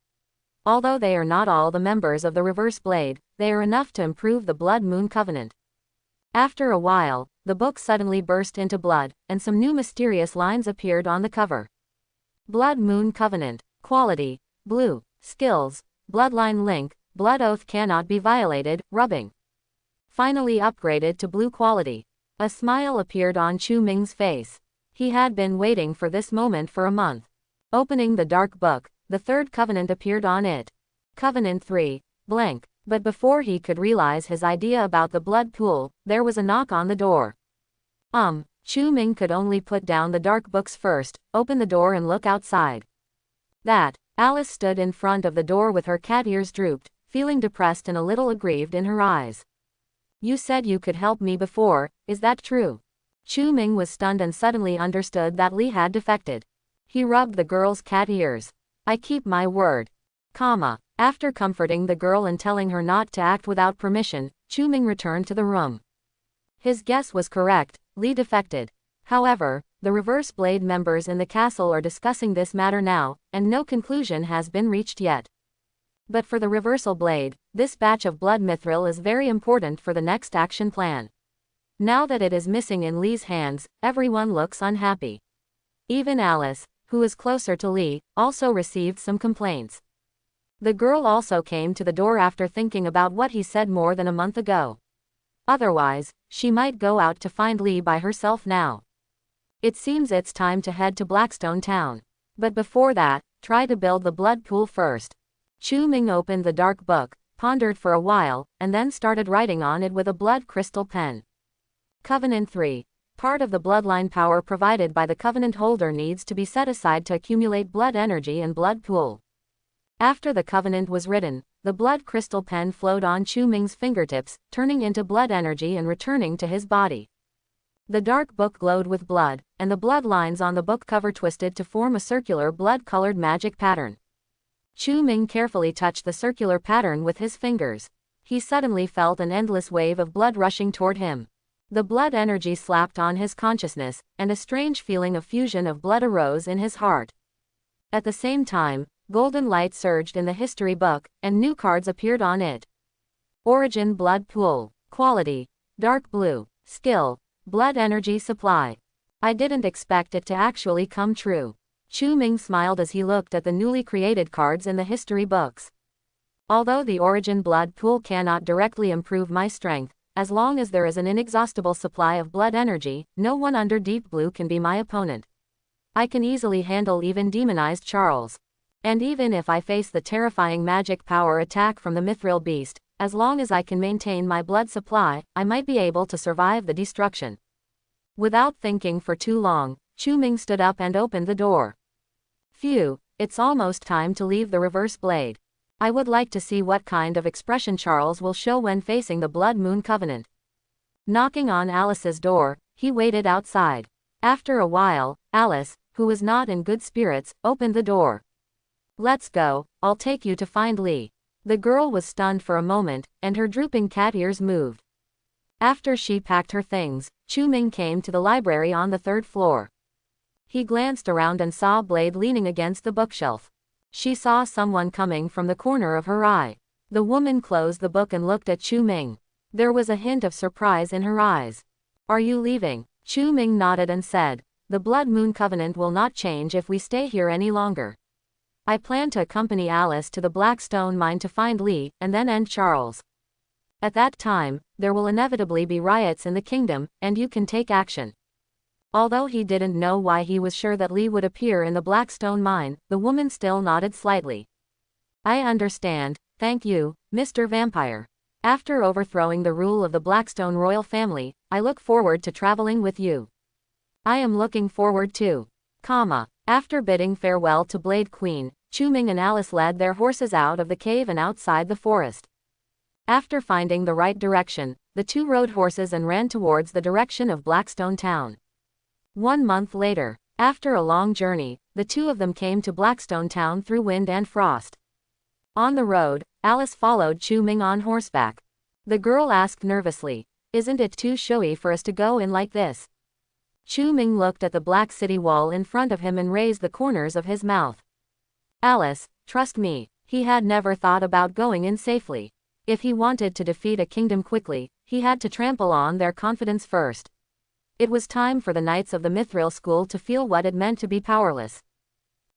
Although they are not all the members of the Reverse Blade, they are enough to improve the Blood Moon Covenant. After a while, the book suddenly burst into blood, and some new mysterious lines appeared on the cover. Blood Moon Covenant. Quality: blue. Skills: Bloodline Link, Blood Oath cannot be violated, rubbing. Finally upgraded to blue quality. A smile appeared on Chu-Ming's face. He had been waiting for this moment for a month. Opening the dark book, the third covenant appeared on it. Covenant 3, blank. But before he could realize his idea about the blood pool, there was a knock on the door. Chu-Ming could only put down the dark books first, open the door and look outside. Alice stood in front of the door with her cat ears drooped, feeling depressed and a little aggrieved in her eyes. You said you could help me before, is that true? Chu-Ming was stunned and suddenly understood that Li had defected. He rubbed the girl's cat ears. I keep my word. After comforting the girl and telling her not to act without permission, Chu-Ming returned to the room. His guess was correct, Li defected. However, the Reverse Blade members in the castle are discussing this matter now, and no conclusion has been reached yet. But for the Reversal Blade, this batch of blood mithril is very important for the next action plan. Now that it is missing in Li's hands, everyone looks unhappy. Even Alice, who is closer to Li, also received some complaints. The girl also came to the door after thinking about what he said more than a month ago. Otherwise, she might go out to find Li by herself now. It seems it's time to head to Blackstone Town. But before that, try to build the blood pool first. Chu-Ming opened the dark book, pondered for a while, and then started writing on it with a blood crystal pen. Covenant 3. Part of the bloodline power provided by the covenant holder needs to be set aside to accumulate blood energy and blood pool. After the covenant was written, the blood crystal pen flowed on Chu-Ming's fingertips, turning into blood energy and returning to his body. The dark book glowed with blood, and the blood lines on the book cover twisted to form a circular blood-colored magic pattern. Chu-Ming carefully touched the circular pattern with his fingers. He suddenly felt an endless wave of blood rushing toward him. The blood energy slapped on his consciousness, and a strange feeling of fusion of blood arose in his heart. At the same time, golden light surged in the history book, and new cards appeared on it. Origin Blood Pool. Quality: dark blue. Skill: blood energy supply. I didn't expect it to actually come true. Chu-Ming smiled as he looked at the newly created cards in the history books. Although the Origin Blood Pool cannot directly improve my strength, as long as there is an inexhaustible supply of blood energy, no one under Deep Blue can be my opponent. I can easily handle even demonized Charles. And even if I face the terrifying magic power attack from the Mithril Beast, as long as I can maintain my blood supply, I might be able to survive the destruction. Without thinking for too long, Chu-Ming stood up and opened the door. Phew, it's almost time to leave the Reverse Blade. I would like to see what kind of expression Charles will show when facing the Blood Moon Covenant. Knocking on Alice's door, he waited outside. After a while, Alice, who was not in good spirits, opened the door. Let's go, I'll take you to find Li. The girl was stunned for a moment, and her drooping cat ears moved. After she packed her things, Chu-Ming came to the library on the 3rd floor. He glanced around and saw Blade leaning against the bookshelf. She saw someone coming from the corner of her eye. The woman closed the book and looked at Chu-Ming. There was a hint of surprise in her eyes. Are you leaving? Chu-Ming nodded and said, the Blood Moon Covenant will not change if we stay here any longer. I plan to accompany Alice to the Blackstone mine to find Li, and then end Charles. At that time, there will inevitably be riots in the kingdom, and you can take action. Although he didn't know why he was sure that Li would appear in the Blackstone mine, the woman still nodded slightly. I understand, thank you, Mr. Vampire. After overthrowing the rule of the Blackstone royal family, I look forward to traveling with you. I am looking forward to. After bidding farewell to Blade Queen, Chu-Ming and Alice led their horses out of the cave and outside the forest. After finding the right direction, the two rode horses and ran towards the direction of Blackstone Town. 1 month later, after a long journey, the two of them came to Blackstone Town through wind and frost. On the road, Alice followed Chu-Ming on horseback. The girl asked nervously, "Isn't it too showy for us to go in like this?" Chu-Ming looked at the black city wall in front of him and raised the corners of his mouth. "Alice, trust me." He had never thought about going in safely. If he wanted to defeat a kingdom quickly, he had to trample on their confidence first. It was time for the knights of the Mythical school to feel what it meant to be powerless.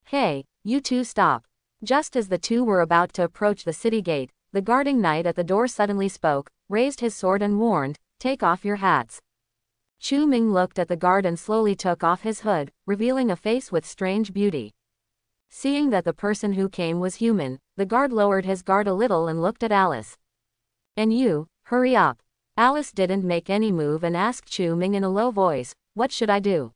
"Hey, you two stop." Just as the two were about to approach the city gate, the guarding knight at the door suddenly spoke, raised his sword and warned, "Take off your hats." Chu-Ming looked at the guard and slowly took off his hood, revealing a face with strange beauty. Seeing that the person who came was human, the guard lowered his guard a little and looked at Alice. "And you, hurry up." Alice didn't make any move and asked Chu-Ming in a low voice, "What should I do?"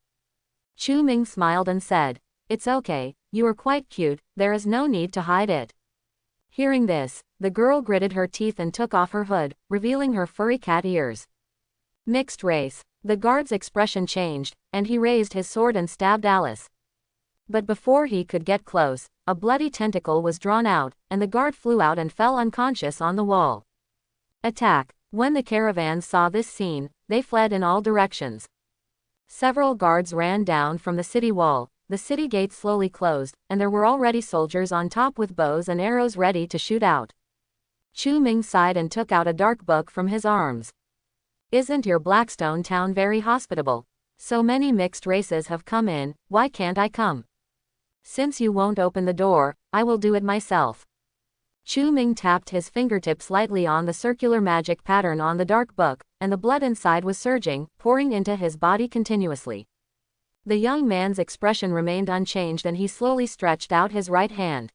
Chu-Ming smiled and said, "It's okay, you are quite cute, there is no need to hide it." Hearing this, the girl gritted her teeth and took off her hood, revealing her furry cat ears. Mixed race. The guard's expression changed, and he raised his sword and stabbed Alice. But before he could get close, a bloody tentacle was drawn out, and the guard flew out and fell unconscious on the wall. Attack. When the caravans saw this scene, they fled in all directions. Several guards ran down from the city wall, the city gates slowly closed, and there were already soldiers on top with bows and arrows ready to shoot out. Chu-Ming sighed and took out a dark book from his arms. "Isn't your Blackstone town very hospitable? So many mixed races have come in, why can't I come? Since you won't open the door, I will do it myself." Chu-Ming tapped his fingertips lightly on the circular magic pattern on the dark book, and the blood inside was surging, pouring into his body continuously. The young man's expression remained unchanged and he slowly stretched out his right hand.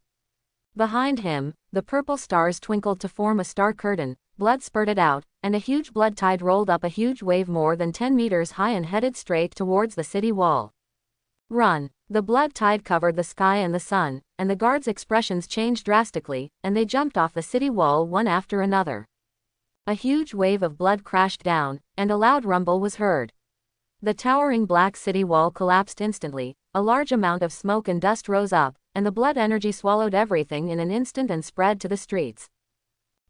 Behind him, the purple stars twinkled to form a star curtain, blood spurted out, and a huge blood tide rolled up a huge wave more than 10 meters high and headed straight towards the city wall. "Run!" The blood tide covered the sky and the sun, and the guards' expressions changed drastically, and they jumped off the city wall one after another. A huge wave of blood crashed down, and a loud rumble was heard. The towering black city wall collapsed instantly, a large amount of smoke and dust rose up, and the blood energy swallowed everything in an instant and spread to the streets.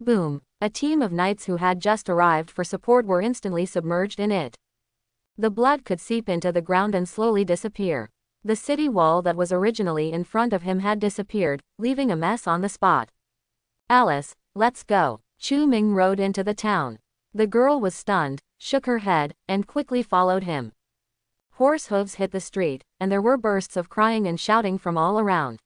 Boom! A team of knights who had just arrived for support were instantly submerged in it. The blood could seep into the ground and slowly disappear. The city wall that was originally in front of him had disappeared, leaving a mess on the spot. "Alice, let's go." Chu-Ming rode into the town. The girl was stunned, shook her head, and quickly followed him. Horse hooves hit the street, and there were bursts of crying and shouting from all around.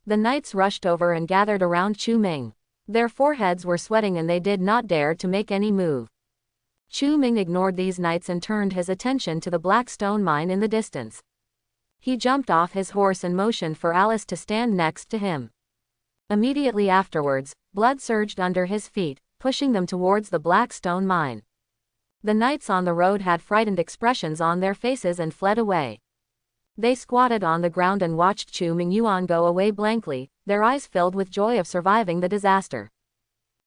The knights rushed over and gathered around Chu-Ming. Their foreheads were sweating and they did not dare to make any move. Chu-Ming ignored these knights and turned his attention to the black stone mine in the distance. He jumped off his horse and motioned for Alice to stand next to him. Immediately afterwards, blood surged under his feet, pushing them towards the black stone mine. The knights on the road had frightened expressions on their faces and fled away. They squatted on the ground and watched Chu-Ming Yuan go away blankly, their eyes filled with joy of surviving the disaster.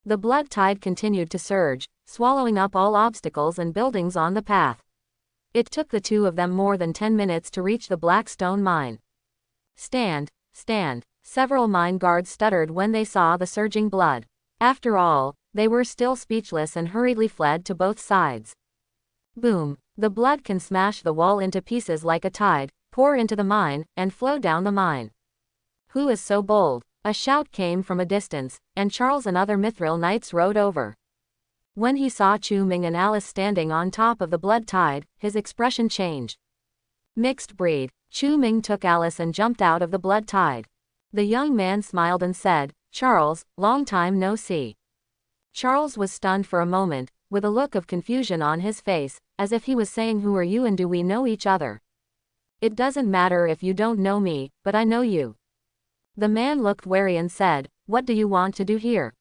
The blood tide continued to surge, swallowing up all obstacles and buildings on the path. It took the two of them more than 10 minutes to reach the black stone mine. "Stand, stand." Several mine guards stuttered when they saw the surging blood. After all, they were still speechless and hurriedly fled to both sides. Boom! The blood can smash the wall into pieces like a tide, pour into the mine, and flow down the mine. "Who is so bold?" A shout came from a distance, and Charles and other Mithril knights rode over. When he saw Chu-Ming and Alice standing on top of the blood tide, his expression changed. Mixed breed. Chu-Ming took Alice and jumped out of the blood tide. The young man smiled and said, "Charles, long time no see." Charles was stunned for a moment, with a look of confusion on his face, as if he was saying, "Who are you and do we know each other?" "It doesn't matter if you don't know me, but I know you." The man looked wary and said, "What do you want to do here?"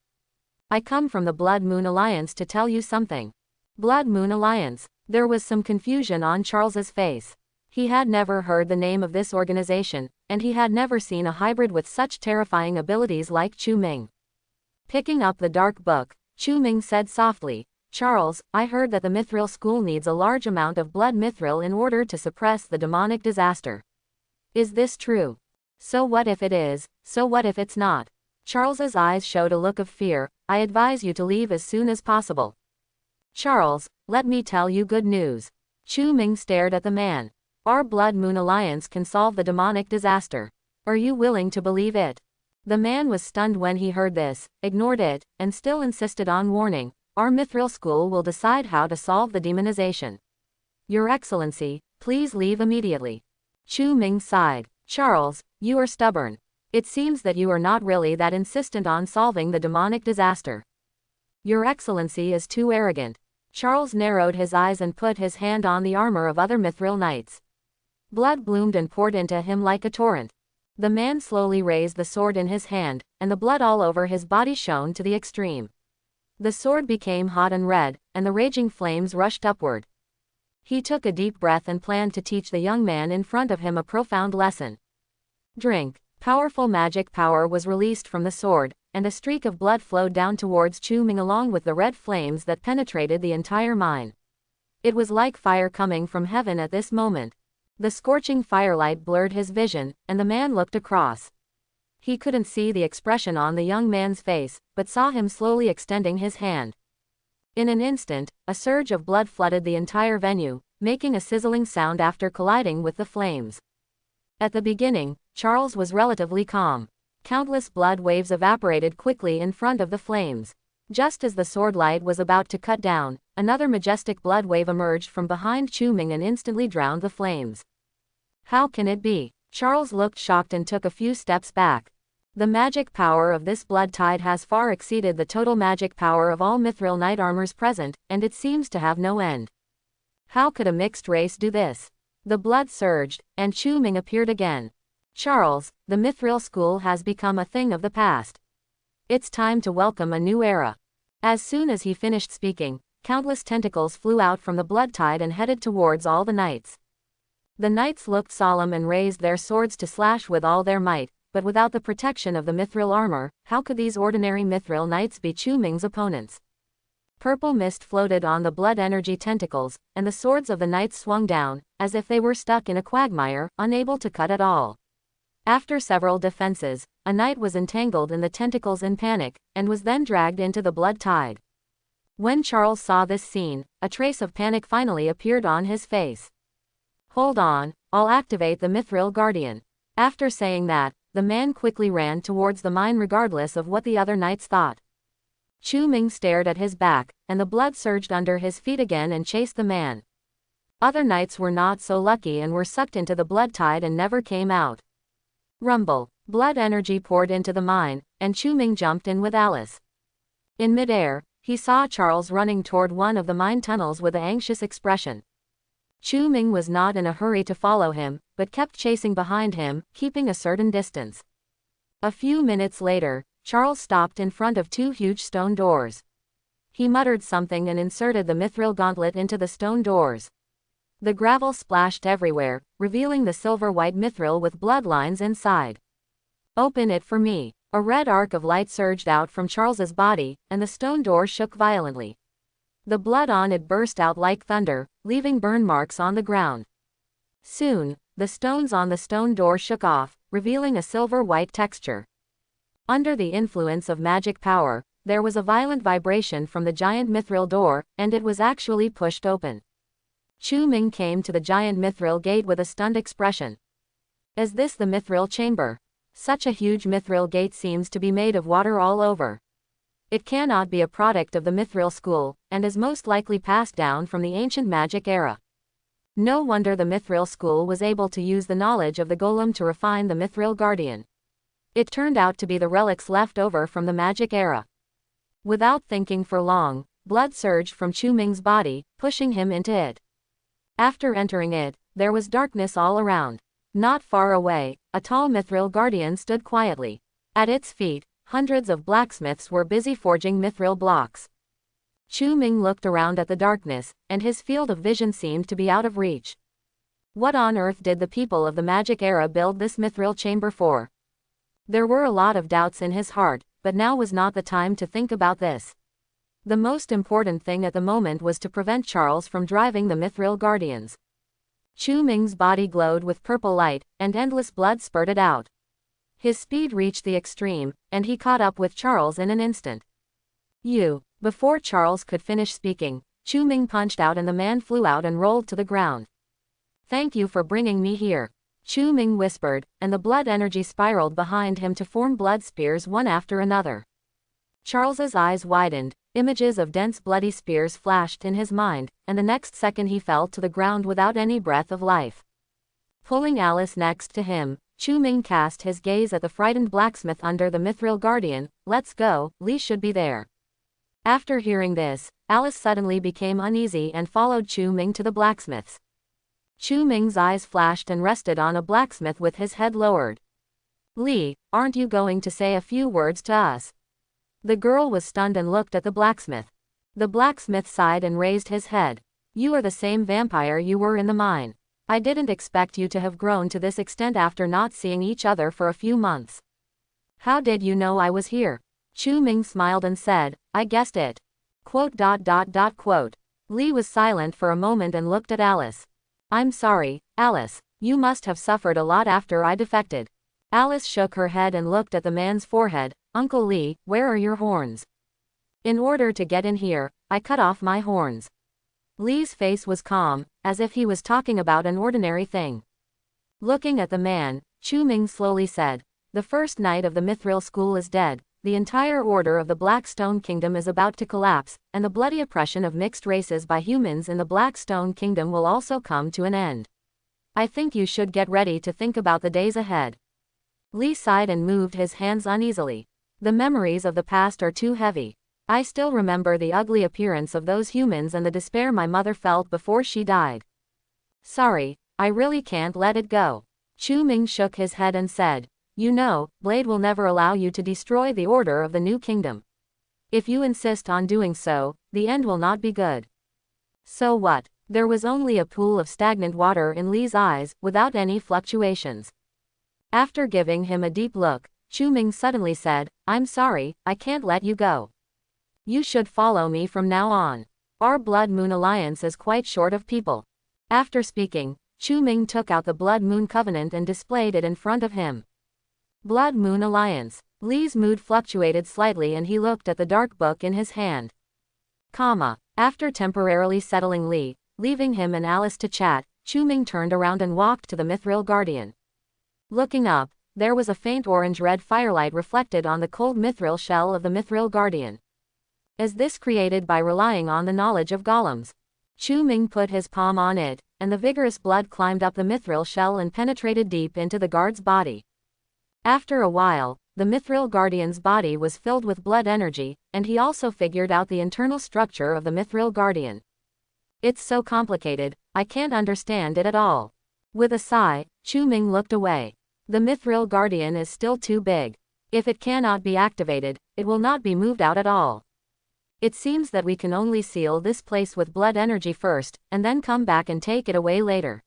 "I come from the Blood Moon Alliance to tell you something." Blood Moon Alliance. There was some confusion on Charles's face. He had never heard the name of this organization, and he had never seen a hybrid with such terrifying abilities like Chu Ming. Picking up the dark book, Chu Ming said softly, "Charles, I heard that the Mythical School needs a large amount of blood mithril in order to suppress the demonic disaster. Is this true? So what if it is, so what if it's not?" Charles's eyes showed a look of fear. "I advise you to leave as soon as possible." "Charles, let me tell you good news." Chu Ming stared at the man. "Our Blood Moon Alliance can solve the demonic disaster. Are you willing to believe it?" The man was stunned when he heard this, ignored it, and still insisted on warning, "Our Mythical School will decide how to solve the demonization. Your Excellency, please leave immediately." Chu Ming sighed. "Charles, you are stubborn. It seems that you are not really that insistent on solving the demonic disaster. Your Excellency is too arrogant." Charles narrowed his eyes and put his hand on the armor of other Mithril knights. Blood bloomed and poured into him like a torrent. The man slowly raised the sword in his hand, and the blood all over his body shone to the extreme. The sword became hot and red, and the raging flames rushed upward. He took a deep breath and planned to teach the young man in front of him a profound lesson. Drink. Powerful magic power was released from the sword, and a streak of blood flowed down towards Chu Ming along with the red flames that penetrated the entire mine. It was like fire coming from heaven at this moment. The scorching firelight blurred his vision, and the man looked across. He couldn't see the expression on the young man's face, but saw him slowly extending his hand. In an instant, a surge of blood flooded the entire venue, making a sizzling sound after colliding with the flames. At the beginning, Charles was relatively calm. Countless blood waves evaporated quickly in front of the flames. Just as the sword light was about to cut down, another majestic blood wave emerged from behind Chu Ming and instantly drowned the flames. How can it be? Charles looked shocked and took a few steps back. The magic power of this blood tide has far exceeded the total magic power of all Mithril knight armors present, and it seems to have no end. How could a mixed race do this? The blood surged, and Chu Ming appeared again. "Charles, the Mythical School has become a thing of the past. It's time to welcome a new era." As soon as he finished speaking, countless tentacles flew out from the blood tide and headed towards all the knights. The knights looked solemn and raised their swords to slash with all their might, but without the protection of the Mithril armor, how could these ordinary Mithril knights be Chu Ming's opponents? Purple mist floated on the blood energy tentacles, and the swords of the knights swung down, as if they were stuck in a quagmire, unable to cut at all. After several defenses, a knight was entangled in the tentacles in panic, and was then dragged into the blood tide. When Charles saw this scene, a trace of panic finally appeared on his face. "Hold on, I'll activate the Mithril Guardian." After saying that, the man quickly ran towards the mine regardless of what the other knights thought. Chu Ming stared at his back, and the blood surged under his feet again and chased the man. Other knights were not so lucky and were sucked into the blood tide and never came out. Rumble. Blood energy poured into the mine, and Chu Ming jumped in with Alice. In midair, he saw Charles running toward one of the mine tunnels with an anxious expression. Chu Ming was not in a hurry to follow him, but kept chasing behind him, keeping a certain distance. A few minutes later, Charles stopped in front of two huge stone doors. He muttered something and inserted the Mithril gauntlet into the stone doors. The gravel splashed everywhere, revealing the silver-white Mithril with bloodlines inside. "Open it for me." A red arc of light surged out from Charles's body, and the stone door shook violently. The blood on it burst out like thunder, leaving burn marks on the ground. Soon, the stones on the stone door shook off, revealing a silver-white texture. Under the influence of magic power, there was a violent vibration from the giant Mithril door, and it was actually pushed open. Chu Ming came to the giant Mithril gate with a stunned expression. "Is this the Mithril chamber? Such a huge Mithril gate seems to be made of water all over. It cannot be a product of the Mythical School, and is most likely passed down from the ancient magic era. No wonder the Mythical School was able to use the knowledge of the golem to refine the Mithril Guardian. It turned out to be the relics left over from the magic era." Without thinking for long, blood surged from Chu Ming's body, pushing him into it. After entering it, there was darkness all around. Not far away, a tall Mithril Guardian stood quietly. At its feet, hundreds of blacksmiths were busy forging Mithril blocks. Chu Ming looked around at the darkness, and his field of vision seemed to be out of reach. What on earth did the people of the magic era build this mithril chamber for? There were a lot of doubts in his heart, but now was not the time to think about this. The most important thing at the moment was to prevent Charles from driving the mithril guardians. Chu Ming's body glowed with purple light, and endless blood spurted out. His speed reached the extreme, and he caught up with Charles in an instant. Before Charles could finish speaking, Chu Ming punched out and the man flew out and rolled to the ground. Thank you for bringing me here, Chu Ming whispered, and the blood energy spiraled behind him to form blood spears one after another. Charles's eyes widened, images of dense bloody spears flashed in his mind, and the next second he fell to the ground without any breath of life. Pulling Alice next to him, Chu Ming cast his gaze at the frightened blacksmith under the mithril guardian. Let's go, Li should be there. After hearing this, Alice suddenly became uneasy and followed Chu Ming to the blacksmith's. Chu Ming's eyes flashed and rested on a blacksmith with his head lowered. Li, aren't you going to say a few words to us? The girl was stunned and looked at the blacksmith. The blacksmith sighed and raised his head. You are the same vampire you were in the mine. I didn't expect you to have grown to this extent after not seeing each other for a few months. How did you know I was here? Chu Ming smiled and said, I guessed it. Quote. Li was silent for a moment and looked at Alice. I'm sorry, Alice, you must have suffered a lot after I defected. Alice shook her head and looked at the man's forehead. Uncle Li, where are your horns? In order to get in here, I cut off my horns. Li's face was calm, as if he was talking about an ordinary thing. Looking at the man, Chu Ming slowly said, the first knight of the mithril school is dead, the entire order of the Blackstone Kingdom is about to collapse, and the bloody oppression of mixed races by humans in the Blackstone Kingdom will also come to an end. I think you should get ready to think about the days ahead. Li sighed and moved his hands uneasily. The memories of the past are too heavy. I still remember the ugly appearance of those humans and the despair my mother felt before she died. Sorry, I really can't let it go. Chu Ming shook his head and said, you know, Blade will never allow you to destroy the order of the new kingdom. If you insist on doing so, the end will not be good. So what? There was only a pool of stagnant water in Li's eyes, without any fluctuations. After giving him a deep look, Chu Ming suddenly said, I'm sorry, I can't let you go. You should follow me from now on. Our Blood Moon Alliance is quite short of people. After speaking, Chu Ming took out the Blood Moon Covenant and displayed it in front of him. Blood Moon Alliance. Li's mood fluctuated slightly and he looked at the dark book in his hand. After temporarily settling Li, leaving him and Alice to chat, Chu Ming turned around and walked to the mithril guardian. Looking up, there was a faint orange-red firelight reflected on the cold mithril shell of the mithril guardian. Is this created by relying on the knowledge of golems? Chu Ming put his palm on it, and the vigorous blood climbed up the mithril shell and penetrated deep into the guard's body. After a while, the mithril guardian's body was filled with blood energy, and he also figured out the internal structure of the mithril guardian. It's so complicated, I can't understand it at all. With a sigh, Chu Ming looked away. The mithril guardian is still too big. If it cannot be activated, it will not be moved out at all. It seems that we can only seal this place with blood energy first, and then come back and take it away later.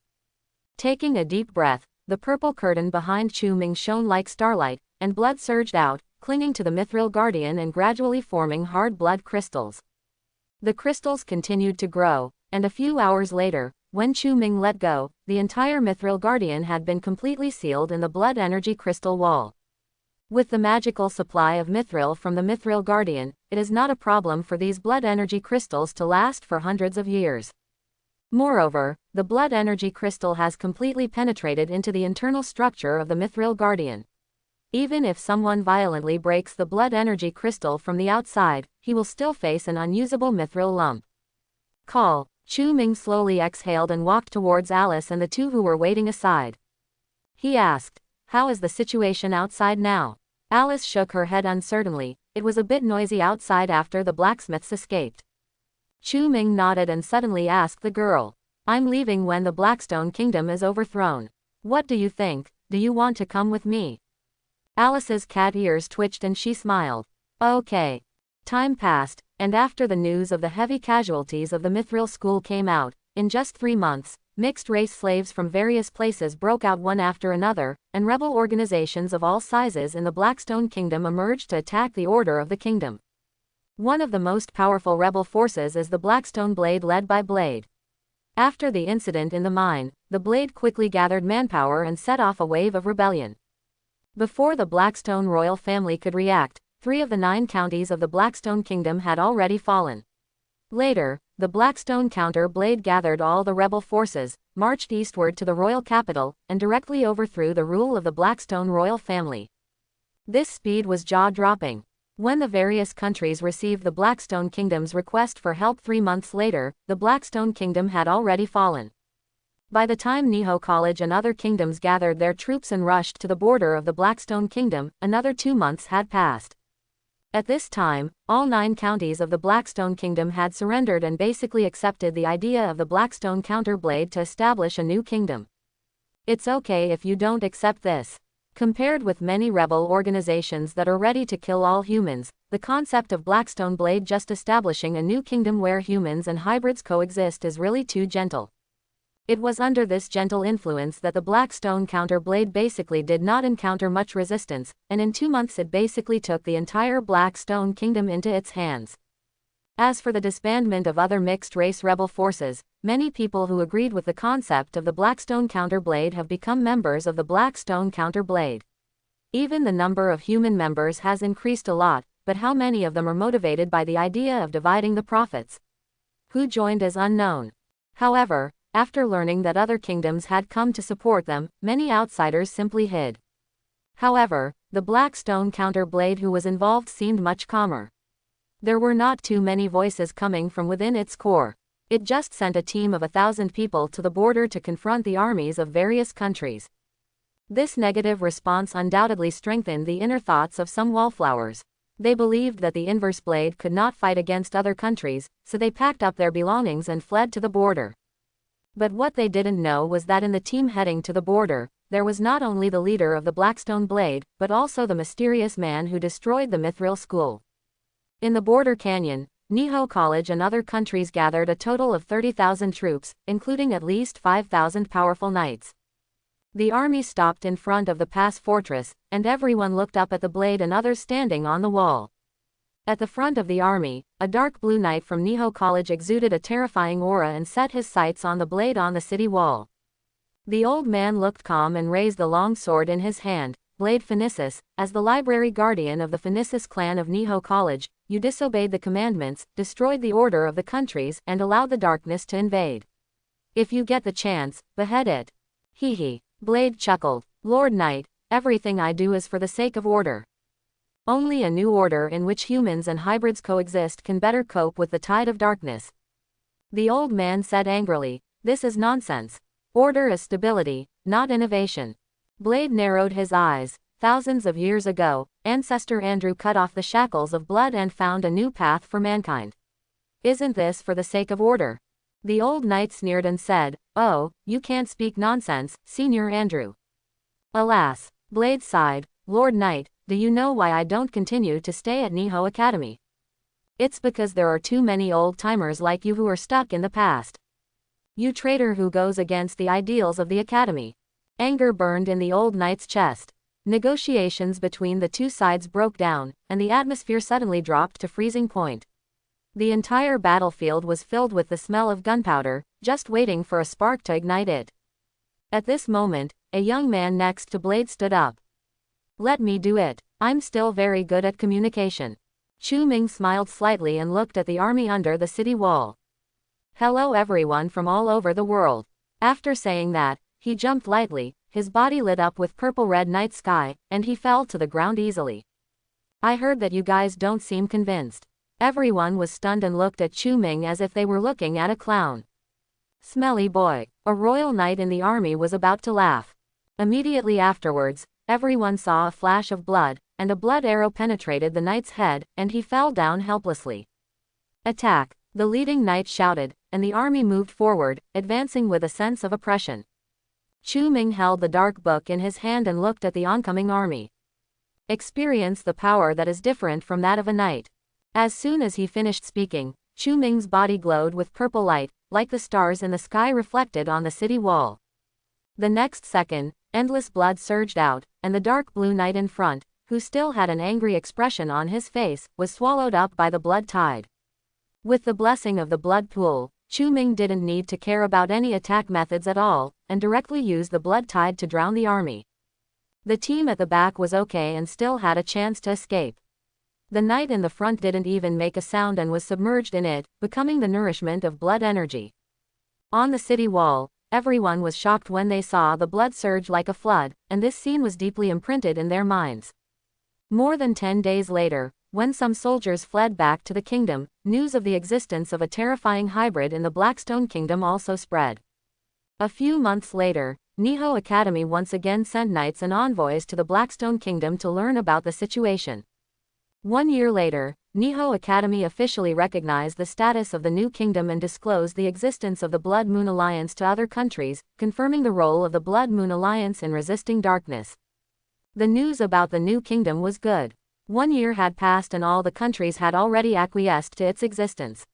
Taking a deep breath, the purple curtain behind Chu Ming shone like starlight, and blood surged out, clinging to the mithril guardian and gradually forming hard blood crystals. The crystals continued to grow, and a few hours later, when Chu Ming let go, the entire mithril guardian had been completely sealed in the blood energy crystal wall. With the magical supply of mithril from the mithril guardian, it is not a problem for these blood energy crystals to last for hundreds of years. Moreover, the blood energy crystal has completely penetrated into the internal structure of the mithril guardian. Even if someone violently breaks the blood energy crystal from the outside, he will still face an unusable mithril lump. Call. Chu Ming slowly exhaled and walked towards Alice and the two who were waiting aside. He asked, how is the situation outside now? Alice shook her head uncertainly. It was a bit noisy outside after the blacksmiths escaped. Chu Ming nodded and suddenly asked the girl, I'm leaving when the Blackstone Kingdom is overthrown. What do you think? Do you want to come with me? Alice's cat ears twitched and she smiled. Okay. Time passed, and after the news of the heavy casualties of the mithril school came out, in just 3 months, mixed-race slaves from various places broke out one after another, and rebel organizations of all sizes in the Blackstone Kingdom emerged to attack the order of the kingdom. One of the most powerful rebel forces is the Blackstone Blade, led by Blade. After the incident in the mine, the Blade quickly gathered manpower and set off a wave of rebellion. Before the Blackstone royal family could react, 3 of the 9 counties of the Blackstone Kingdom had already fallen. Later, the Blackstone Counter Blade gathered all the rebel forces, marched eastward to the royal capital, and directly overthrew the rule of the Blackstone royal family. This speed was jaw-dropping. When the various countries received the Blackstone Kingdom's request for help 3 months later, the Blackstone Kingdom had already fallen. By the time Niho College and other kingdoms gathered their troops and rushed to the border of the Blackstone Kingdom, another 2 months had passed. At this time, all 9 counties of the Blackstone Kingdom had surrendered and basically accepted the idea of the Blackstone Counterblade to establish a new kingdom. It's okay if you don't accept this. Compared with many rebel organizations that are ready to kill all humans, the concept of Blackstone Blade just establishing a new kingdom where humans and hybrids coexist is really too gentle. It was under this gentle influence that the Blackstone Counterblade basically did not encounter much resistance, and in 2 months it basically took the entire Blackstone Kingdom into its hands. As for the disbandment of other mixed-race rebel forces, many people who agreed with the concept of the Blackstone Counterblade have become members of the Blackstone Counterblade. Even the number of human members has increased a lot, but how many of them are motivated by the idea of dividing the profits? Who joined is unknown. However, after learning that other kingdoms had come to support them, many outsiders simply hid. However, the Blackstone Counterblade who was involved seemed much calmer. There were not too many voices coming from within its core. It just sent a team of 1,000 people to the border to confront the armies of various countries. This negative response undoubtedly strengthened the inner thoughts of some wallflowers. They believed that the inverse blade could not fight against other countries, so they packed up their belongings and fled to the border. But what they didn't know was that in the team heading to the border, there was not only the leader of the Blackstone Blade, but also the mysterious man who destroyed the Mythical school. In the border canyon, Niho College and other countries gathered a total of 30,000 troops, including at least 5,000 powerful knights. The army stopped in front of the pass fortress, and everyone looked up at the blade and others standing on the wall. At the front of the army, a dark blue knight from Niho College exuded a terrifying aura and set his sights on the blade on the city wall. The old man looked calm and raised the long sword in his hand. Blade Phoenicis, as the library guardian of the Phoenicis clan of Niho College, you disobeyed the commandments, destroyed the order of the countries, and allowed the darkness to invade. If you get the chance, behead it. Hee hee. Blade chuckled. Lord Knight, everything I do is for the sake of order. Only a new order in which humans and hybrids coexist can better cope with the tide of darkness. The old man said angrily, this is nonsense. Order is stability, not innovation. Blade narrowed his eyes. Thousands of years ago, Ancestor Andrew cut off the shackles of blood and found a new path for mankind. Isn't this for the sake of order? The old knight sneered and said, oh, you can't speak nonsense, Senior Andrew. Alas, Blade sighed, Lord Knight, do you know why I don't continue to stay at Niho Academy? It's because there are too many old-timers like you who are stuck in the past. You traitor who goes against the ideals of the Academy. Anger burned in the old knight's chest. Negotiations between the two sides broke down, and the atmosphere suddenly dropped to freezing point. The entire battlefield was filled with the smell of gunpowder, just waiting for a spark to ignite it. At this moment, a young man next to Blade stood up. Let me do it. I'm still very good at communication. Chu Ming smiled slightly and looked at the army under the city wall. Hello everyone from all over the world. After saying that, he jumped lightly, his body lit up with purple-red night sky, and he fell to the ground easily. I heard that you guys don't seem convinced. Everyone was stunned and looked at Chu Ming as if they were looking at a clown. Smelly boy. A royal knight in the army was about to laugh. Immediately afterwards, everyone saw a flash of blood, and a blood arrow penetrated the knight's head, and he fell down helplessly. Attack! The leading knight shouted, and the army moved forward, advancing with a sense of oppression. Chu Ming held the dark book in his hand and looked at the oncoming army. Experience the power that is different from that of a knight. As soon as he finished speaking, Chu Ming's body glowed with purple light, like the stars in the sky reflected on the city wall. The next second, endless blood surged out, and the dark blue knight in front, who still had an angry expression on his face, was swallowed up by the blood tide. With the blessing of the blood pool, Chu Ming didn't need to care about any attack methods at all, and directly used the blood tide to drown the army. The team at the back was okay and still had a chance to escape. The knight in the front didn't even make a sound and was submerged in it, becoming the nourishment of blood energy. On the city wall, everyone was shocked when they saw the blood surge like a flood, and this scene was deeply imprinted in their minds. More than 10 days later, when some soldiers fled back to the kingdom, news of the existence of a terrifying hybrid in the Blackstone Kingdom also spread. A few months later, Niho Academy once again sent knights and envoys to the Blackstone Kingdom to learn about the situation. 1 year later, Niho Academy officially recognized the status of the new kingdom and disclosed the existence of the Blood Moon Alliance to other countries, confirming the role of the Blood Moon Alliance in resisting darkness. The news about the new kingdom was good. 1 year had passed and all the countries had already acquiesced to its existence.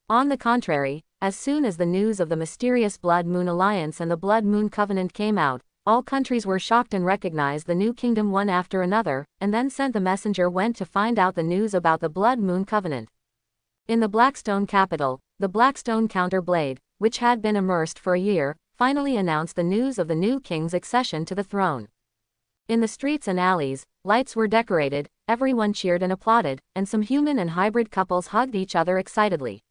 On the contrary, as soon as the news of the mysterious Blood Moon Alliance and the Blood Moon Covenant came out, all countries were shocked and recognized the new kingdom one after another, and then sent the messenger went to find out the news about the Blood Moon Covenant. In the Blackstone capital, the Blackstone Counterblade, which had been immersed for a year, finally announced the news of the new king's accession to the throne. In the streets and alleys, lights were decorated, everyone cheered and applauded, and some human and hybrid couples hugged each other excitedly.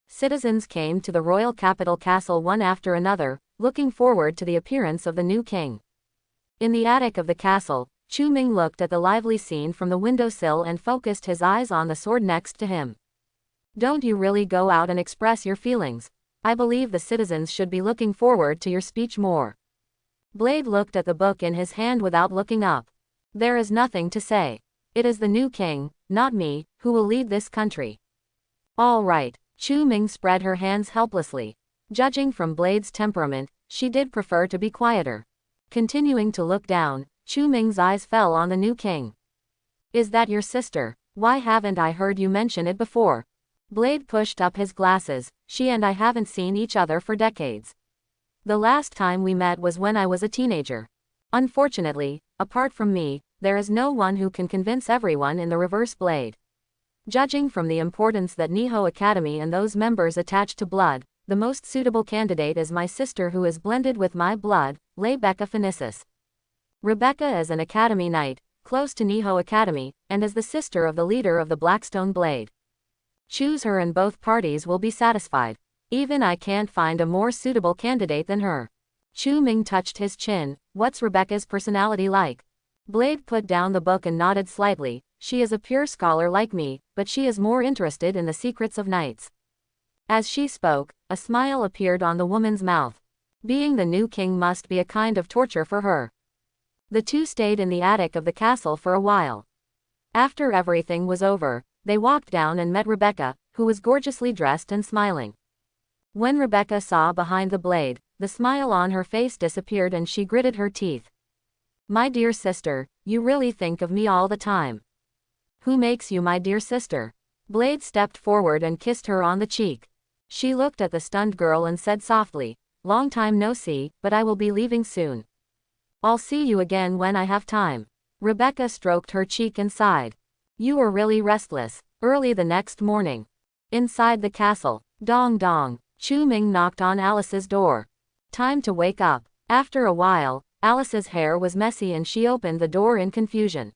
Citizens came to the royal capital castle one after another, looking forward to the appearance of the new king. In the attic of the castle, Chu Ming looked at the lively scene from the windowsill and focused his eyes on the sword next to him. Don't you really go out and express your feelings? I believe the citizens should be looking forward to your speech more. Blade looked at the book in his hand without looking up. There is nothing to say. It is the new king, not me, who will lead this country. All right. Chu Ming spread her hands helplessly. Judging from Blade's temperament, she did prefer to be quieter. Continuing to look down, Chu Ming's eyes fell on the new king. Is that your sister? Why haven't I heard you mention it before? Blade pushed up his glasses. She and I haven't seen each other for decades. The last time we met was when I was a teenager. Unfortunately, apart from me, there is no one who can convince everyone in the Reverse Blade. Judging from the importance that Niho Academy and those members attach to blood, the most suitable candidate is my sister who is blended with my blood, Rebecca Phoenicis. Rebecca is an Academy Knight, close to Niho Academy, and is the sister of the leader of the Blackstone Blade. Choose her and both parties will be satisfied. Even I can't find a more suitable candidate than her. Chu Ming touched his chin. What's Rebecca's personality like? Blade put down the book and nodded slightly. She is a pure scholar like me, but she is more interested in the secrets of knights. As she spoke, a smile appeared on the woman's mouth. Being the new king must be a kind of torture for her. The two stayed in the attic of the castle for a while. After everything was over, they walked down and met Rebecca, who was gorgeously dressed and smiling. When Rebecca saw behind the blade, the smile on her face disappeared and she gritted her teeth. My dear sister, you really think of me all the time. Who makes you my dear sister? Blade stepped forward and kissed her on the cheek. She looked at the stunned girl and said softly, long time no see, but I will be leaving soon. I'll see you again when I have time. Rebecca stroked her cheek and sighed. You were really restless. Early the next morning. Inside the castle. Dong dong. Chu Ming knocked on Alice's door. Time to wake up. After a while, Alice's hair was messy and she opened the door in confusion.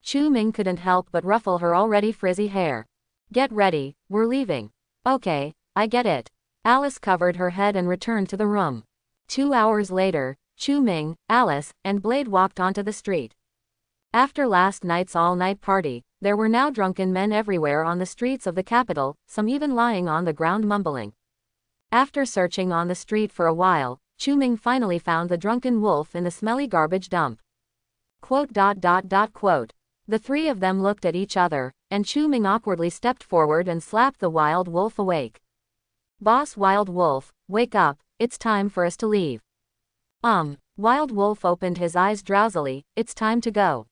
Chu Ming couldn't help but ruffle her already frizzy hair. Get ready, we're leaving. Okay, I get it. Alice covered her head and returned to the room. 2 hours later, Chu Ming, Alice, and Blade walked onto the street. After last night's all-night party, there were now drunken men everywhere on the streets of the capital, some even lying on the ground mumbling. After searching on the street for a while, Chu Ming finally found the drunken wolf in the smelly garbage dump. Quote. The three of them looked at each other, and Chu Ming awkwardly stepped forward and slapped the wild wolf awake. Boss Wild Wolf, wake up, it's time for us to leave. Wild Wolf opened his eyes drowsily, it's time to go.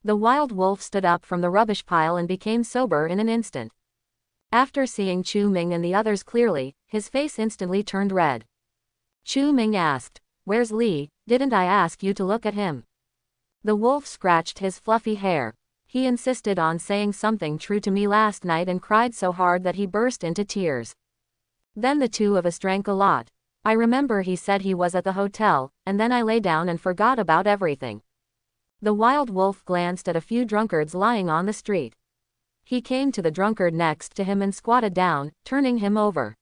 The wild wolf stood up from the rubbish pile and became sober in an instant. After seeing Chu Ming and the others clearly, his face instantly turned red. Chu Ming asked, "Where's Li? Didn't I ask you to look at him?" The wolf scratched his fluffy hair. "He insisted on saying something true to me last night and cried so hard that he burst into tears. Then the two of us drank a lot. I remember he said he was at the hotel, and then I lay down and forgot about everything." The wild wolf glanced at a few drunkards lying on the street. He came to the drunkard next to him and squatted down, turning him over.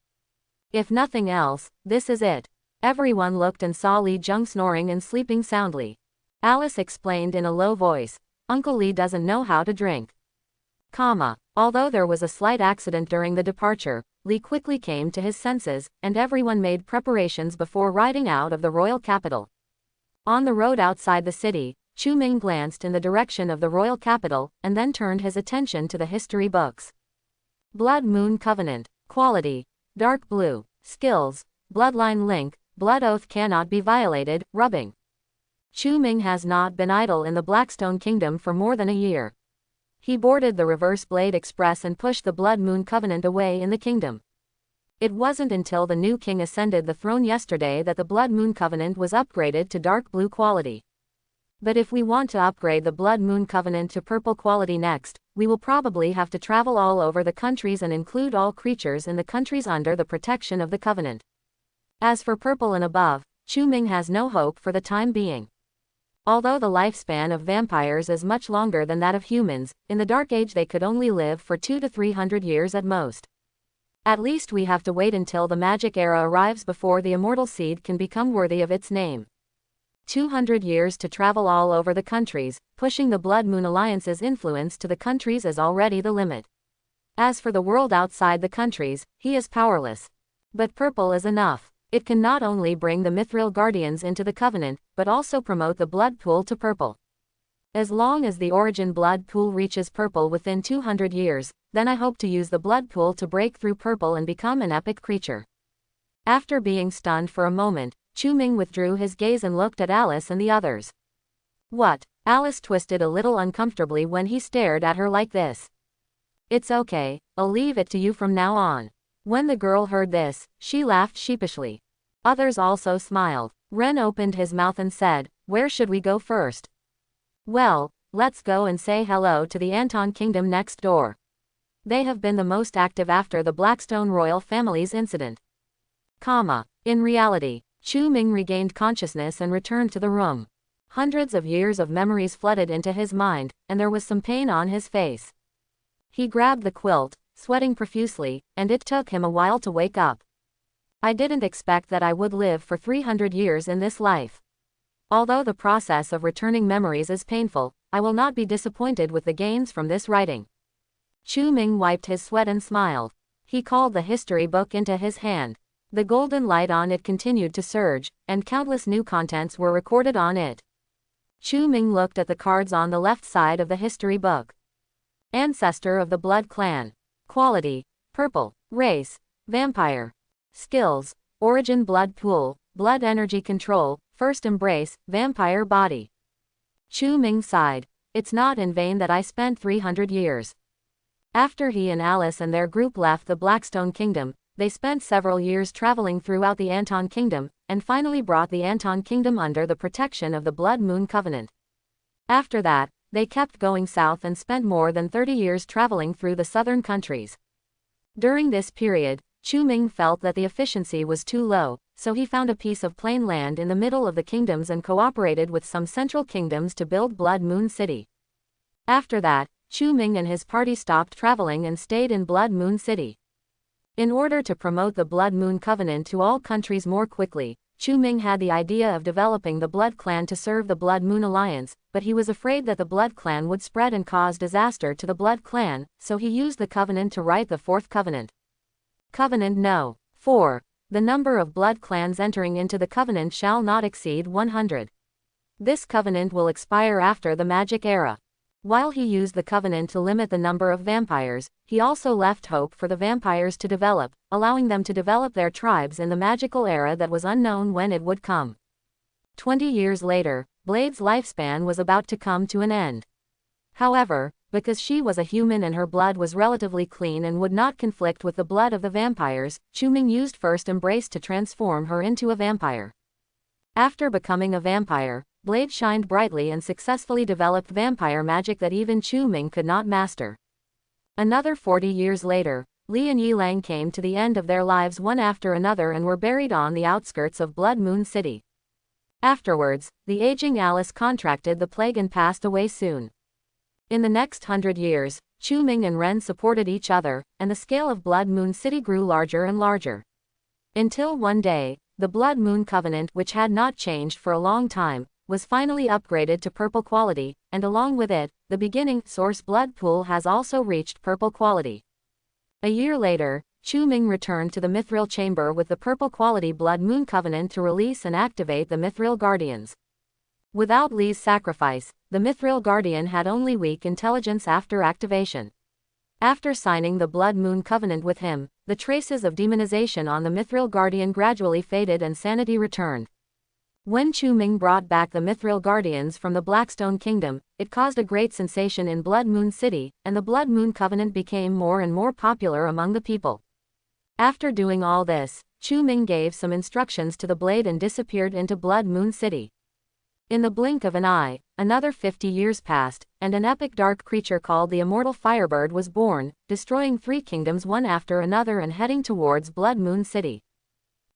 "If nothing else, this is it." Everyone looked and saw Li Jung snoring and sleeping soundly. Alice explained in a low voice, "Uncle Li doesn't know how to drink." Although there was a slight accident during the departure, Li quickly came to his senses, and everyone made preparations before riding out of the royal capital. On the road outside the city, Chu Ming glanced in the direction of the royal capital, and then turned his attention to the history books. Blood Moon Covenant. Quality: dark blue. Skills: bloodline link, blood oath cannot be violated, rubbing. Chu Ming has not been idle in the Blackstone Kingdom for more than a year. He boarded the Reverse Blade Express and pushed the Blood Moon Covenant away in the kingdom. It wasn't until the new king ascended the throne yesterday that the Blood Moon Covenant was upgraded to dark blue quality. But if we want to upgrade the Blood Moon Covenant to purple quality next, we will probably have to travel all over the countries and include all creatures in the countries under the protection of the Covenant. As for purple and above, Chu Ming has no hope for the time being. Although the lifespan of vampires is much longer than that of humans, in the Dark Age they could only live for 200 to 300 years at most. At least we have to wait until the magic era arrives before the immortal seed can become worthy of its name. 200 years to travel all over the countries, pushing the Blood Moon Alliance's influence to the countries is already the limit. As for the world outside the countries, he is powerless. But purple is enough. It can not only bring the Mithril Guardians into the Covenant, but also promote the blood pool to purple. As long as the origin blood pool reaches purple within 200 years, then I hope to use the blood pool to break through purple and become an epic creature. After being stunned for a moment, Chu Ming withdrew his gaze and looked at Alice and the others. "What?" Alice twisted a little uncomfortably when he stared at her like this. "It's okay, I'll leave it to you from now on." When the girl heard this, she laughed sheepishly. Others also smiled. Ren opened his mouth and said, "Where should we go first?" "Well, let's go and say hello to the Anton Kingdom next door. They have been the most active after the Blackstone royal family's incident." In reality, Chu Ming regained consciousness and returned to the room. Hundreds of years of memories flooded into his mind, and there was some pain on his face. He grabbed the quilt, sweating profusely, and it took him a while to wake up. "I didn't expect that I would live for 300 years in this life. Although the process of returning memories is painful, I will not be disappointed with the gains from this writing." Chu Ming wiped his sweat and smiled. He called the history book into his hand. The golden light on it continued to surge, and countless new contents were recorded on it. Chu Ming looked at the cards on the left side of the history book. Ancestor of the Blood Clan. Quality: purple. Race: vampire. Skills: origin blood pool, blood energy control, first embrace, vampire body. Chu Ming sighed. "It's not in vain that I spent 300 years. After he and Alice and their group left the Blackstone Kingdom, they spent several years traveling throughout the Anton Kingdom, and finally brought the Anton Kingdom under the protection of the Blood Moon Covenant. After that, they kept going south and spent more than 30 years traveling through the southern countries. During this period, Chu Ming felt that the efficiency was too low, so he found a piece of plain land in the middle of the kingdoms and cooperated with some central kingdoms to build Blood Moon City. After that, Chu Ming and his party stopped traveling and stayed in Blood Moon City. In order to promote the Blood Moon Covenant to all countries more quickly, Chu Ming had the idea of developing the Blood Clan to serve the Blood Moon Alliance, but he was afraid that the Blood Clan would spread and cause disaster to the Blood Clan, so he used the Covenant to write the Fourth Covenant. Covenant No. 4. The number of Blood Clans entering into the Covenant shall not exceed 100. This Covenant will expire after the Magic Era. While he used the Covenant to limit the number of vampires, he also left hope for the vampires to develop, allowing them to develop their tribes in the magical era that was unknown when it would come. 20 years later, Blade's lifespan was about to come to an end. However, Because she was a human and her blood was relatively clean and would not conflict with the blood of the vampires, Chu-Ming used first embrace to transform her into a vampire. After becoming a vampire, Blade shined brightly and successfully developed vampire magic that even Chu-Ming could not master. Another 40 years later, Li and Yilang came to the end of their lives one after another and were buried on the outskirts of Blood Moon City. Afterwards, the aging Alice contracted the plague and passed away soon. In the next 100 years, Chu-Ming and Ren supported each other, and the scale of Blood Moon City grew larger and larger. Until one day, the Blood Moon Covenant, which had not changed for a long time, was finally upgraded to purple quality, and along with it, the beginning source blood pool has also reached purple quality. A year later, Chu-Ming returned to the Mithril Chamber with the purple quality Blood Moon Covenant to release and activate the Mithril Guardians. Without Li's sacrifice, the Mithril Guardian had only weak intelligence after activation. After signing the Blood Moon Covenant with him, the traces of demonization on the Mithril Guardian gradually faded and sanity returned. When Chu-Ming brought back the Mithril Guardians from the Blackstone Kingdom, it caused a great sensation in Blood Moon City, and the Blood Moon Covenant became more and more popular among the people. After doing all this, Chu-Ming gave some instructions to the Blade and disappeared into Blood Moon City. In the blink of an eye, another 50 years passed, and an epic dark creature called the Immortal Firebird was born, destroying 3 kingdoms one after another and heading towards Blood Moon City.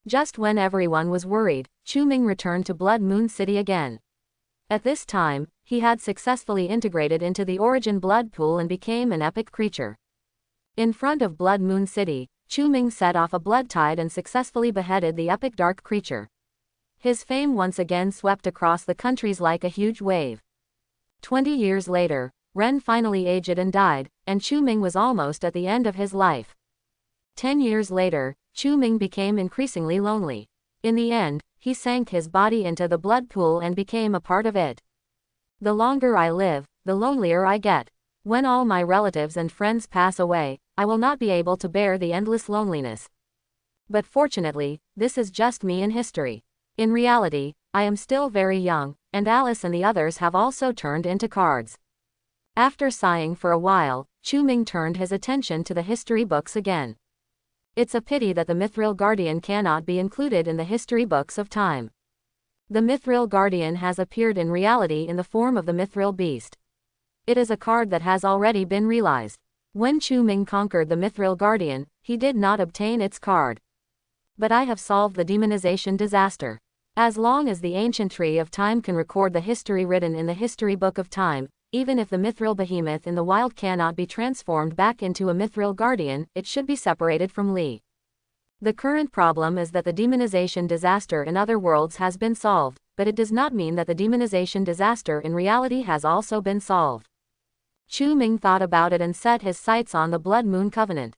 Just when everyone was worried, Chu-Ming returned to Blood Moon City again. At this time, he had successfully integrated into the origin blood pool and became an epic creature. In front of Blood Moon City, Chu-Ming set off a blood tide and successfully beheaded the epic dark creature. His fame once again swept across the countries like a huge wave. 20 years later, Ren finally aged and died, and Chu-Ming was almost at the end of his life. 10 years later, Chu-Ming became increasingly lonely. In the end, he sank his body into the blood pool and became a part of it. The longer I live, the lonelier I get. When all my relatives and friends pass away, I will not be able to bear the endless loneliness. But fortunately, this is just me in history. In reality, I am still very young, and Alice and the others have also turned into cards. After sighing for a while, Chu-Ming turned his attention to the history books again. It's a pity that the Mithril Guardian cannot be included in the history books of time. The Mithril Guardian has appeared in reality in the form of the Mithril Beast. It is a card that has already been realized. When Chu-Ming conquered the Mithril Guardian, he did not obtain its card. But I have solved the demonization disaster. As long as the ancient tree of time can record the history written in the history book of time, even if the Mithril behemoth in the wild cannot be transformed back into a Mithril Guardian, it should be separated from Li. The current problem is that the demonization disaster in other worlds has been solved, but it does not mean that the demonization disaster in reality has also been solved. Chu-Ming thought about it and set his sights on the Blood Moon Covenant.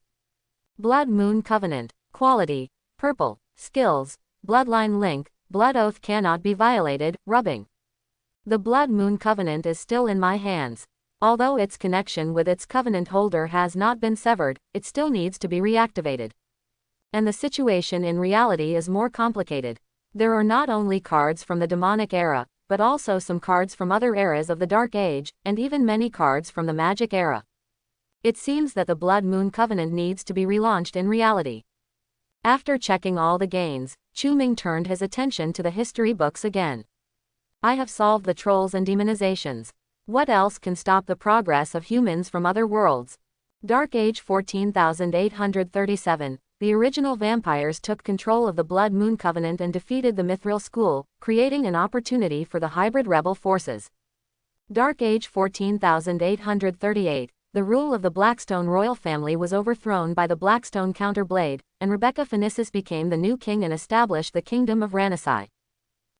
Blood Moon Covenant. Quality: purple. Skills: bloodline link. Blood oath cannot be violated. Rubbing. The Blood Moon Covenant is still in my hands. Although its connection with its covenant holder has not been severed, it still needs to be reactivated. And the situation in reality is more complicated. There are not only cards from the demonic era, but also some cards from other eras of the Dark Age, and even many cards from the Magic era. It seems that the Blood Moon Covenant needs to be relaunched in reality. After checking all the gains, Chu-Ming turned his attention to the history books again. I have solved the trolls and demonizations. What else can stop the progress of humans from other worlds? Dark Age 14,837. The original vampires took control of the Blood Moon Covenant and defeated the Mithril School, creating an opportunity for the hybrid rebel forces. Dark Age 14,838. The rule of the Blackstone royal family was overthrown by the Blackstone Counterblade, and Rebecca Fenicis became the new king and established the Kingdom of Ranasai.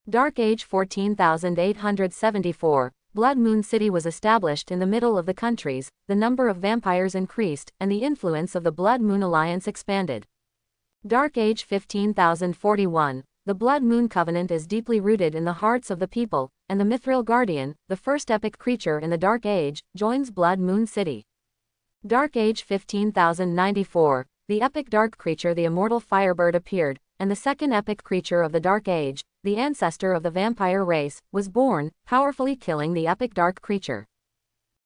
Dark Age 14,874. Blood Moon City was established in the middle of the countries, the number of vampires increased, and the influence of the Blood Moon Alliance expanded. Dark Age 15,041. The Blood Moon Covenant is deeply rooted in the hearts of the people, and the Mithril Guardian, the first epic creature in the Dark Age, joins Blood Moon City. Dark Age 15,094. The epic dark creature the Immortal Firebird appeared, and the second epic creature of the Dark Age, the ancestor of the vampire race, was born, powerfully killing the epic dark creature.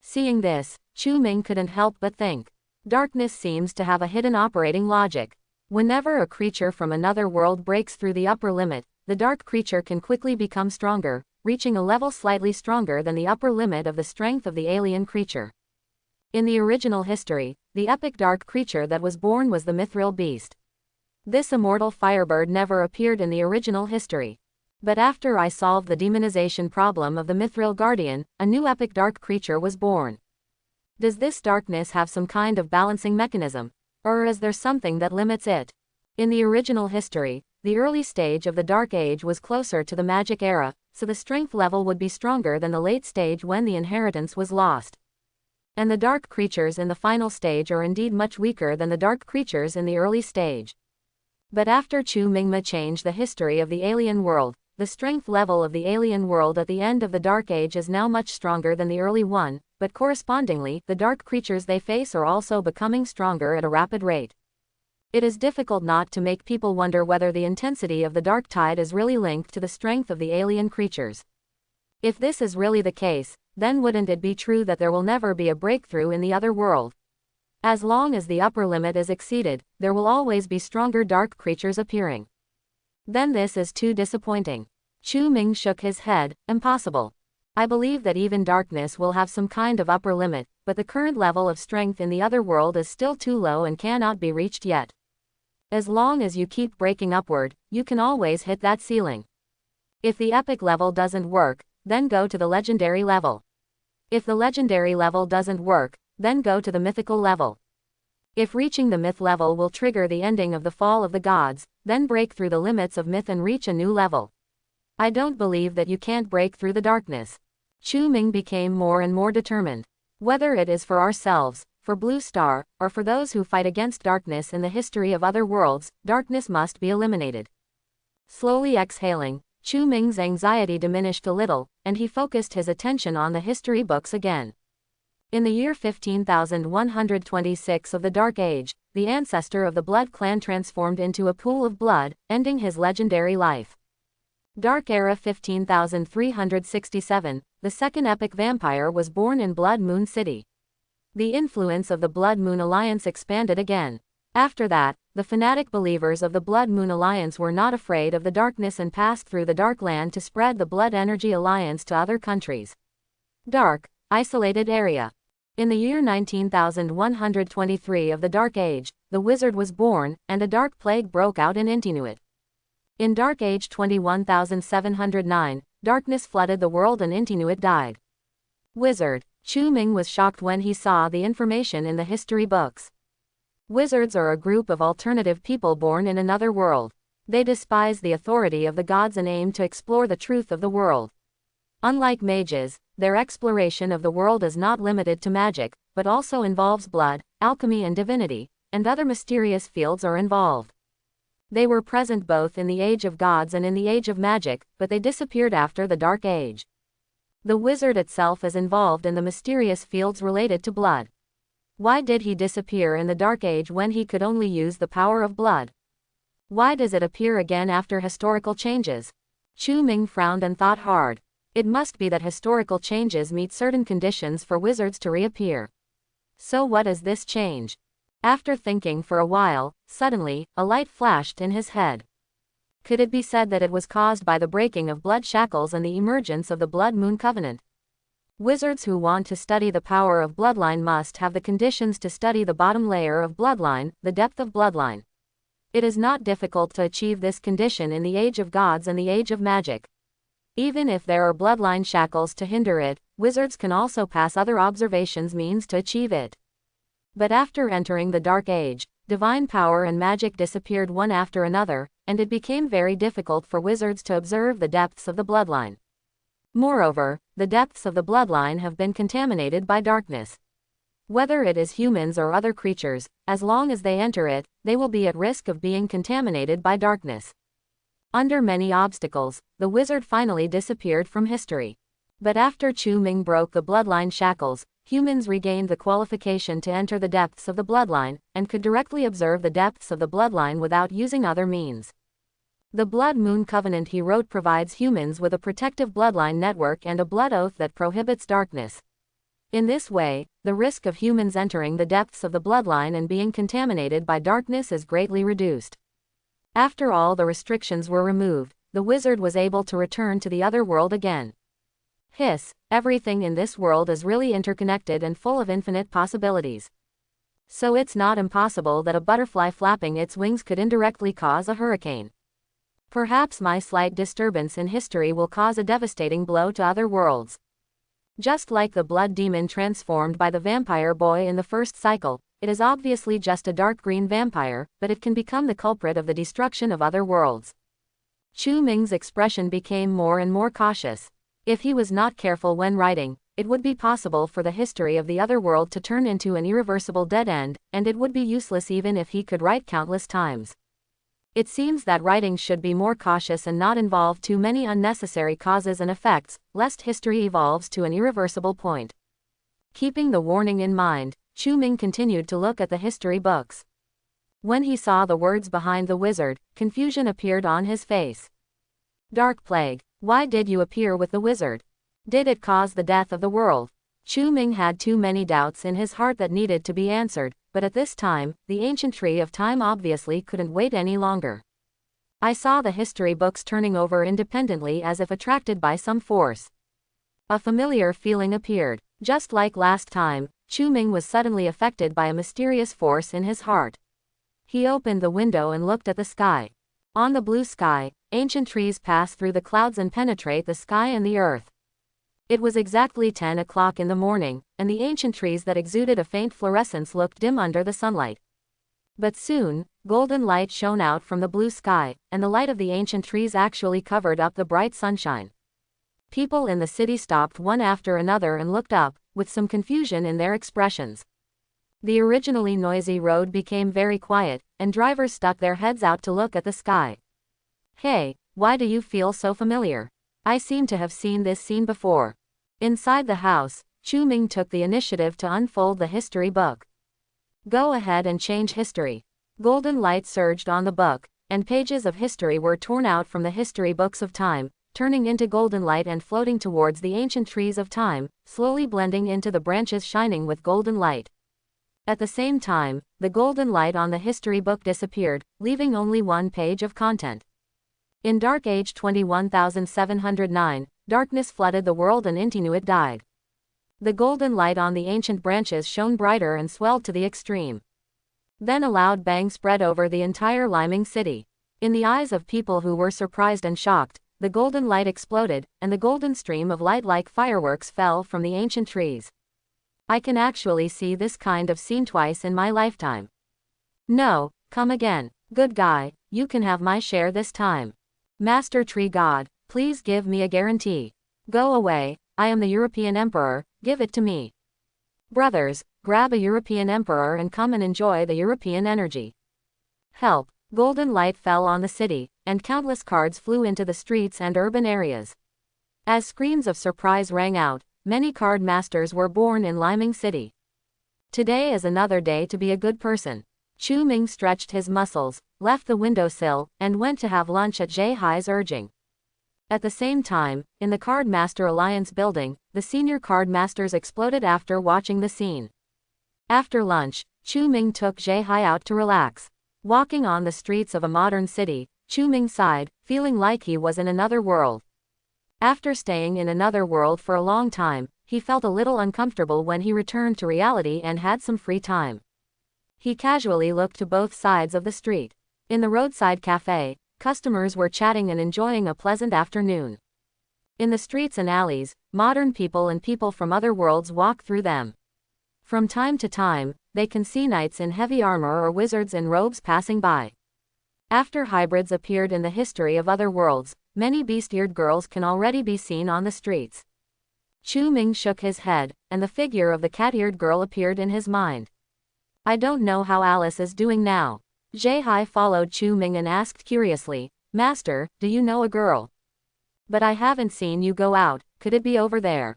Seeing this, Chu Ming couldn't help but think. Darkness seems to have a hidden operating logic. Whenever a creature from another world breaks through the upper limit, the dark creature can quickly become stronger, reaching a level slightly stronger than the upper limit of the strength of the alien creature. In the original history, the epic dark creature that was born was the Mithril beast. This immortal firebird never appeared in the original history. But after I solved the demonization problem of the Mithril Guardian, a new epic dark creature was born. Does this darkness have some kind of balancing mechanism? Or is there something that limits it? In the original history, the early stage of the Dark Age was closer to the magic era, so the strength level would be stronger than the late stage when the inheritance was lost. And the dark creatures in the final stage are indeed much weaker than the dark creatures in the early stage. But after Chu Mingma changed the history of the alien world, the strength level of the alien world at the end of the Dark Age is now much stronger than the early one, but correspondingly, the dark creatures they face are also becoming stronger at a rapid rate. It is difficult not to make people wonder whether the intensity of the dark tide is really linked to the strength of the alien creatures. If this is really the case, then wouldn't it be true that there will never be a breakthrough in the other world? As long as the upper limit is exceeded, there will always be stronger dark creatures appearing. Then this is too disappointing. Chu Ming shook his head. Impossible. I believe that even darkness will have some kind of upper limit, but the current level of strength in the other world is still too low and cannot be reached yet. As long as you keep breaking upward, you can always hit that ceiling. If the epic level doesn't work, then go to the legendary level. If the legendary level doesn't work, then go to the mythical level. If reaching the myth level will trigger the ending of the fall of the gods, then break through the limits of myth and reach a new level. I don't believe that you can't break through the darkness. Chu Ming became more and more determined. Whether it is for ourselves, for Blue Star, or for those who fight against darkness in the history of other worlds, darkness must be eliminated. Slowly exhaling, Chu Ming's anxiety diminished a little, and he focused his attention on the history books again. In the year 15,126 of the Dark Age, the ancestor of the Blood Clan transformed into a pool of blood, ending his legendary life. Dark Era 15,367, the second epic vampire was born in Blood Moon City. The influence of the Blood Moon Alliance expanded again. After that, the fanatic believers of the Blood Moon Alliance were not afraid of the darkness and passed through the Dark Land to spread the Blood Energy Alliance to other countries. Dark, isolated area. In the year 19,123 of the Dark Age, the wizard was born, and a dark plague broke out in Intinuit. In Dark Age 21,709, darkness flooded the world and Intinuit died. Wizard. Chu Ming was shocked when he saw the information in the history books. Wizards are a group of alternative people born in another world. They despise the authority of the gods and aim to explore the truth of the world. Unlike mages, their exploration of the world is not limited to magic, but also involves blood, alchemy and divinity, and other mysterious fields are involved. They were present both in the Age of Gods and in the Age of Magic, but they disappeared after the Dark Age. The wizard itself is involved in the mysterious fields related to blood. Why did he disappear in the Dark Age when he could only use the power of blood? Why does it appear again after historical changes? Chu Ming frowned and thought hard. It must be that historical changes meet certain conditions for wizards to reappear. So what is this change? After thinking for a while, suddenly, a light flashed in his head. Could it be said that it was caused by the breaking of blood shackles and the emergence of the Blood Moon Covenant? Wizards who want to study the power of bloodline must have the conditions to study the bottom layer of bloodline, the depth of bloodline. It is not difficult to achieve this condition in the Age of Gods and the Age of Magic. Even if there are bloodline shackles to hinder it, wizards can also pass other observations means to achieve it. But after entering the Dark Age, divine power and magic disappeared one after another, and it became very difficult for wizards to observe the depths of the bloodline. Moreover, the depths of the bloodline have been contaminated by darkness. Whether it is humans or other creatures, as long as they enter it, they will be at risk of being contaminated by darkness. Under many obstacles, the wizard finally disappeared from history. But after Chu Ming broke the bloodline shackles, humans regained the qualification to enter the depths of the bloodline, and could directly observe the depths of the bloodline without using other means. The Blood Moon Covenant he wrote provides humans with a protective bloodline network and a blood oath that prohibits darkness. In this way, the risk of humans entering the depths of the bloodline and being contaminated by darkness is greatly reduced. After all the restrictions were removed, the wizard was able to return to the other world again. Hiss, everything in this world is really interconnected and full of infinite possibilities. So it's not impossible that a butterfly flapping its wings could indirectly cause a hurricane. Perhaps my slight disturbance in history will cause a devastating blow to other worlds. Just like the blood demon transformed by the vampire boy in the first cycle, it is obviously just a dark green vampire, but it can become the culprit of the destruction of other worlds. Chu Ming's expression became more and more cautious. If he was not careful when writing, it would be possible for the history of the other world to turn into an irreversible dead end, and it would be useless even if he could write countless times. It seems that writing should be more cautious and not involve too many unnecessary causes and effects, lest history evolves to an irreversible point. Keeping the warning in mind, Chu Ming continued to look at the history books. When he saw the words behind the wizard, confusion appeared on his face. Dark plague, why did you appear with the wizard? Did it cause the death of the world? Chu Ming had too many doubts in his heart that needed to be answered, but at this time, the ancient tree of time obviously couldn't wait any longer. I saw the history books turning over independently as if attracted by some force. A familiar feeling appeared. Just like last time, Chu Ming was suddenly affected by a mysterious force in his heart. He opened the window and looked at the sky. On the blue sky, ancient trees pass through the clouds and penetrate the sky and the earth. It was exactly 10 o'clock in the morning, and the ancient trees that exuded a faint fluorescence looked dim under the sunlight. But soon, golden light shone out from the blue sky, and the light of the ancient trees actually covered up the bright sunshine. People in the city stopped one after another and looked up, with some confusion in their expressions. The originally noisy road became very quiet, and drivers stuck their heads out to look at the sky. Hey, why do you feel so familiar? I seem to have seen this scene before. Inside the house, Chu Ming took the initiative to unfold the history book. Go ahead and change history. Golden light surged on the book, and pages of history were torn out from the history books of time, turning into golden light and floating towards the ancient trees of time, slowly blending into the branches shining with golden light. At the same time, the golden light on the history book disappeared, leaving only one page of content. In Dark Age 21709, darkness flooded the world and Intinuit died. The golden light on the ancient branches shone brighter and swelled to the extreme. Then a loud bang spread over the entire Liming City. In the eyes of people who were surprised and shocked, the golden light exploded, and the golden stream of light like fireworks fell from the ancient trees. I can actually see this kind of scene twice in my lifetime. No, come again. Good guy, you can have my share this time. Master Tree God, please give me a guarantee. Go away, I am the European Emperor, give it to me. Brothers, grab a European Emperor and come and enjoy the European energy. Help, golden light fell on the city, and countless cards flew into the streets and urban areas. As screams of surprise rang out, many card masters were born in Liming City. Today is another day to be a good person. Chu Ming stretched his muscles, left the windowsill, and went to have lunch at Jai Hai's urging. At the same time, in the Card Master Alliance building, the senior card masters exploded after watching the scene. After lunch, Chu Ming took Jai Hai out to relax. Walking on the streets of a modern city, Chu Ming sighed, feeling like he was in another world. After staying in another world for a long time, he felt a little uncomfortable when he returned to reality and had some free time. He casually looked to both sides of the street. In the roadside cafe, customers were chatting and enjoying a pleasant afternoon. In the streets and alleys, modern people and people from other worlds walk through them. From time to time, they can see knights in heavy armor or wizards in robes passing by. After hybrids appeared in the history of other worlds, many beast-eared girls can already be seen on the streets. Chu Ming shook his head, and the figure of the cat-eared girl appeared in his mind. I don't know how Alice is doing now. Jai Hai followed Chu Ming and asked curiously, Master, do you know a girl? But I haven't seen you go out, could it be over there?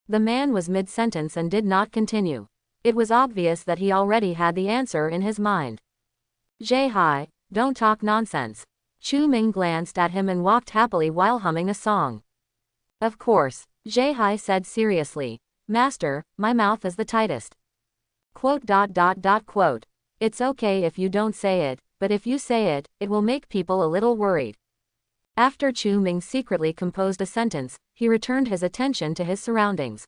The man was mid-sentence and did not continue. It was obvious that he already had the answer in his mind. Jai Hai, don't talk nonsense. Chu Ming glanced at him and walked happily while humming a song. Of course, Jai Hai said seriously, Master, my mouth is the tightest. Quote. It's okay if you don't say it, but if you say it, it will make people a little worried. After Chu Ming secretly composed a sentence, he returned his attention to his surroundings.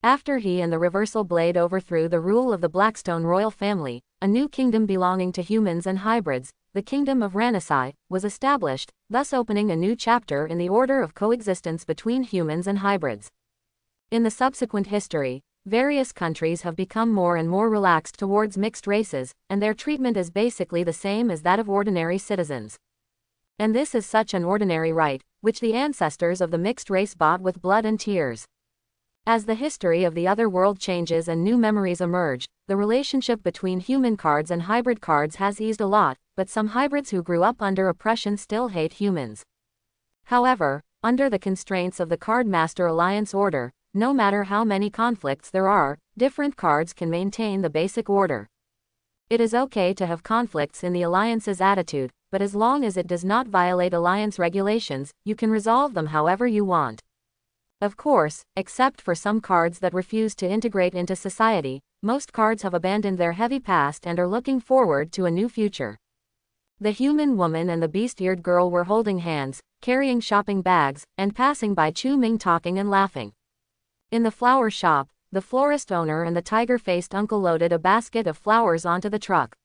After he and the reversal blade overthrew the rule of the Blackstone royal family, a new kingdom belonging to humans and hybrids, the kingdom of Ranasai, was established, thus opening a new chapter in the order of coexistence between humans and hybrids. In the subsequent history, various countries have become more and more relaxed towards mixed races, and their treatment is basically the same as that of ordinary citizens. And this is such an ordinary right, which the ancestors of the mixed race bought with blood and tears. As the history of the other world changes and new memories emerge, the relationship between human cards and hybrid cards has eased a lot, but some hybrids who grew up under oppression still hate humans. However, under the constraints of the Card Master Alliance order, no matter how many conflicts there are, different cards can maintain the basic order. It is okay to have conflicts in the Alliance's attitude, but as long as it does not violate Alliance regulations, you can resolve them however you want. Of course, except for some cards that refuse to integrate into society, most cards have abandoned their heavy past and are looking forward to a new future. The human woman and the beast-eared girl were holding hands, carrying shopping bags, and passing by Chu Ming talking and laughing. In the flower shop, the florist owner and the tiger-faced uncle loaded a basket of flowers onto the truck.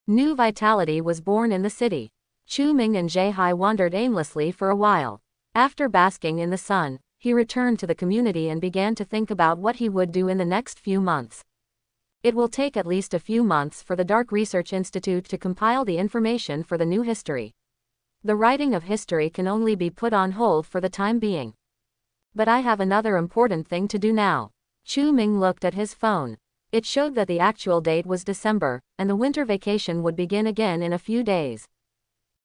New vitality was born in the city. Chu Ming and Jie Hai wandered aimlessly for a while. After basking in the sun, he returned to the community and began to think about what he would do in the next few months. It will take at least a few months for the Dark Research Institute to compile the information for the new history. The writing of history can only be put on hold for the time being. But I have another important thing to do now. Chu Ming looked at his phone. It showed that the actual date was December, and the winter vacation would begin again in a few days.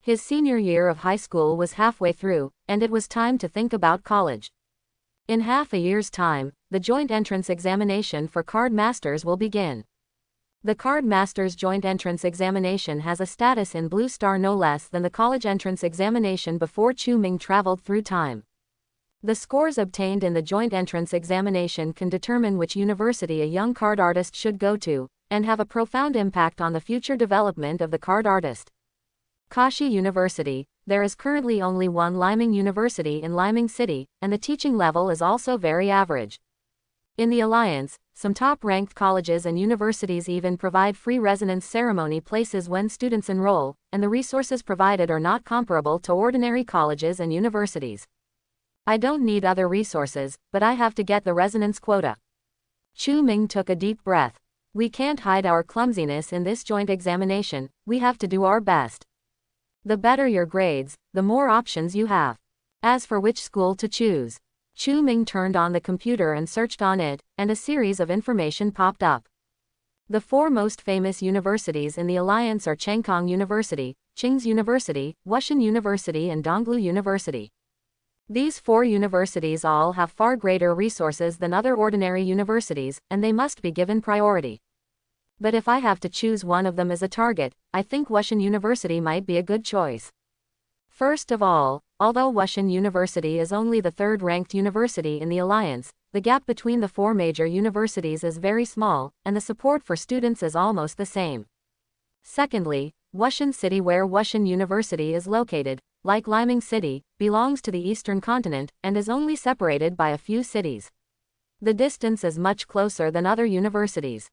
His senior year of high school was halfway through, and it was time to think about college. In half a year's time, the joint entrance examination for card masters will begin. The Card Masters Joint Entrance Examination has a status in Blue Star no less than the college entrance examination before Chu Ming traveled through time. The scores obtained in the joint entrance examination can determine which university a young card artist should go to, and have a profound impact on the future development of the card artist. Kashi University. There is currently only one Liming University in Liming City, and the teaching level is also very average. In the Alliance, some top-ranked colleges and universities even provide free residence ceremony places when students enroll, and the resources provided are not comparable to ordinary colleges and universities. I don't need other resources, but I have to get the resonance quota. Chu Ming took a deep breath. We can't hide our clumsiness in this joint examination, we have to do our best. The better your grades, the more options you have. As for which school to choose, Chu Ming turned on the computer and searched on it, and a series of information popped up. The four most famous universities in the Alliance are Chengkong University, Qing's University, Wushan University and Donglu University. These four universities all have far greater resources than other ordinary universities, and they must be given priority. But if I have to choose one of them as a target, I think Wushan University might be a good choice. First of all, although Wushan University is only the third-ranked university in the Alliance, the gap between the four major universities is very small, and the support for students is almost the same. Secondly, Wushan City, where Wushan University is located, like Liming City, belongs to the eastern continent, and is only separated by a few cities. The distance is much closer than other universities.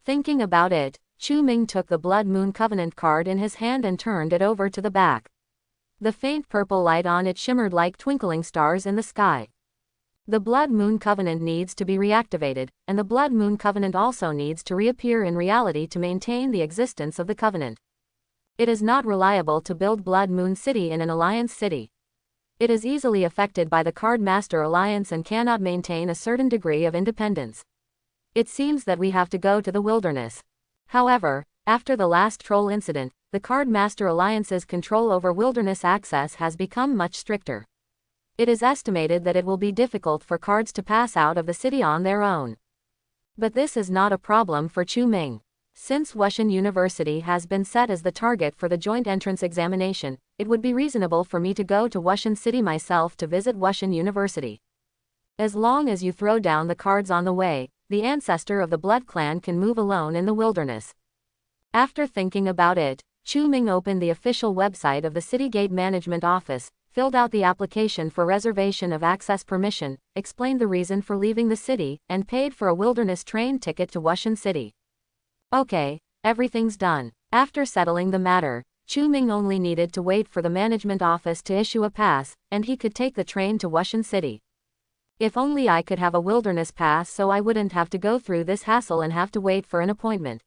Thinking about it, Chu Ming took the Blood Moon Covenant card in his hand and turned it over to the back. The faint purple light on it shimmered like twinkling stars in the sky. The Blood Moon Covenant needs to be reactivated, and the Blood Moon Covenant also needs to reappear in reality to maintain the existence of the Covenant. It is not reliable to build Blood Moon City in an Alliance city. It is easily affected by the Card Master Alliance and cannot maintain a certain degree of independence. It seems that we have to go to the wilderness. However, after the last troll incident, the Card Master Alliance's control over wilderness access has become much stricter. It is estimated that it will be difficult for cards to pass out of the city on their own. But this is not a problem for Chu Ming. Since Wushan University has been set as the target for the joint entrance examination, it would be reasonable for me to go to Wushan City myself to visit Wushan University. As long as you throw down the cards on the way, the ancestor of the Blood Clan can move alone in the wilderness. After thinking about it, Chu Ming opened the official website of the City Gate Management Office, filled out the application for reservation of access permission, explained the reason for leaving the city, and paid for a wilderness train ticket to Wushan City. Okay, everything's done. After settling the matter, Chu Ming only needed to wait for the management office to issue a pass, and he could take the train to Wushan City. If only I could have a wilderness pass so I wouldn't have to go through this hassle and have to wait for an appointment.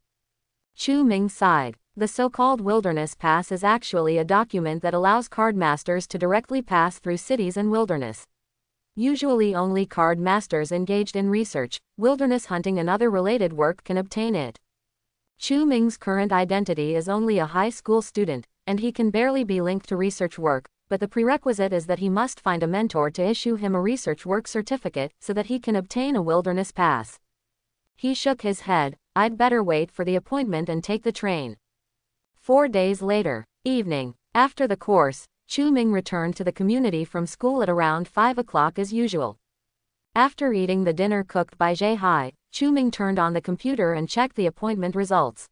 Chu Ming sighed. The so-called wilderness pass is actually a document that allows card masters to directly pass through cities and wilderness. Usually only card masters engaged in research, wilderness hunting and other related work can obtain it. Chu Ming's current identity is only a high school student, and he can barely be linked to research work, but the prerequisite is that he must find a mentor to issue him a research work certificate so that he can obtain a wilderness pass. He shook his head. I'd better wait for the appointment and take the train. 4 days later, evening. After the course, Chu Ming returned to the community from school at around 5 o'clock as usual. After eating the dinner cooked by Jie Hai, Chu Ming turned on the computer and checked the appointment results.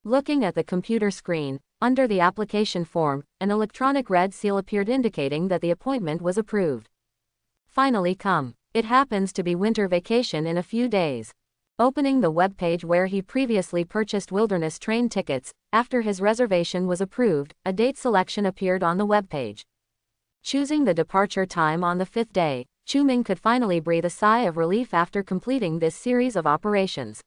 Looking at the computer screen, under the application form, an electronic red seal appeared indicating that the appointment was approved. Finally come. It happens to be winter vacation in a few days. Opening the webpage where he previously purchased wilderness train tickets, after his reservation was approved, a date selection appeared on the webpage. Choosing the departure time on the 5th day, Chu Ming could finally breathe a sigh of relief after completing this series of operations.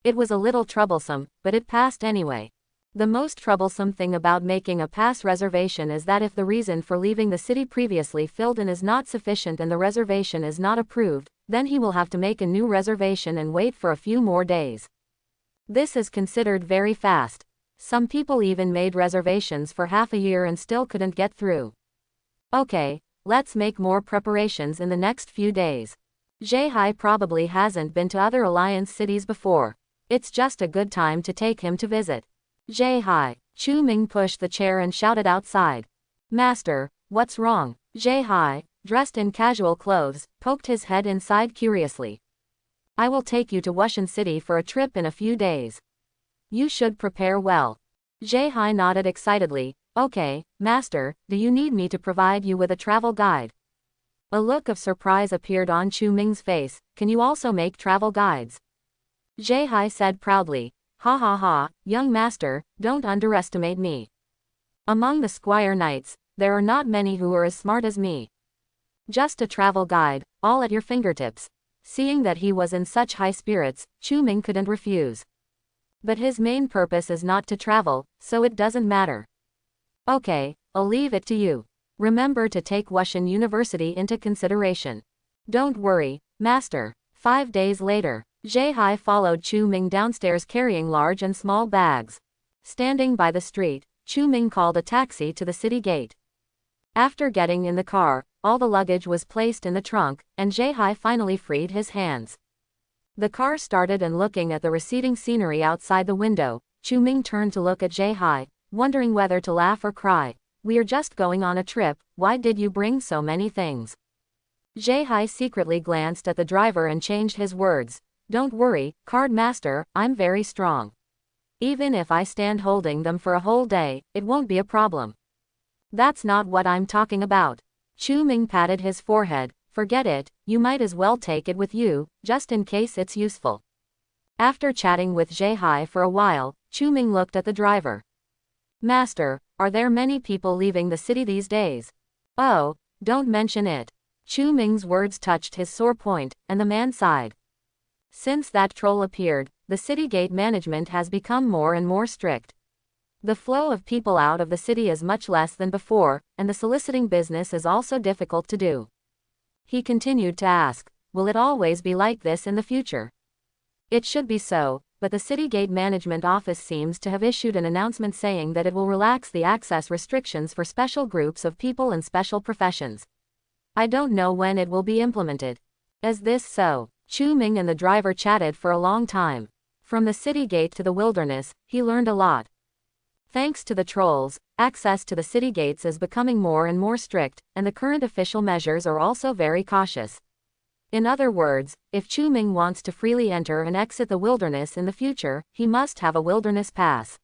It was a little troublesome, but it passed anyway. The most troublesome thing about making a pass reservation is that if the reason for leaving the city previously filled in is not sufficient and the reservation is not approved, then he will have to make a new reservation and wait for a few more days. This is considered very fast. Some people even made reservations for half a year and still couldn't get through. Okay, let's make more preparations in the next few days. Jie Hai probably hasn't been to other alliance cities before. It's just a good time to take him to visit. Jie Hai. Chu Ming pushed the chair and shouted outside. Master, what's wrong? Jie Hai, dressed in casual clothes, poked his head inside curiously. I will take you to Wushan City for a trip in a few days. You should prepare well. Jie Hai nodded excitedly. Okay, Master, do you need me to provide you with a travel guide? A look of surprise appeared on Chu Ming's face. Can you also make travel guides? Jie Hai said proudly. Ha ha ha, young master, don't underestimate me. Among the squire knights, there are not many who are as smart as me. Just a travel guide, all at your fingertips. Seeing that he was in such high spirits, Chu Ming couldn't refuse. But his main purpose is not to travel, so it doesn't matter. Okay, I'll leave it to you. Remember to take Wushan University into consideration. Don't worry, master. 5 days later, Jie Hai followed Chu Ming downstairs carrying large and small bags. Standing by the street, Chu Ming called a taxi to the city gate. After getting in the car, all the luggage was placed in the trunk, and Jie Hai finally freed his hands. The car started and looking at the receding scenery outside the window, Chu Ming turned to look at Jie Hai, wondering whether to laugh or cry. We are just going on a trip, why did you bring so many things? Jie Hai secretly glanced at the driver and changed his words. Don't worry, card master, I'm very strong. Even if I stand holding them for a whole day, it won't be a problem. That's not what I'm talking about. Chu Ming patted his forehead. Forget it, you might as well take it with you, just in case it's useful. After chatting with Jie Hai for a while, Chu Ming looked at the driver. Master, are there many people leaving the city these days? Oh, don't mention it. Chu Ming's words touched his sore point, and the man sighed. Since that troll appeared, the city gate management has become more and more strict. The flow of people out of the city is much less than before, and the soliciting business is also difficult to do. He continued to ask, will it always be like this in the future? It should be so, but the city gate management office seems to have issued an announcement saying that it will relax the access restrictions for special groups of people and special professions. I don't know when it will be implemented. Is this so? Chu Ming and the driver chatted for a long time. From the city gate to the wilderness, he learned a lot. Thanks to the trolls, access to the city gates is becoming more and more strict, and the current official measures are also very cautious. In other words, if Chu Ming wants to freely enter and exit the wilderness in the future, he must have a wilderness pass.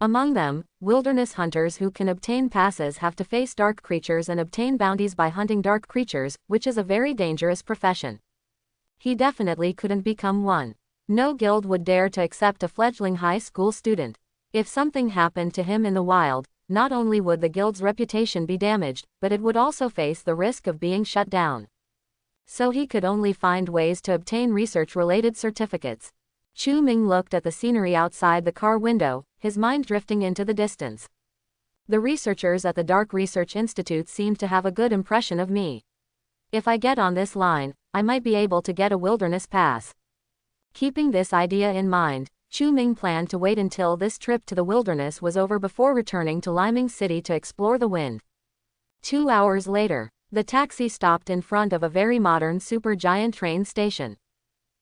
Among them, wilderness hunters who can obtain passes have to face dark creatures and obtain bounties by hunting dark creatures, which is a very dangerous profession. He definitely couldn't become one. No guild would dare to accept a fledgling high school student. If something happened to him in the wild, not only would the guild's reputation be damaged, but it would also face the risk of being shut down. So he could only find ways to obtain research-related certificates. Chu Ming looked at the scenery outside the car window, his mind drifting into the distance. The researchers at the Dark Research Institute seem to have a good impression of me. If I get on this line, I might be able to get a wilderness pass. Keeping this idea in mind, Chu Ming planned to wait until this trip to the wilderness was over before returning to Liming City to explore the wind. 2 hours later, the taxi stopped in front of a very modern supergiant train station.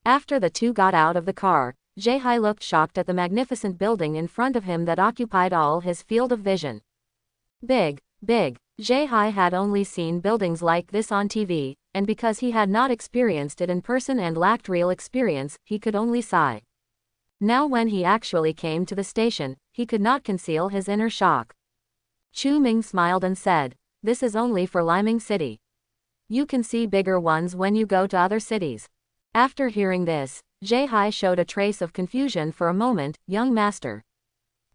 After the two got out of the car, Jae-hai looked shocked at the magnificent building in front of him that occupied all his field of vision. Big, big. Jae-hai had only seen buildings like this on TV, and because he had not experienced it in person and lacked real experience, he could only sigh. Now when he actually came to the station, he could not conceal his inner shock. Chu Ming smiled and said, "This is only for Liming City. You can see bigger ones when you go to other cities." After hearing this, Jae-hai showed a trace of confusion for a moment. "Young master.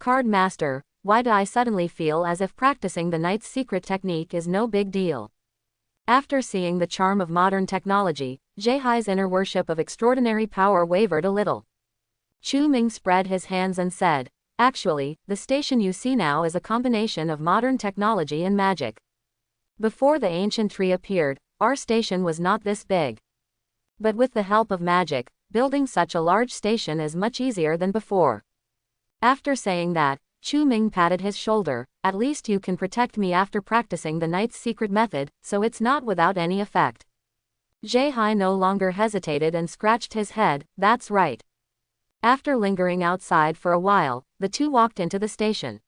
Card master, why do I suddenly feel as if practicing the knight's secret technique is no big deal?" After seeing the charm of modern technology, Jae-hai's inner worship of extraordinary power wavered a little. Chu Ming spread his hands and said, "Actually, the station you see now is a combination of modern technology and magic. Before the ancient tree appeared, our station was not this big. But with the help of magic, building such a large station is much easier than before." After saying that, Chu Ming patted his shoulder. "At least you can protect me after practicing the knight's secret method, so it's not without any effect." Jae-hai no longer hesitated and scratched his head. "That's right." After lingering outside for a while, the two walked into the station.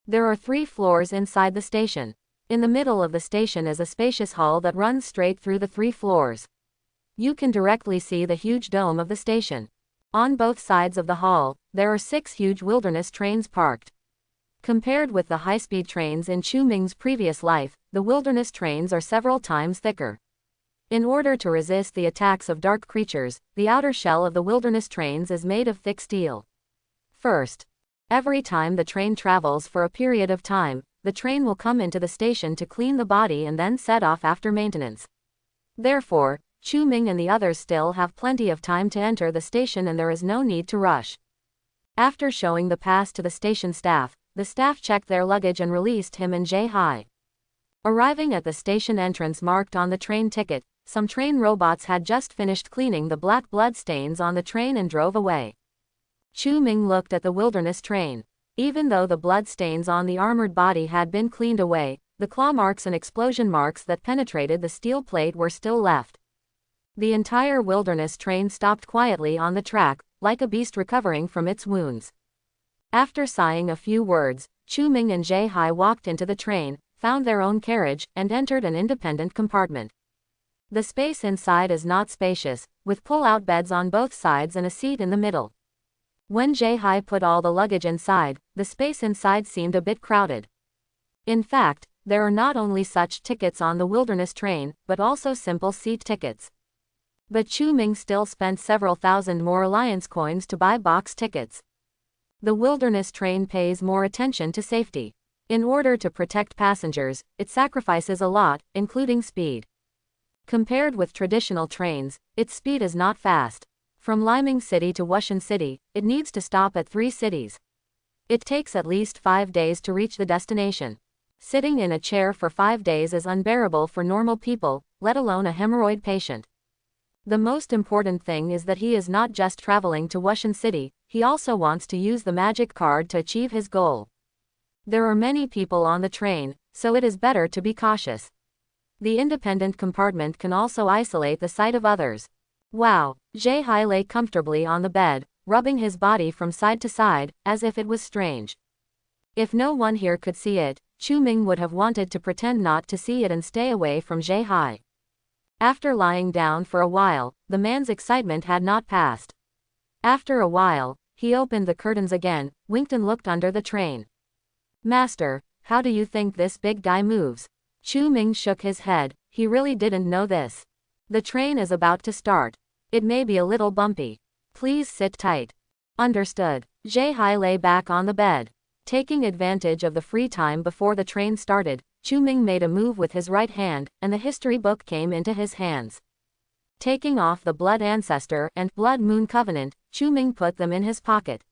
There are 3 floors inside the station. In the middle of the station is a spacious hall that runs straight through the 3 floors. You can directly see the huge dome of the station. On both sides of the hall, there are 6 huge wilderness trains parked. Compared with the high-speed trains in Chu Ming's previous life, the wilderness trains are several times thicker. In order to resist the attacks of dark creatures, the outer shell of the wilderness trains is made of thick steel. First, every time the train travels for a period of time, the train will come into the station to clean the body and then set off after maintenance. Therefore, Chu Ming and the others still have plenty of time to enter the station and there is no need to rush. After showing the pass to the station staff, the staff checked their luggage and released him and Jae-hai. Arriving at the station entrance marked on the train ticket, some train robots had just finished cleaning the black blood stains on the train and drove away. Chu Ming looked at the wilderness train. Even though the blood stains on the armored body had been cleaned away, the claw marks and explosion marks that penetrated the steel plate were still left. The entire wilderness train stopped quietly on the track, like a beast recovering from its wounds. After sighing a few words, Chu Ming and Jae-hai walked into the train, found their own carriage, and entered an independent compartment. The space inside is not spacious, with pull-out beds on both sides and a seat in the middle. When Jae-hai put all the luggage inside, the space inside seemed a bit crowded. In fact, there are not only such tickets on the wilderness train, but also simple seat tickets. But Chu Ming still spent several thousand more alliance coins to buy box tickets. The wilderness train pays more attention to safety. In order to protect passengers, it sacrifices a lot, including speed. Compared with traditional trains, its speed is not fast. From Liming City to Wushan City, it needs to stop at 3 cities. It takes at least 5 days to reach the destination. Sitting in a chair for 5 days is unbearable for normal people, let alone a hemorrhoid patient. The most important thing is that he is not just traveling to Wushan City, he also wants to use the magic card to achieve his goal. There are many people on the train, so it is better to be cautious. The independent compartment can also isolate the sight of others. Wow, Jae-hai lay comfortably on the bed, rubbing his body from side to side, as if it was strange. If no one here could see it, Chu Ming would have wanted to pretend not to see it and stay away from Jae-hai. After lying down for a while, the man's excitement had not passed. After a while, he opened the curtains again, winked and looked under the train. Master, how do you think this big guy moves? Chu Ming shook his head, he really didn't know this. The train is about to start. It may be a little bumpy. Please sit tight. Understood. Jay Hai lay back on the bed. Taking advantage of the free time before the train started, Chu Ming made a move with his right hand, and the history book came into his hands. Taking off the Blood Ancestor and Blood Moon Covenant, Chu Ming put them in his pocket.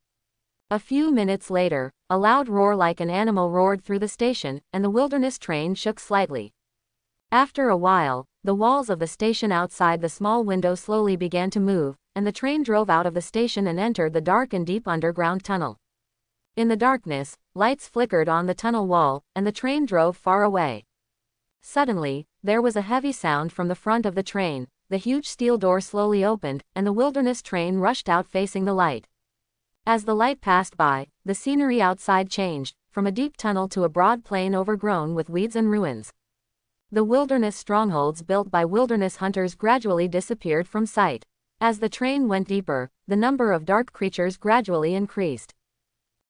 A few minutes later, a loud roar like an animal roared through the station, and the wilderness train shook slightly. After a while, the walls of the station outside the small window slowly began to move, and the train drove out of the station and entered the dark and deep underground tunnel. In the darkness, lights flickered on the tunnel wall, and the train drove far away. Suddenly, there was a heavy sound from the front of the train. The huge steel door slowly opened, and the wilderness train rushed out facing the light. As the light passed by, the scenery outside changed, from a deep tunnel to a broad plain overgrown with weeds and ruins. The wilderness strongholds built by wilderness hunters gradually disappeared from sight. As the train went deeper, the number of dark creatures gradually increased.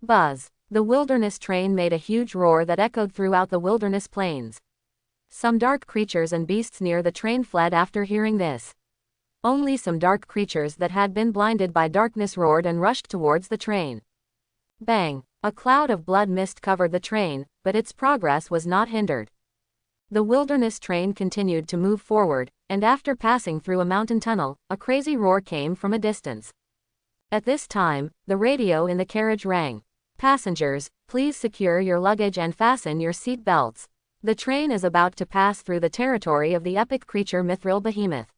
Buzz! The wilderness train made a huge roar that echoed throughout the wilderness plains. Some dark creatures and beasts near the train fled after hearing this. Only some dark creatures that had been blinded by darkness roared and rushed towards the train. Bang! A cloud of blood mist covered the train, but its progress was not hindered. The wilderness train continued to move forward, and after passing through a mountain tunnel, a crazy roar came from a distance. At this time, the radio in the carriage rang. Passengers, please secure your luggage and fasten your seat belts. The train is about to pass through the territory of the epic creature Mithril Behemoth.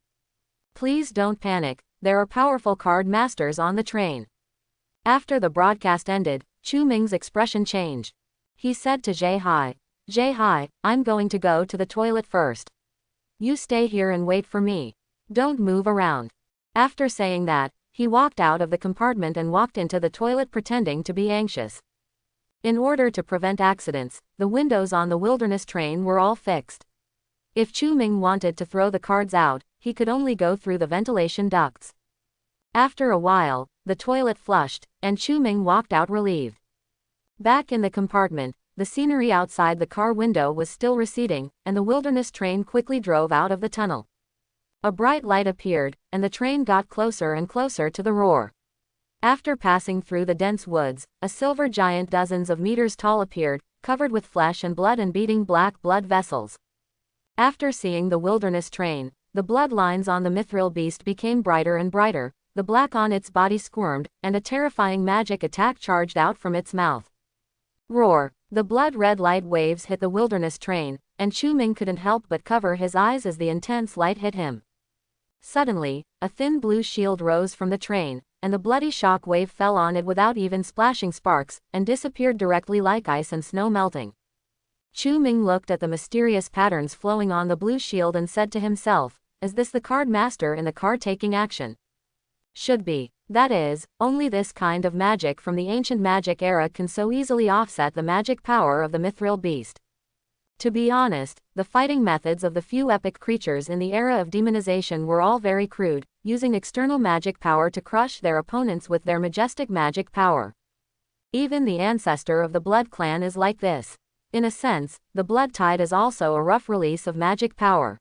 Please don't panic, there are powerful card masters on the train. After the broadcast ended, Chu Ming's expression changed. He said to Jay Hai, I'm going to go to the toilet first. You stay here and wait for me. Don't move around. After saying that, he walked out of the compartment and walked into the toilet pretending to be anxious. In order to prevent accidents, the windows on the wilderness train were all fixed. If Chu Ming wanted to throw the cards out, he could only go through the ventilation ducts. After a while, the toilet flushed, and Chu Ming walked out relieved. Back in the compartment, the scenery outside the car window was still receding, and the wilderness train quickly drove out of the tunnel. A bright light appeared, and the train got closer and closer to the roar. After passing through the dense woods, a silver giant dozens of meters tall appeared, covered with flesh and blood and beating black blood vessels. After seeing the wilderness train, the blood lines on the mithril beast became brighter and brighter, the black on its body squirmed, and a terrifying magic attack charged out from its mouth. Roar! The blood-red light waves hit the wilderness train, and Chu Ming couldn't help but cover his eyes as the intense light hit him. Suddenly, a thin blue shield rose from the train, and the bloody shock wave fell on it without even splashing sparks, and disappeared directly like ice and snow melting. Chu Ming looked at the mysterious patterns flowing on the blue shield and said to himself, is this the card master in the card taking action? Should be. That is, only this kind of magic from the ancient magic era can so easily offset the magic power of the mithril beast. To be honest, the fighting methods of the few epic creatures in the era of demonization were all very crude, using external magic power to crush their opponents with their majestic magic power. Even the ancestor of the Blood Clan is like this. In a sense, the Blood Tide is also a rough release of magic power.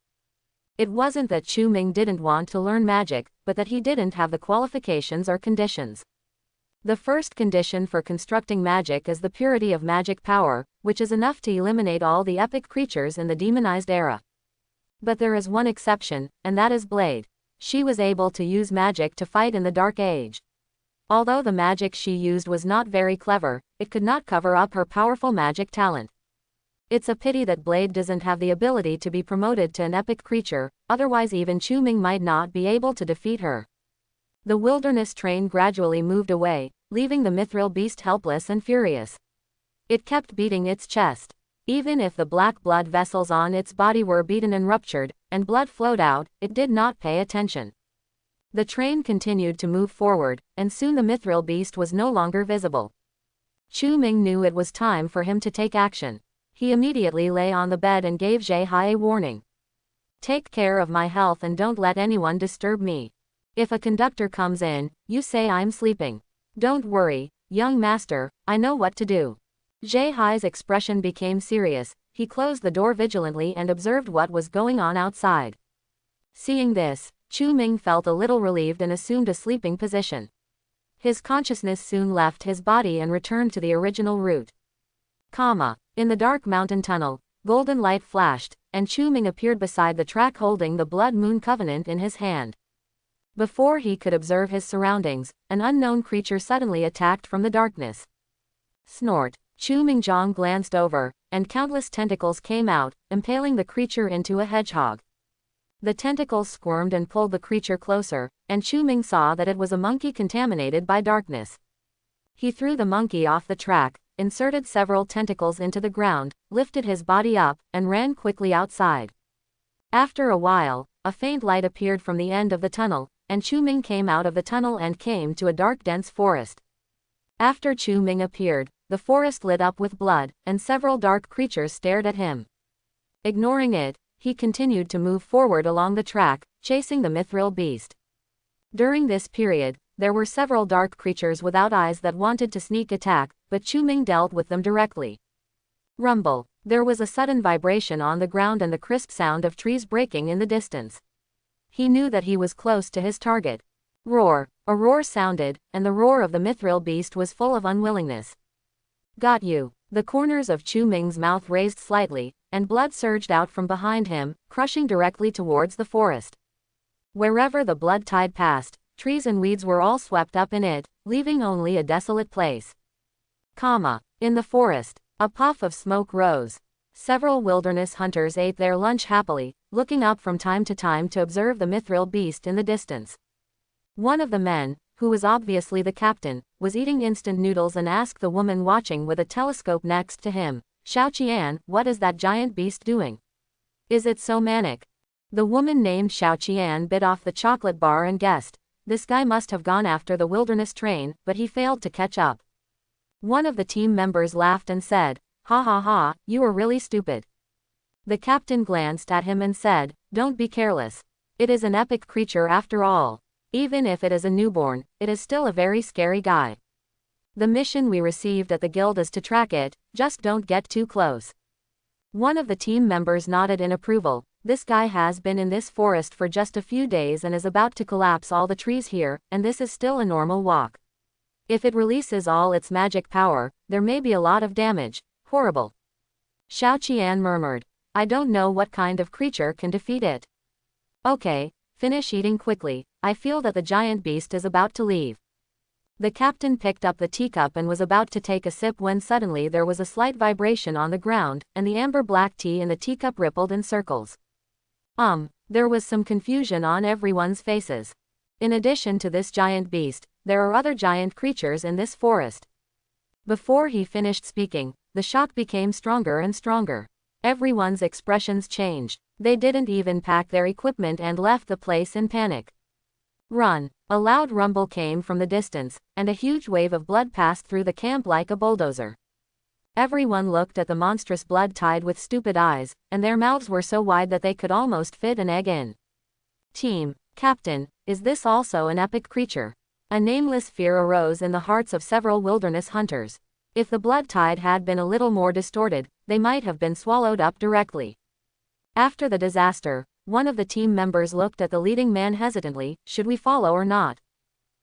It wasn't that Chu Ming didn't want to learn magic, but that he didn't have the qualifications or conditions. The first condition for constructing magic is the purity of magic power, which is enough to eliminate all the epic creatures in the demonized era. But there is one exception, and that is Blade. She was able to use magic to fight in the Dark Age. Although the magic she used was not very clever, it could not cover up her powerful magic talent. It's a pity that Blade doesn't have the ability to be promoted to an epic creature, otherwise even Chu Ming might not be able to defeat her. The wilderness train gradually moved away, leaving the mithril beast helpless and furious. It kept beating its chest. Even if the black blood vessels on its body were beaten and ruptured, and blood flowed out, it did not pay attention. The train continued to move forward, and soon the mithril beast was no longer visible. Chu Ming knew it was time for him to take action. He immediately lay on the bed and gave Jay Hai a warning. Take care of my health and don't let anyone disturb me. If a conductor comes in, you say I'm sleeping. Don't worry, young master, I know what to do. Zhe Hai's expression became serious. He closed the door vigilantly and observed what was going on outside. Seeing this, Chu Ming felt a little relieved and assumed a sleeping position. His consciousness soon left his body and returned to the original route. In the dark mountain tunnel, golden light flashed, and Chu Ming appeared beside the track holding the Blood Moon Covenant in his hand. Before he could observe his surroundings, an unknown creature suddenly attacked from the darkness. Snort. Chu Mingjiang glanced over, and countless tentacles came out, impaling the creature into a hedgehog. The tentacles squirmed and pulled the creature closer, and Chu Ming saw that it was a monkey contaminated by darkness. He threw the monkey off the track, inserted several tentacles into the ground, lifted his body up, and ran quickly outside. After a while, a faint light appeared from the end of the tunnel, and Chu Ming came out of the tunnel and came to a dark dense forest. After Chu Ming appeared, the forest lit up with blood, and several dark creatures stared at him. Ignoring it, he continued to move forward along the track, chasing the mithril beast. During this period, there were several dark creatures without eyes that wanted to sneak attack, but Chu Ming dealt with them directly. Rumble. There was a sudden vibration on the ground and the crisp sound of trees breaking in the distance. He knew that he was close to his target. Roar. A roar sounded, and the roar of the mithril beast was full of unwillingness. Got you. The corners of Chu Ming's mouth raised slightly, and blood surged out from behind him, crushing directly towards the forest. Wherever the blood tide passed, trees and weeds were all swept up in it, leaving only a desolate place. In the forest, a puff of smoke rose. Several wilderness hunters ate their lunch happily, looking up from time to time to observe the mithril beast in the distance. One of the men, who was obviously the captain, was eating instant noodles and asked the woman watching with a telescope next to him, "Xiao Qian, what is that giant beast doing? Is it so manic?" The woman named Xiao Qian bit off the chocolate bar and guessed, "This guy must have gone after the wilderness train, but he failed to catch up." One of the team members laughed and said, "Ha ha ha, you are really stupid." The captain glanced at him and said, "Don't be careless. It is an epic creature after all. Even if it is a newborn, it is still a very scary guy. The mission we received at the guild is to track it, just don't get too close." One of the team members nodded in approval. "This guy has been in this forest for just a few days and is about to collapse all the trees here, and this is still a normal walk. If it releases all its magic power, there may be a lot of damage. Horrible." Xiao Qian murmured, "I don't know what kind of creature can defeat it." "Okay, finish eating quickly, I feel that the giant beast is about to leave." The captain picked up the teacup and was about to take a sip when suddenly there was a slight vibration on the ground, and the amber black tea in the teacup rippled in circles. There was some confusion on everyone's faces. In addition to this giant beast, there are other giant creatures in this forest. Before he finished speaking, the shock became stronger and stronger. Everyone's expressions changed. They didn't even pack their equipment and left the place in panic. "Run!" A loud rumble came from the distance, and a huge wave of blood passed through the camp like a bulldozer. Everyone looked at the monstrous blood tide with stupid eyes, and their mouths were so wide that they could almost fit an egg in. "Team Captain, is this also an epic creature?" A nameless fear arose in the hearts of several wilderness hunters. If the blood tide had been a little more distorted, they might have been swallowed up directly. After the disaster, one of the team members looked at the leading man hesitantly. "Should we follow or not?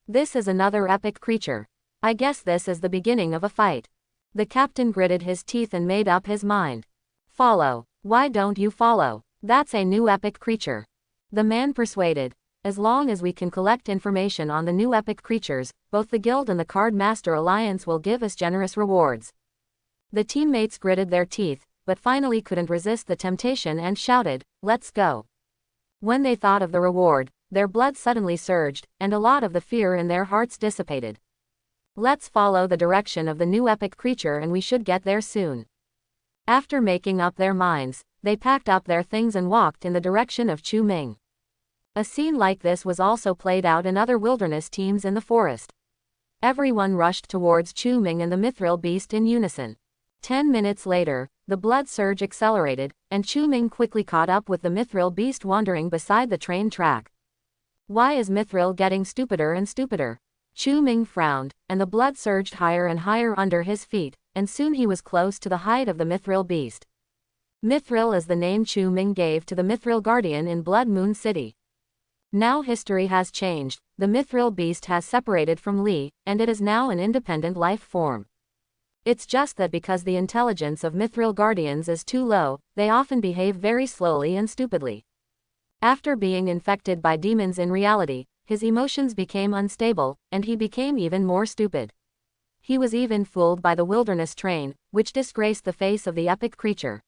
This is another epic creature. I guess this is the beginning of a fight." The captain gritted his teeth and made up his mind. "Follow. Why don't you follow? That's a new epic creature." The man persuaded. "As long as we can collect information on the new epic creatures, both the guild and the Card Master Alliance will give us generous rewards." The teammates gritted their teeth, but finally couldn't resist the temptation and shouted, "Let's go." When they thought of the reward, their blood suddenly surged, and a lot of the fear in their hearts dissipated. "Let's follow the direction of the new epic creature and we should get there soon." After making up their minds, they packed up their things and walked in the direction of Chu Ming. A scene like this was also played out in other wilderness teams in the forest. Everyone rushed towards Chu Ming and the mithril beast in unison. 10 minutes later, the blood surge accelerated, and Chu Ming quickly caught up with the mithril beast wandering beside the train track. Why is Mithril getting stupider and stupider? Chu Ming frowned, and the blood surged higher and higher under his feet, and soon he was close to the height of the mithril beast. Mithril is the name Chu Ming gave to the mithril guardian in Blood Moon City. Now history has changed, the mithril beast has separated from Li, and it is now an independent life form. It's just that because the intelligence of mithril guardians is too low, they often behave very slowly and stupidly. After being infected by demons in reality, his emotions became unstable, and he became even more stupid. He was even fooled by the wilderness train, which disgraced the face of the epic creature.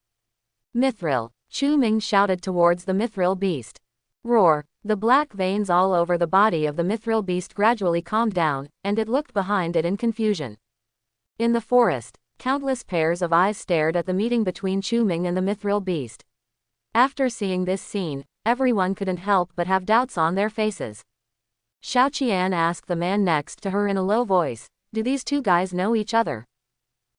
Mithril, Chu Ming shouted towards the mithril beast. Roar! The black veins all over the body of the mithril beast gradually calmed down, and it looked behind it in confusion. In the forest, countless pairs of eyes stared at the meeting between Chu Ming and the mithril beast. After seeing this scene, everyone couldn't help but have doubts on their faces. Xiao Qian asked the man next to her in a low voice, "Do these two guys know each other?"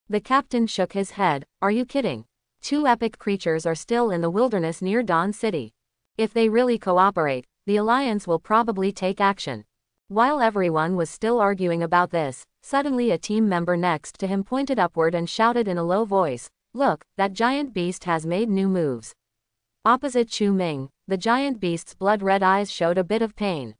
The captain shook his head. "Are you kidding? Two epic creatures are still in the wilderness near Dawn City. If they really cooperate, the Alliance will probably take action." While everyone was still arguing about this, suddenly a team member next to him pointed upward and shouted in a low voice, "Look, that giant beast has made new moves." Opposite Chu Ming, the giant beast's blood-red eyes showed a bit of pain.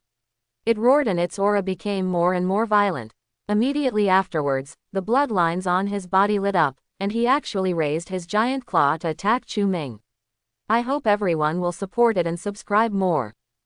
It roared and its aura became more and more violent. Immediately afterwards, the bloodlines on his body lit up, and he actually raised his giant claw to attack Chu Ming. I hope everyone will support it and subscribe more.